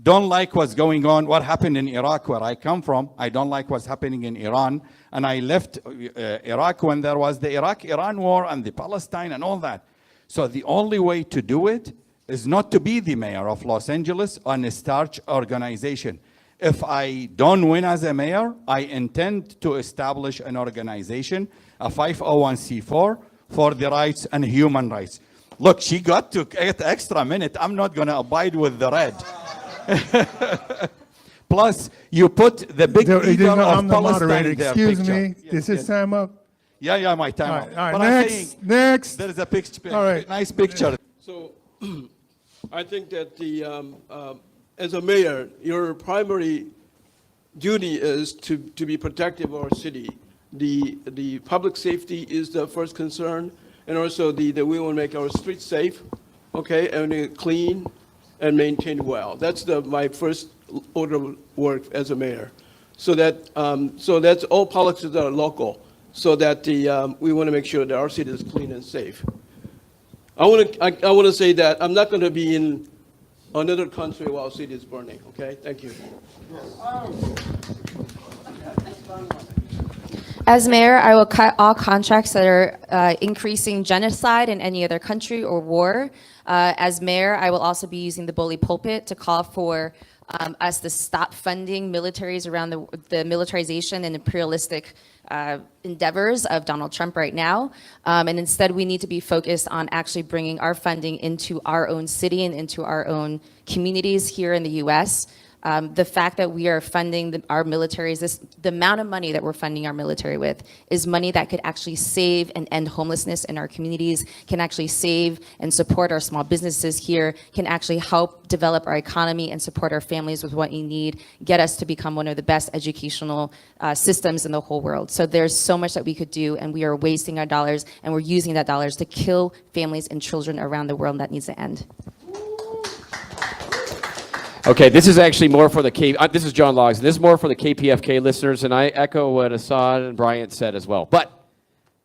don't like what's going on, what happened in Iraq where I come from. I don't like what's happening in Iran. And I left Iraq when there was the Iraq-Iran war and the Palestine and all that. So the only way to do it is not to be the mayor of Los Angeles on a starch organization. If I don't win as a mayor, I intend to establish an organization, a 501c4, for the rights and human rights. Look, she got to get extra minute. I'm not going to abide with the red. Plus, you put the big leader of I'm the Palestine moderator. in their Excuse picture. me. Is his time up? Yeah, my time up. All right, But I'm next, saying next. there is a picture, All right. nice picture. So I think that as a mayor, your primary duty is to be protective of our city. The public safety is the first concern, and also we want to make our streets safe, okay, and clean and maintained well. That's my first order of work as a mayor. So that's all policies that are local, so that we want to make sure that our city is clean and safe. I want to say that I'm not going to be in another country while the city is burning, okay? Thank you. As mayor, I will cut all contracts that are increasing genocide in any other country or war. As mayor, I will also be using the bully pulpit to call for us to stop funding militaries around the militarization and imperialistic endeavors of Donald Trump right now. And instead, we need to be focused on actually bringing our funding into our own city and into our own communities here in the US. The fact that we are funding our militaries, the amount of money that we're funding our military with is money that could actually save and end homelessness in our communities, can actually save and support our small businesses here, can actually help develop our economy and support our families with what you need, get us to become one of the best educational systems in the whole world. So there's so much that we could do, and we are wasting our dollars, and we're using that dollars to kill families and children around the world. That needs to end. Okay, this is actually more for the this is John Logs. This is more for the KPFK listeners, and I echo what Assad and Bryant said as well. But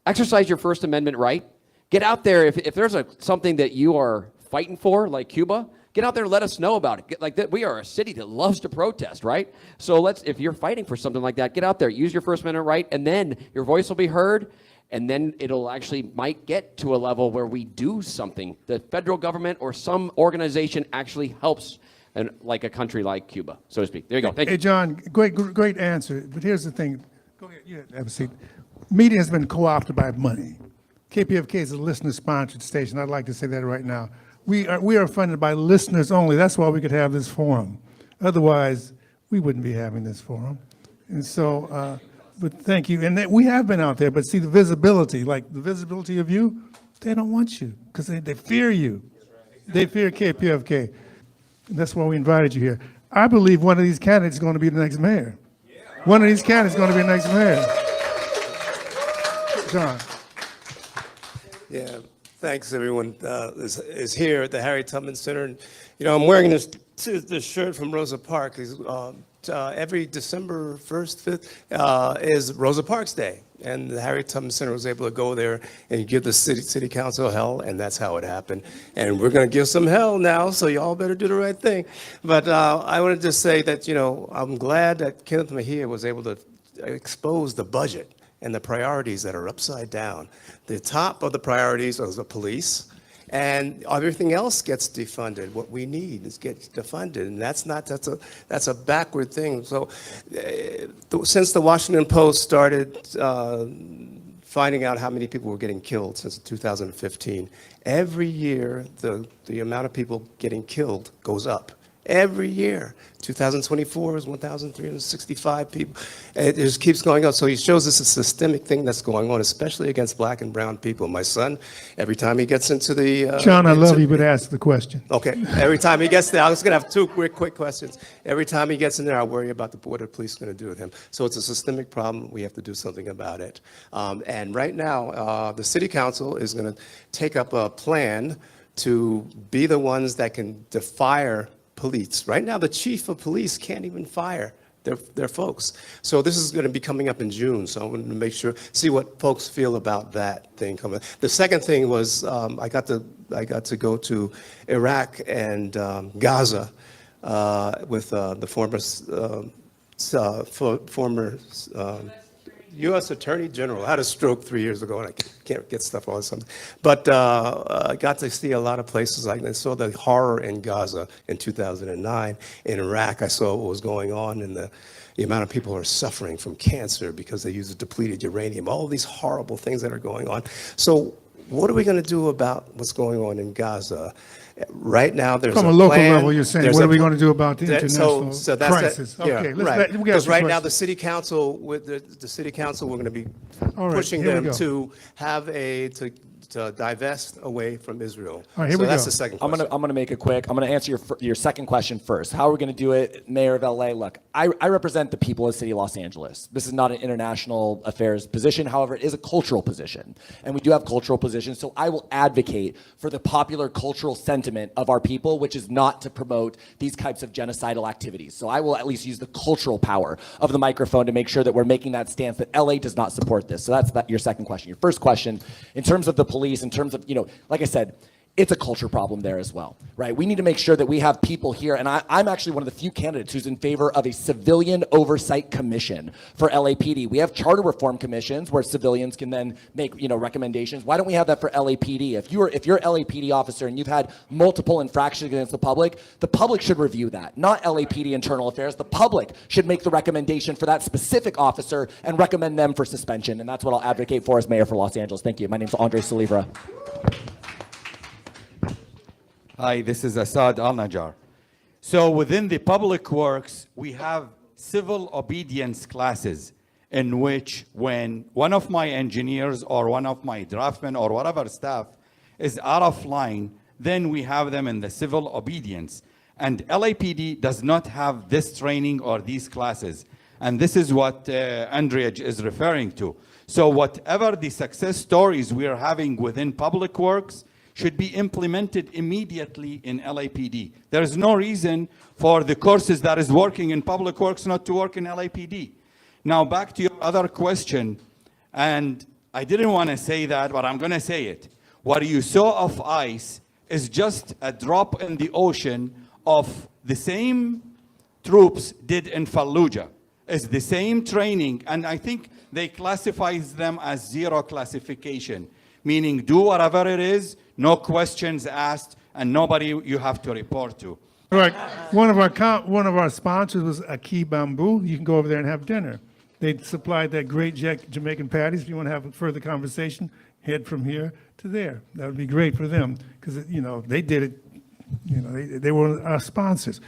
exercise your First Amendment right. Get out there. If there's something that you are fighting for, like Cuba, get out there and let us know about it. We are a city that loves to protest, right? So if you're fighting for something like that, get out there, use your First Amendment right, and then your voice will be heard. And then it'll actually might get to a level where we do something. The federal government or some organization actually helps. And like a country like Cuba, so to speak. There you go. Thank you. Hey, John, great answer. But here's the thing. Go ahead. You have a seat. Media has been co-opted by money. KPFK is a listener-sponsored station. I'd like to say that right now. We are funded by listeners only. That's why we could have this forum. Otherwise, we wouldn't be having this forum. And so, but thank you. And we have been out there. But see, the visibility, like the visibility of you, they don't want you because they fear you. They fear KPFK. That's why we invited you here. I believe one of these candidates is going to be the next mayor. One of these candidates is going to be the next mayor. John. Yeah, thanks everyone is here at the Harriet Tubman Center. And, I'm wearing this shirt from Rosa Parks. Every December 1st, 5th is Rosa Parks Day. And the Harriet Tubman Center was able to go there and give the city council hell, and that's how it happened. And we're going to give some hell now, so y'all better do the right thing. But I want to just say that, I'm glad that Kenneth Mejia was able to expose the budget and the priorities that are upside down. The top of the priorities are the police, and everything else gets defunded. What we need is gets defunded, and that's a backward thing. So, since the Washington Post started finding out how many people were getting killed since 2015, every year the amount of people getting killed goes up. Every year. 2024 is 1,365 people. It just keeps going on. So he shows us a systemic thing that's going on, especially against black and brown people. My son, every time he gets into the... John, I love you, but ask the question. Okay. Every time he gets there, I was going to have two quick questions. Every time he gets in there, I worry about what the police are going to do with him. So it's a systemic problem. We have to do something about it. And right now, the city council is going to take up a plan to be the ones that can fire police. Right now, the chief of police can't even fire their folks. So this is going to be coming up in June. So I wanted to make sure, see what folks feel about that thing coming. The second thing was I got to go to Iraq and Gaza with the former U.S. Attorney General. I had a stroke 3 years ago, and I can't get stuff all the time. But I got to see a lot of places. I saw the horror in Gaza in 2009. In Iraq, I saw what was going on, and the amount of people who are suffering from cancer because they use depleted uranium, all these horrible things that are going on. So what are we going to do about what's going on in Gaza? Right now, there's from a local level, you're saying, what are we going to do about the international crisis? Okay, right. Because right now, the city council, with the city council, we're going to be pushing them to have to divest away from Israel. All right, here we go. That's the second question. I'm gonna make it quick. I'm gonna answer your second question first. How are we gonna do it, Mayor of LA? Look, I represent the people of the city of Los Angeles. This is not an international affairs position. However, it is a cultural position, and we do have cultural positions. So I will advocate for the popular cultural sentiment of our people, which is not to promote these types of genocidal activities. So I will at least use the cultural power of the microphone to make sure that we're making that stance that LA does not support this. So that's your second question. Your first question, in terms of the police, in terms of, like I said, it's a culture problem there as well, right? We need to make sure that we have people here, and I'm actually one of the few candidates who's in favor of a civilian oversight commission for LAPD. We have charter reform commissions where civilians can then make, recommendations. Why don't we have that for LAPD? If you're LAPD officer and you've had multiple infractions against the public should review that, not LAPD internal affairs. The public should make the recommendation for that specific officer and recommend them for suspension, and that's what I'll advocate for as mayor for Los Angeles. Thank you. My name's Andre Salivra. Hi, this is Assad Al-Najjar. So within the public works, we have civil obedience classes in which when one of my engineers or one of my draftsmen or whatever staff is out of line, then we have them in the civil obedience. And LAPD does not have this training or these classes. And this is what Andrea is referring to. So whatever the success stories we are having within public works should be implemented immediately in LAPD. There is no reason for the courses that is working in public works not to work in LAPD. Now back to your other question, and I didn't want to say that, but I'm going to say it. What you saw of ICE is just a drop in the ocean of the same troops did in Fallujah. It's the same training, and I think they classify them as zero classification, meaning do whatever it is, no questions asked, and nobody you have to report to. Right. One of our sponsors was Aki Bamboo. You can go over there and have dinner. They supplied that great Jamaican patties. If you want to have a further conversation, head from here to there. That would be great for them because they did it. They were our sponsors.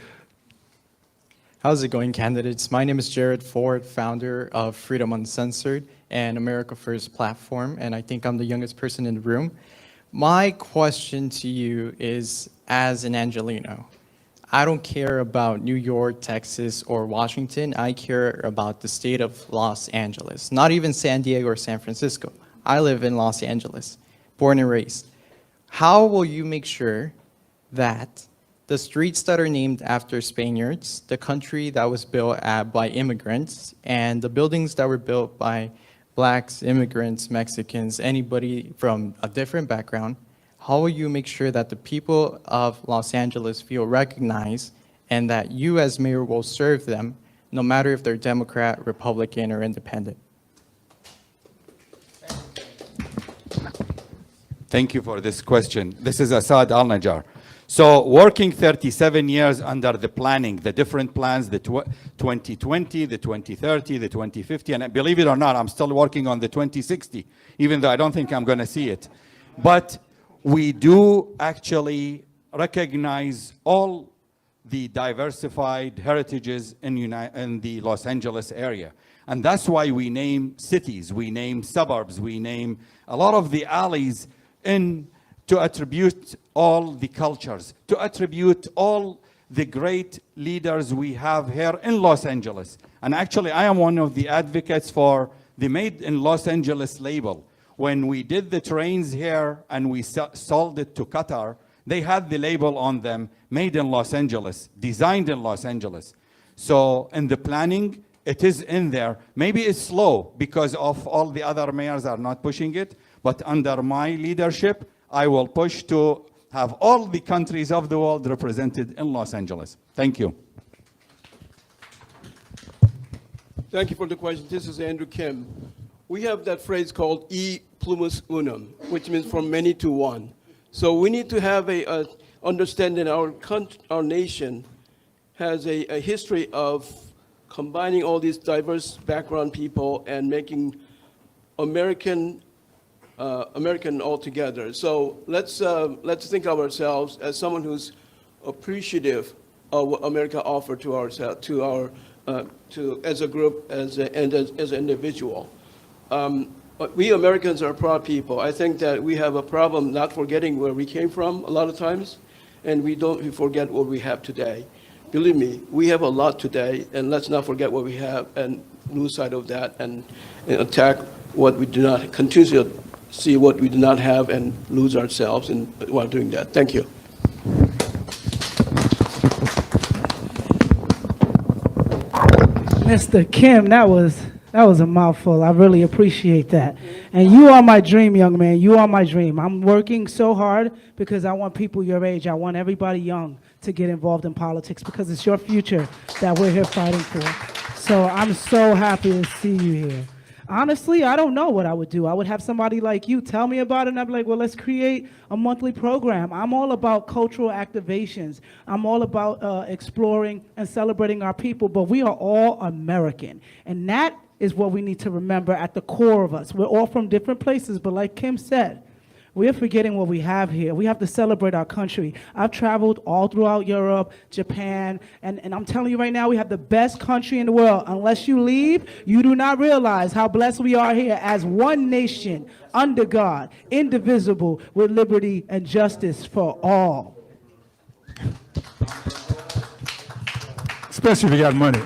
How's it going, candidates? My name is Jared Ford, founder of Freedom Uncensored and America First platform, and I think I'm the youngest person in the room. My question to you is, as an Angelino, I don't care about New York, Texas, or Washington. I care about the state of Los Angeles, not even San Diego or San Francisco. I live in Los Angeles, born and raised. How will you make sure that the streets that are named after Spaniards, the country that was built by immigrants, and the buildings that were built by Blacks, immigrants, Mexicans, anybody from a different background, how will you make sure that the people of Los Angeles feel recognized and that you as mayor will serve them no matter if they're Democrat, Republican, or independent? Thank you for this question. This is Assad Al-Najjar. So working 37 years under the planning, the different plans, the 2020, the 2030, the 2050, and believe it or not, I'm still working on the 2060, even though I don't think I'm going to see it. But we do actually recognize all the diversified heritages in the Los Angeles area. And that's why we name cities, we name suburbs, we name a lot of the alleys to attribute all the cultures, to attribute all the great leaders we have here in Los Angeles. And actually, I am one of the advocates for the Made in Los Angeles label. When we did the trains here and we sold it to Qatar, they had the label on them, Made in Los Angeles, designed in Los Angeles. So in the planning, it is in there. Maybe it's slow because of all the other mayors are not pushing it, but under my leadership, I will push to have all the countries of the world represented in Los Angeles. Thank you. Thank you for the question. This is Andrew Kim. We have that phrase called e plumus unum, which means from many to one. So we need to have a understanding our nation has a history of combining all these diverse background people and making American all together. So let's think of ourselves as someone who's appreciative of what America offered to ourselves, as a group, and as an individual. But we Americans are proud people. I think that we have a problem not forgetting where we came from a lot of times, and we forget what we have today. Believe me, we have a lot today, and let's not forget what we have and lose sight of that and attack what we do not, continue to see what we do not have and lose ourselves while doing that. Thank you. Mr. Kim, that was That was a mouthful. I really appreciate that. And you are my dream, young man. You are my dream. I'm working so hard because I want people your age. I want everybody young to get involved in politics because it's your future that we're here fighting for. So I'm so happy to see you here. Honestly, I don't know what I would do. I would have somebody like you tell me about it, and I'd be like, well, let's create a monthly program. I'm all about cultural activations. I'm all about exploring and celebrating our people, but we are all American. And that is what we need to remember at the core of us. We're all from different places, but like Kim said, we're forgetting what we have here. We have to celebrate our country. I've traveled all throughout Europe, Japan, and I'm telling you right now, we have the best country in the world. Unless you leave, you do not realize how blessed we are here as one nation, under God, indivisible, with liberty and justice for all. Especially if you got money.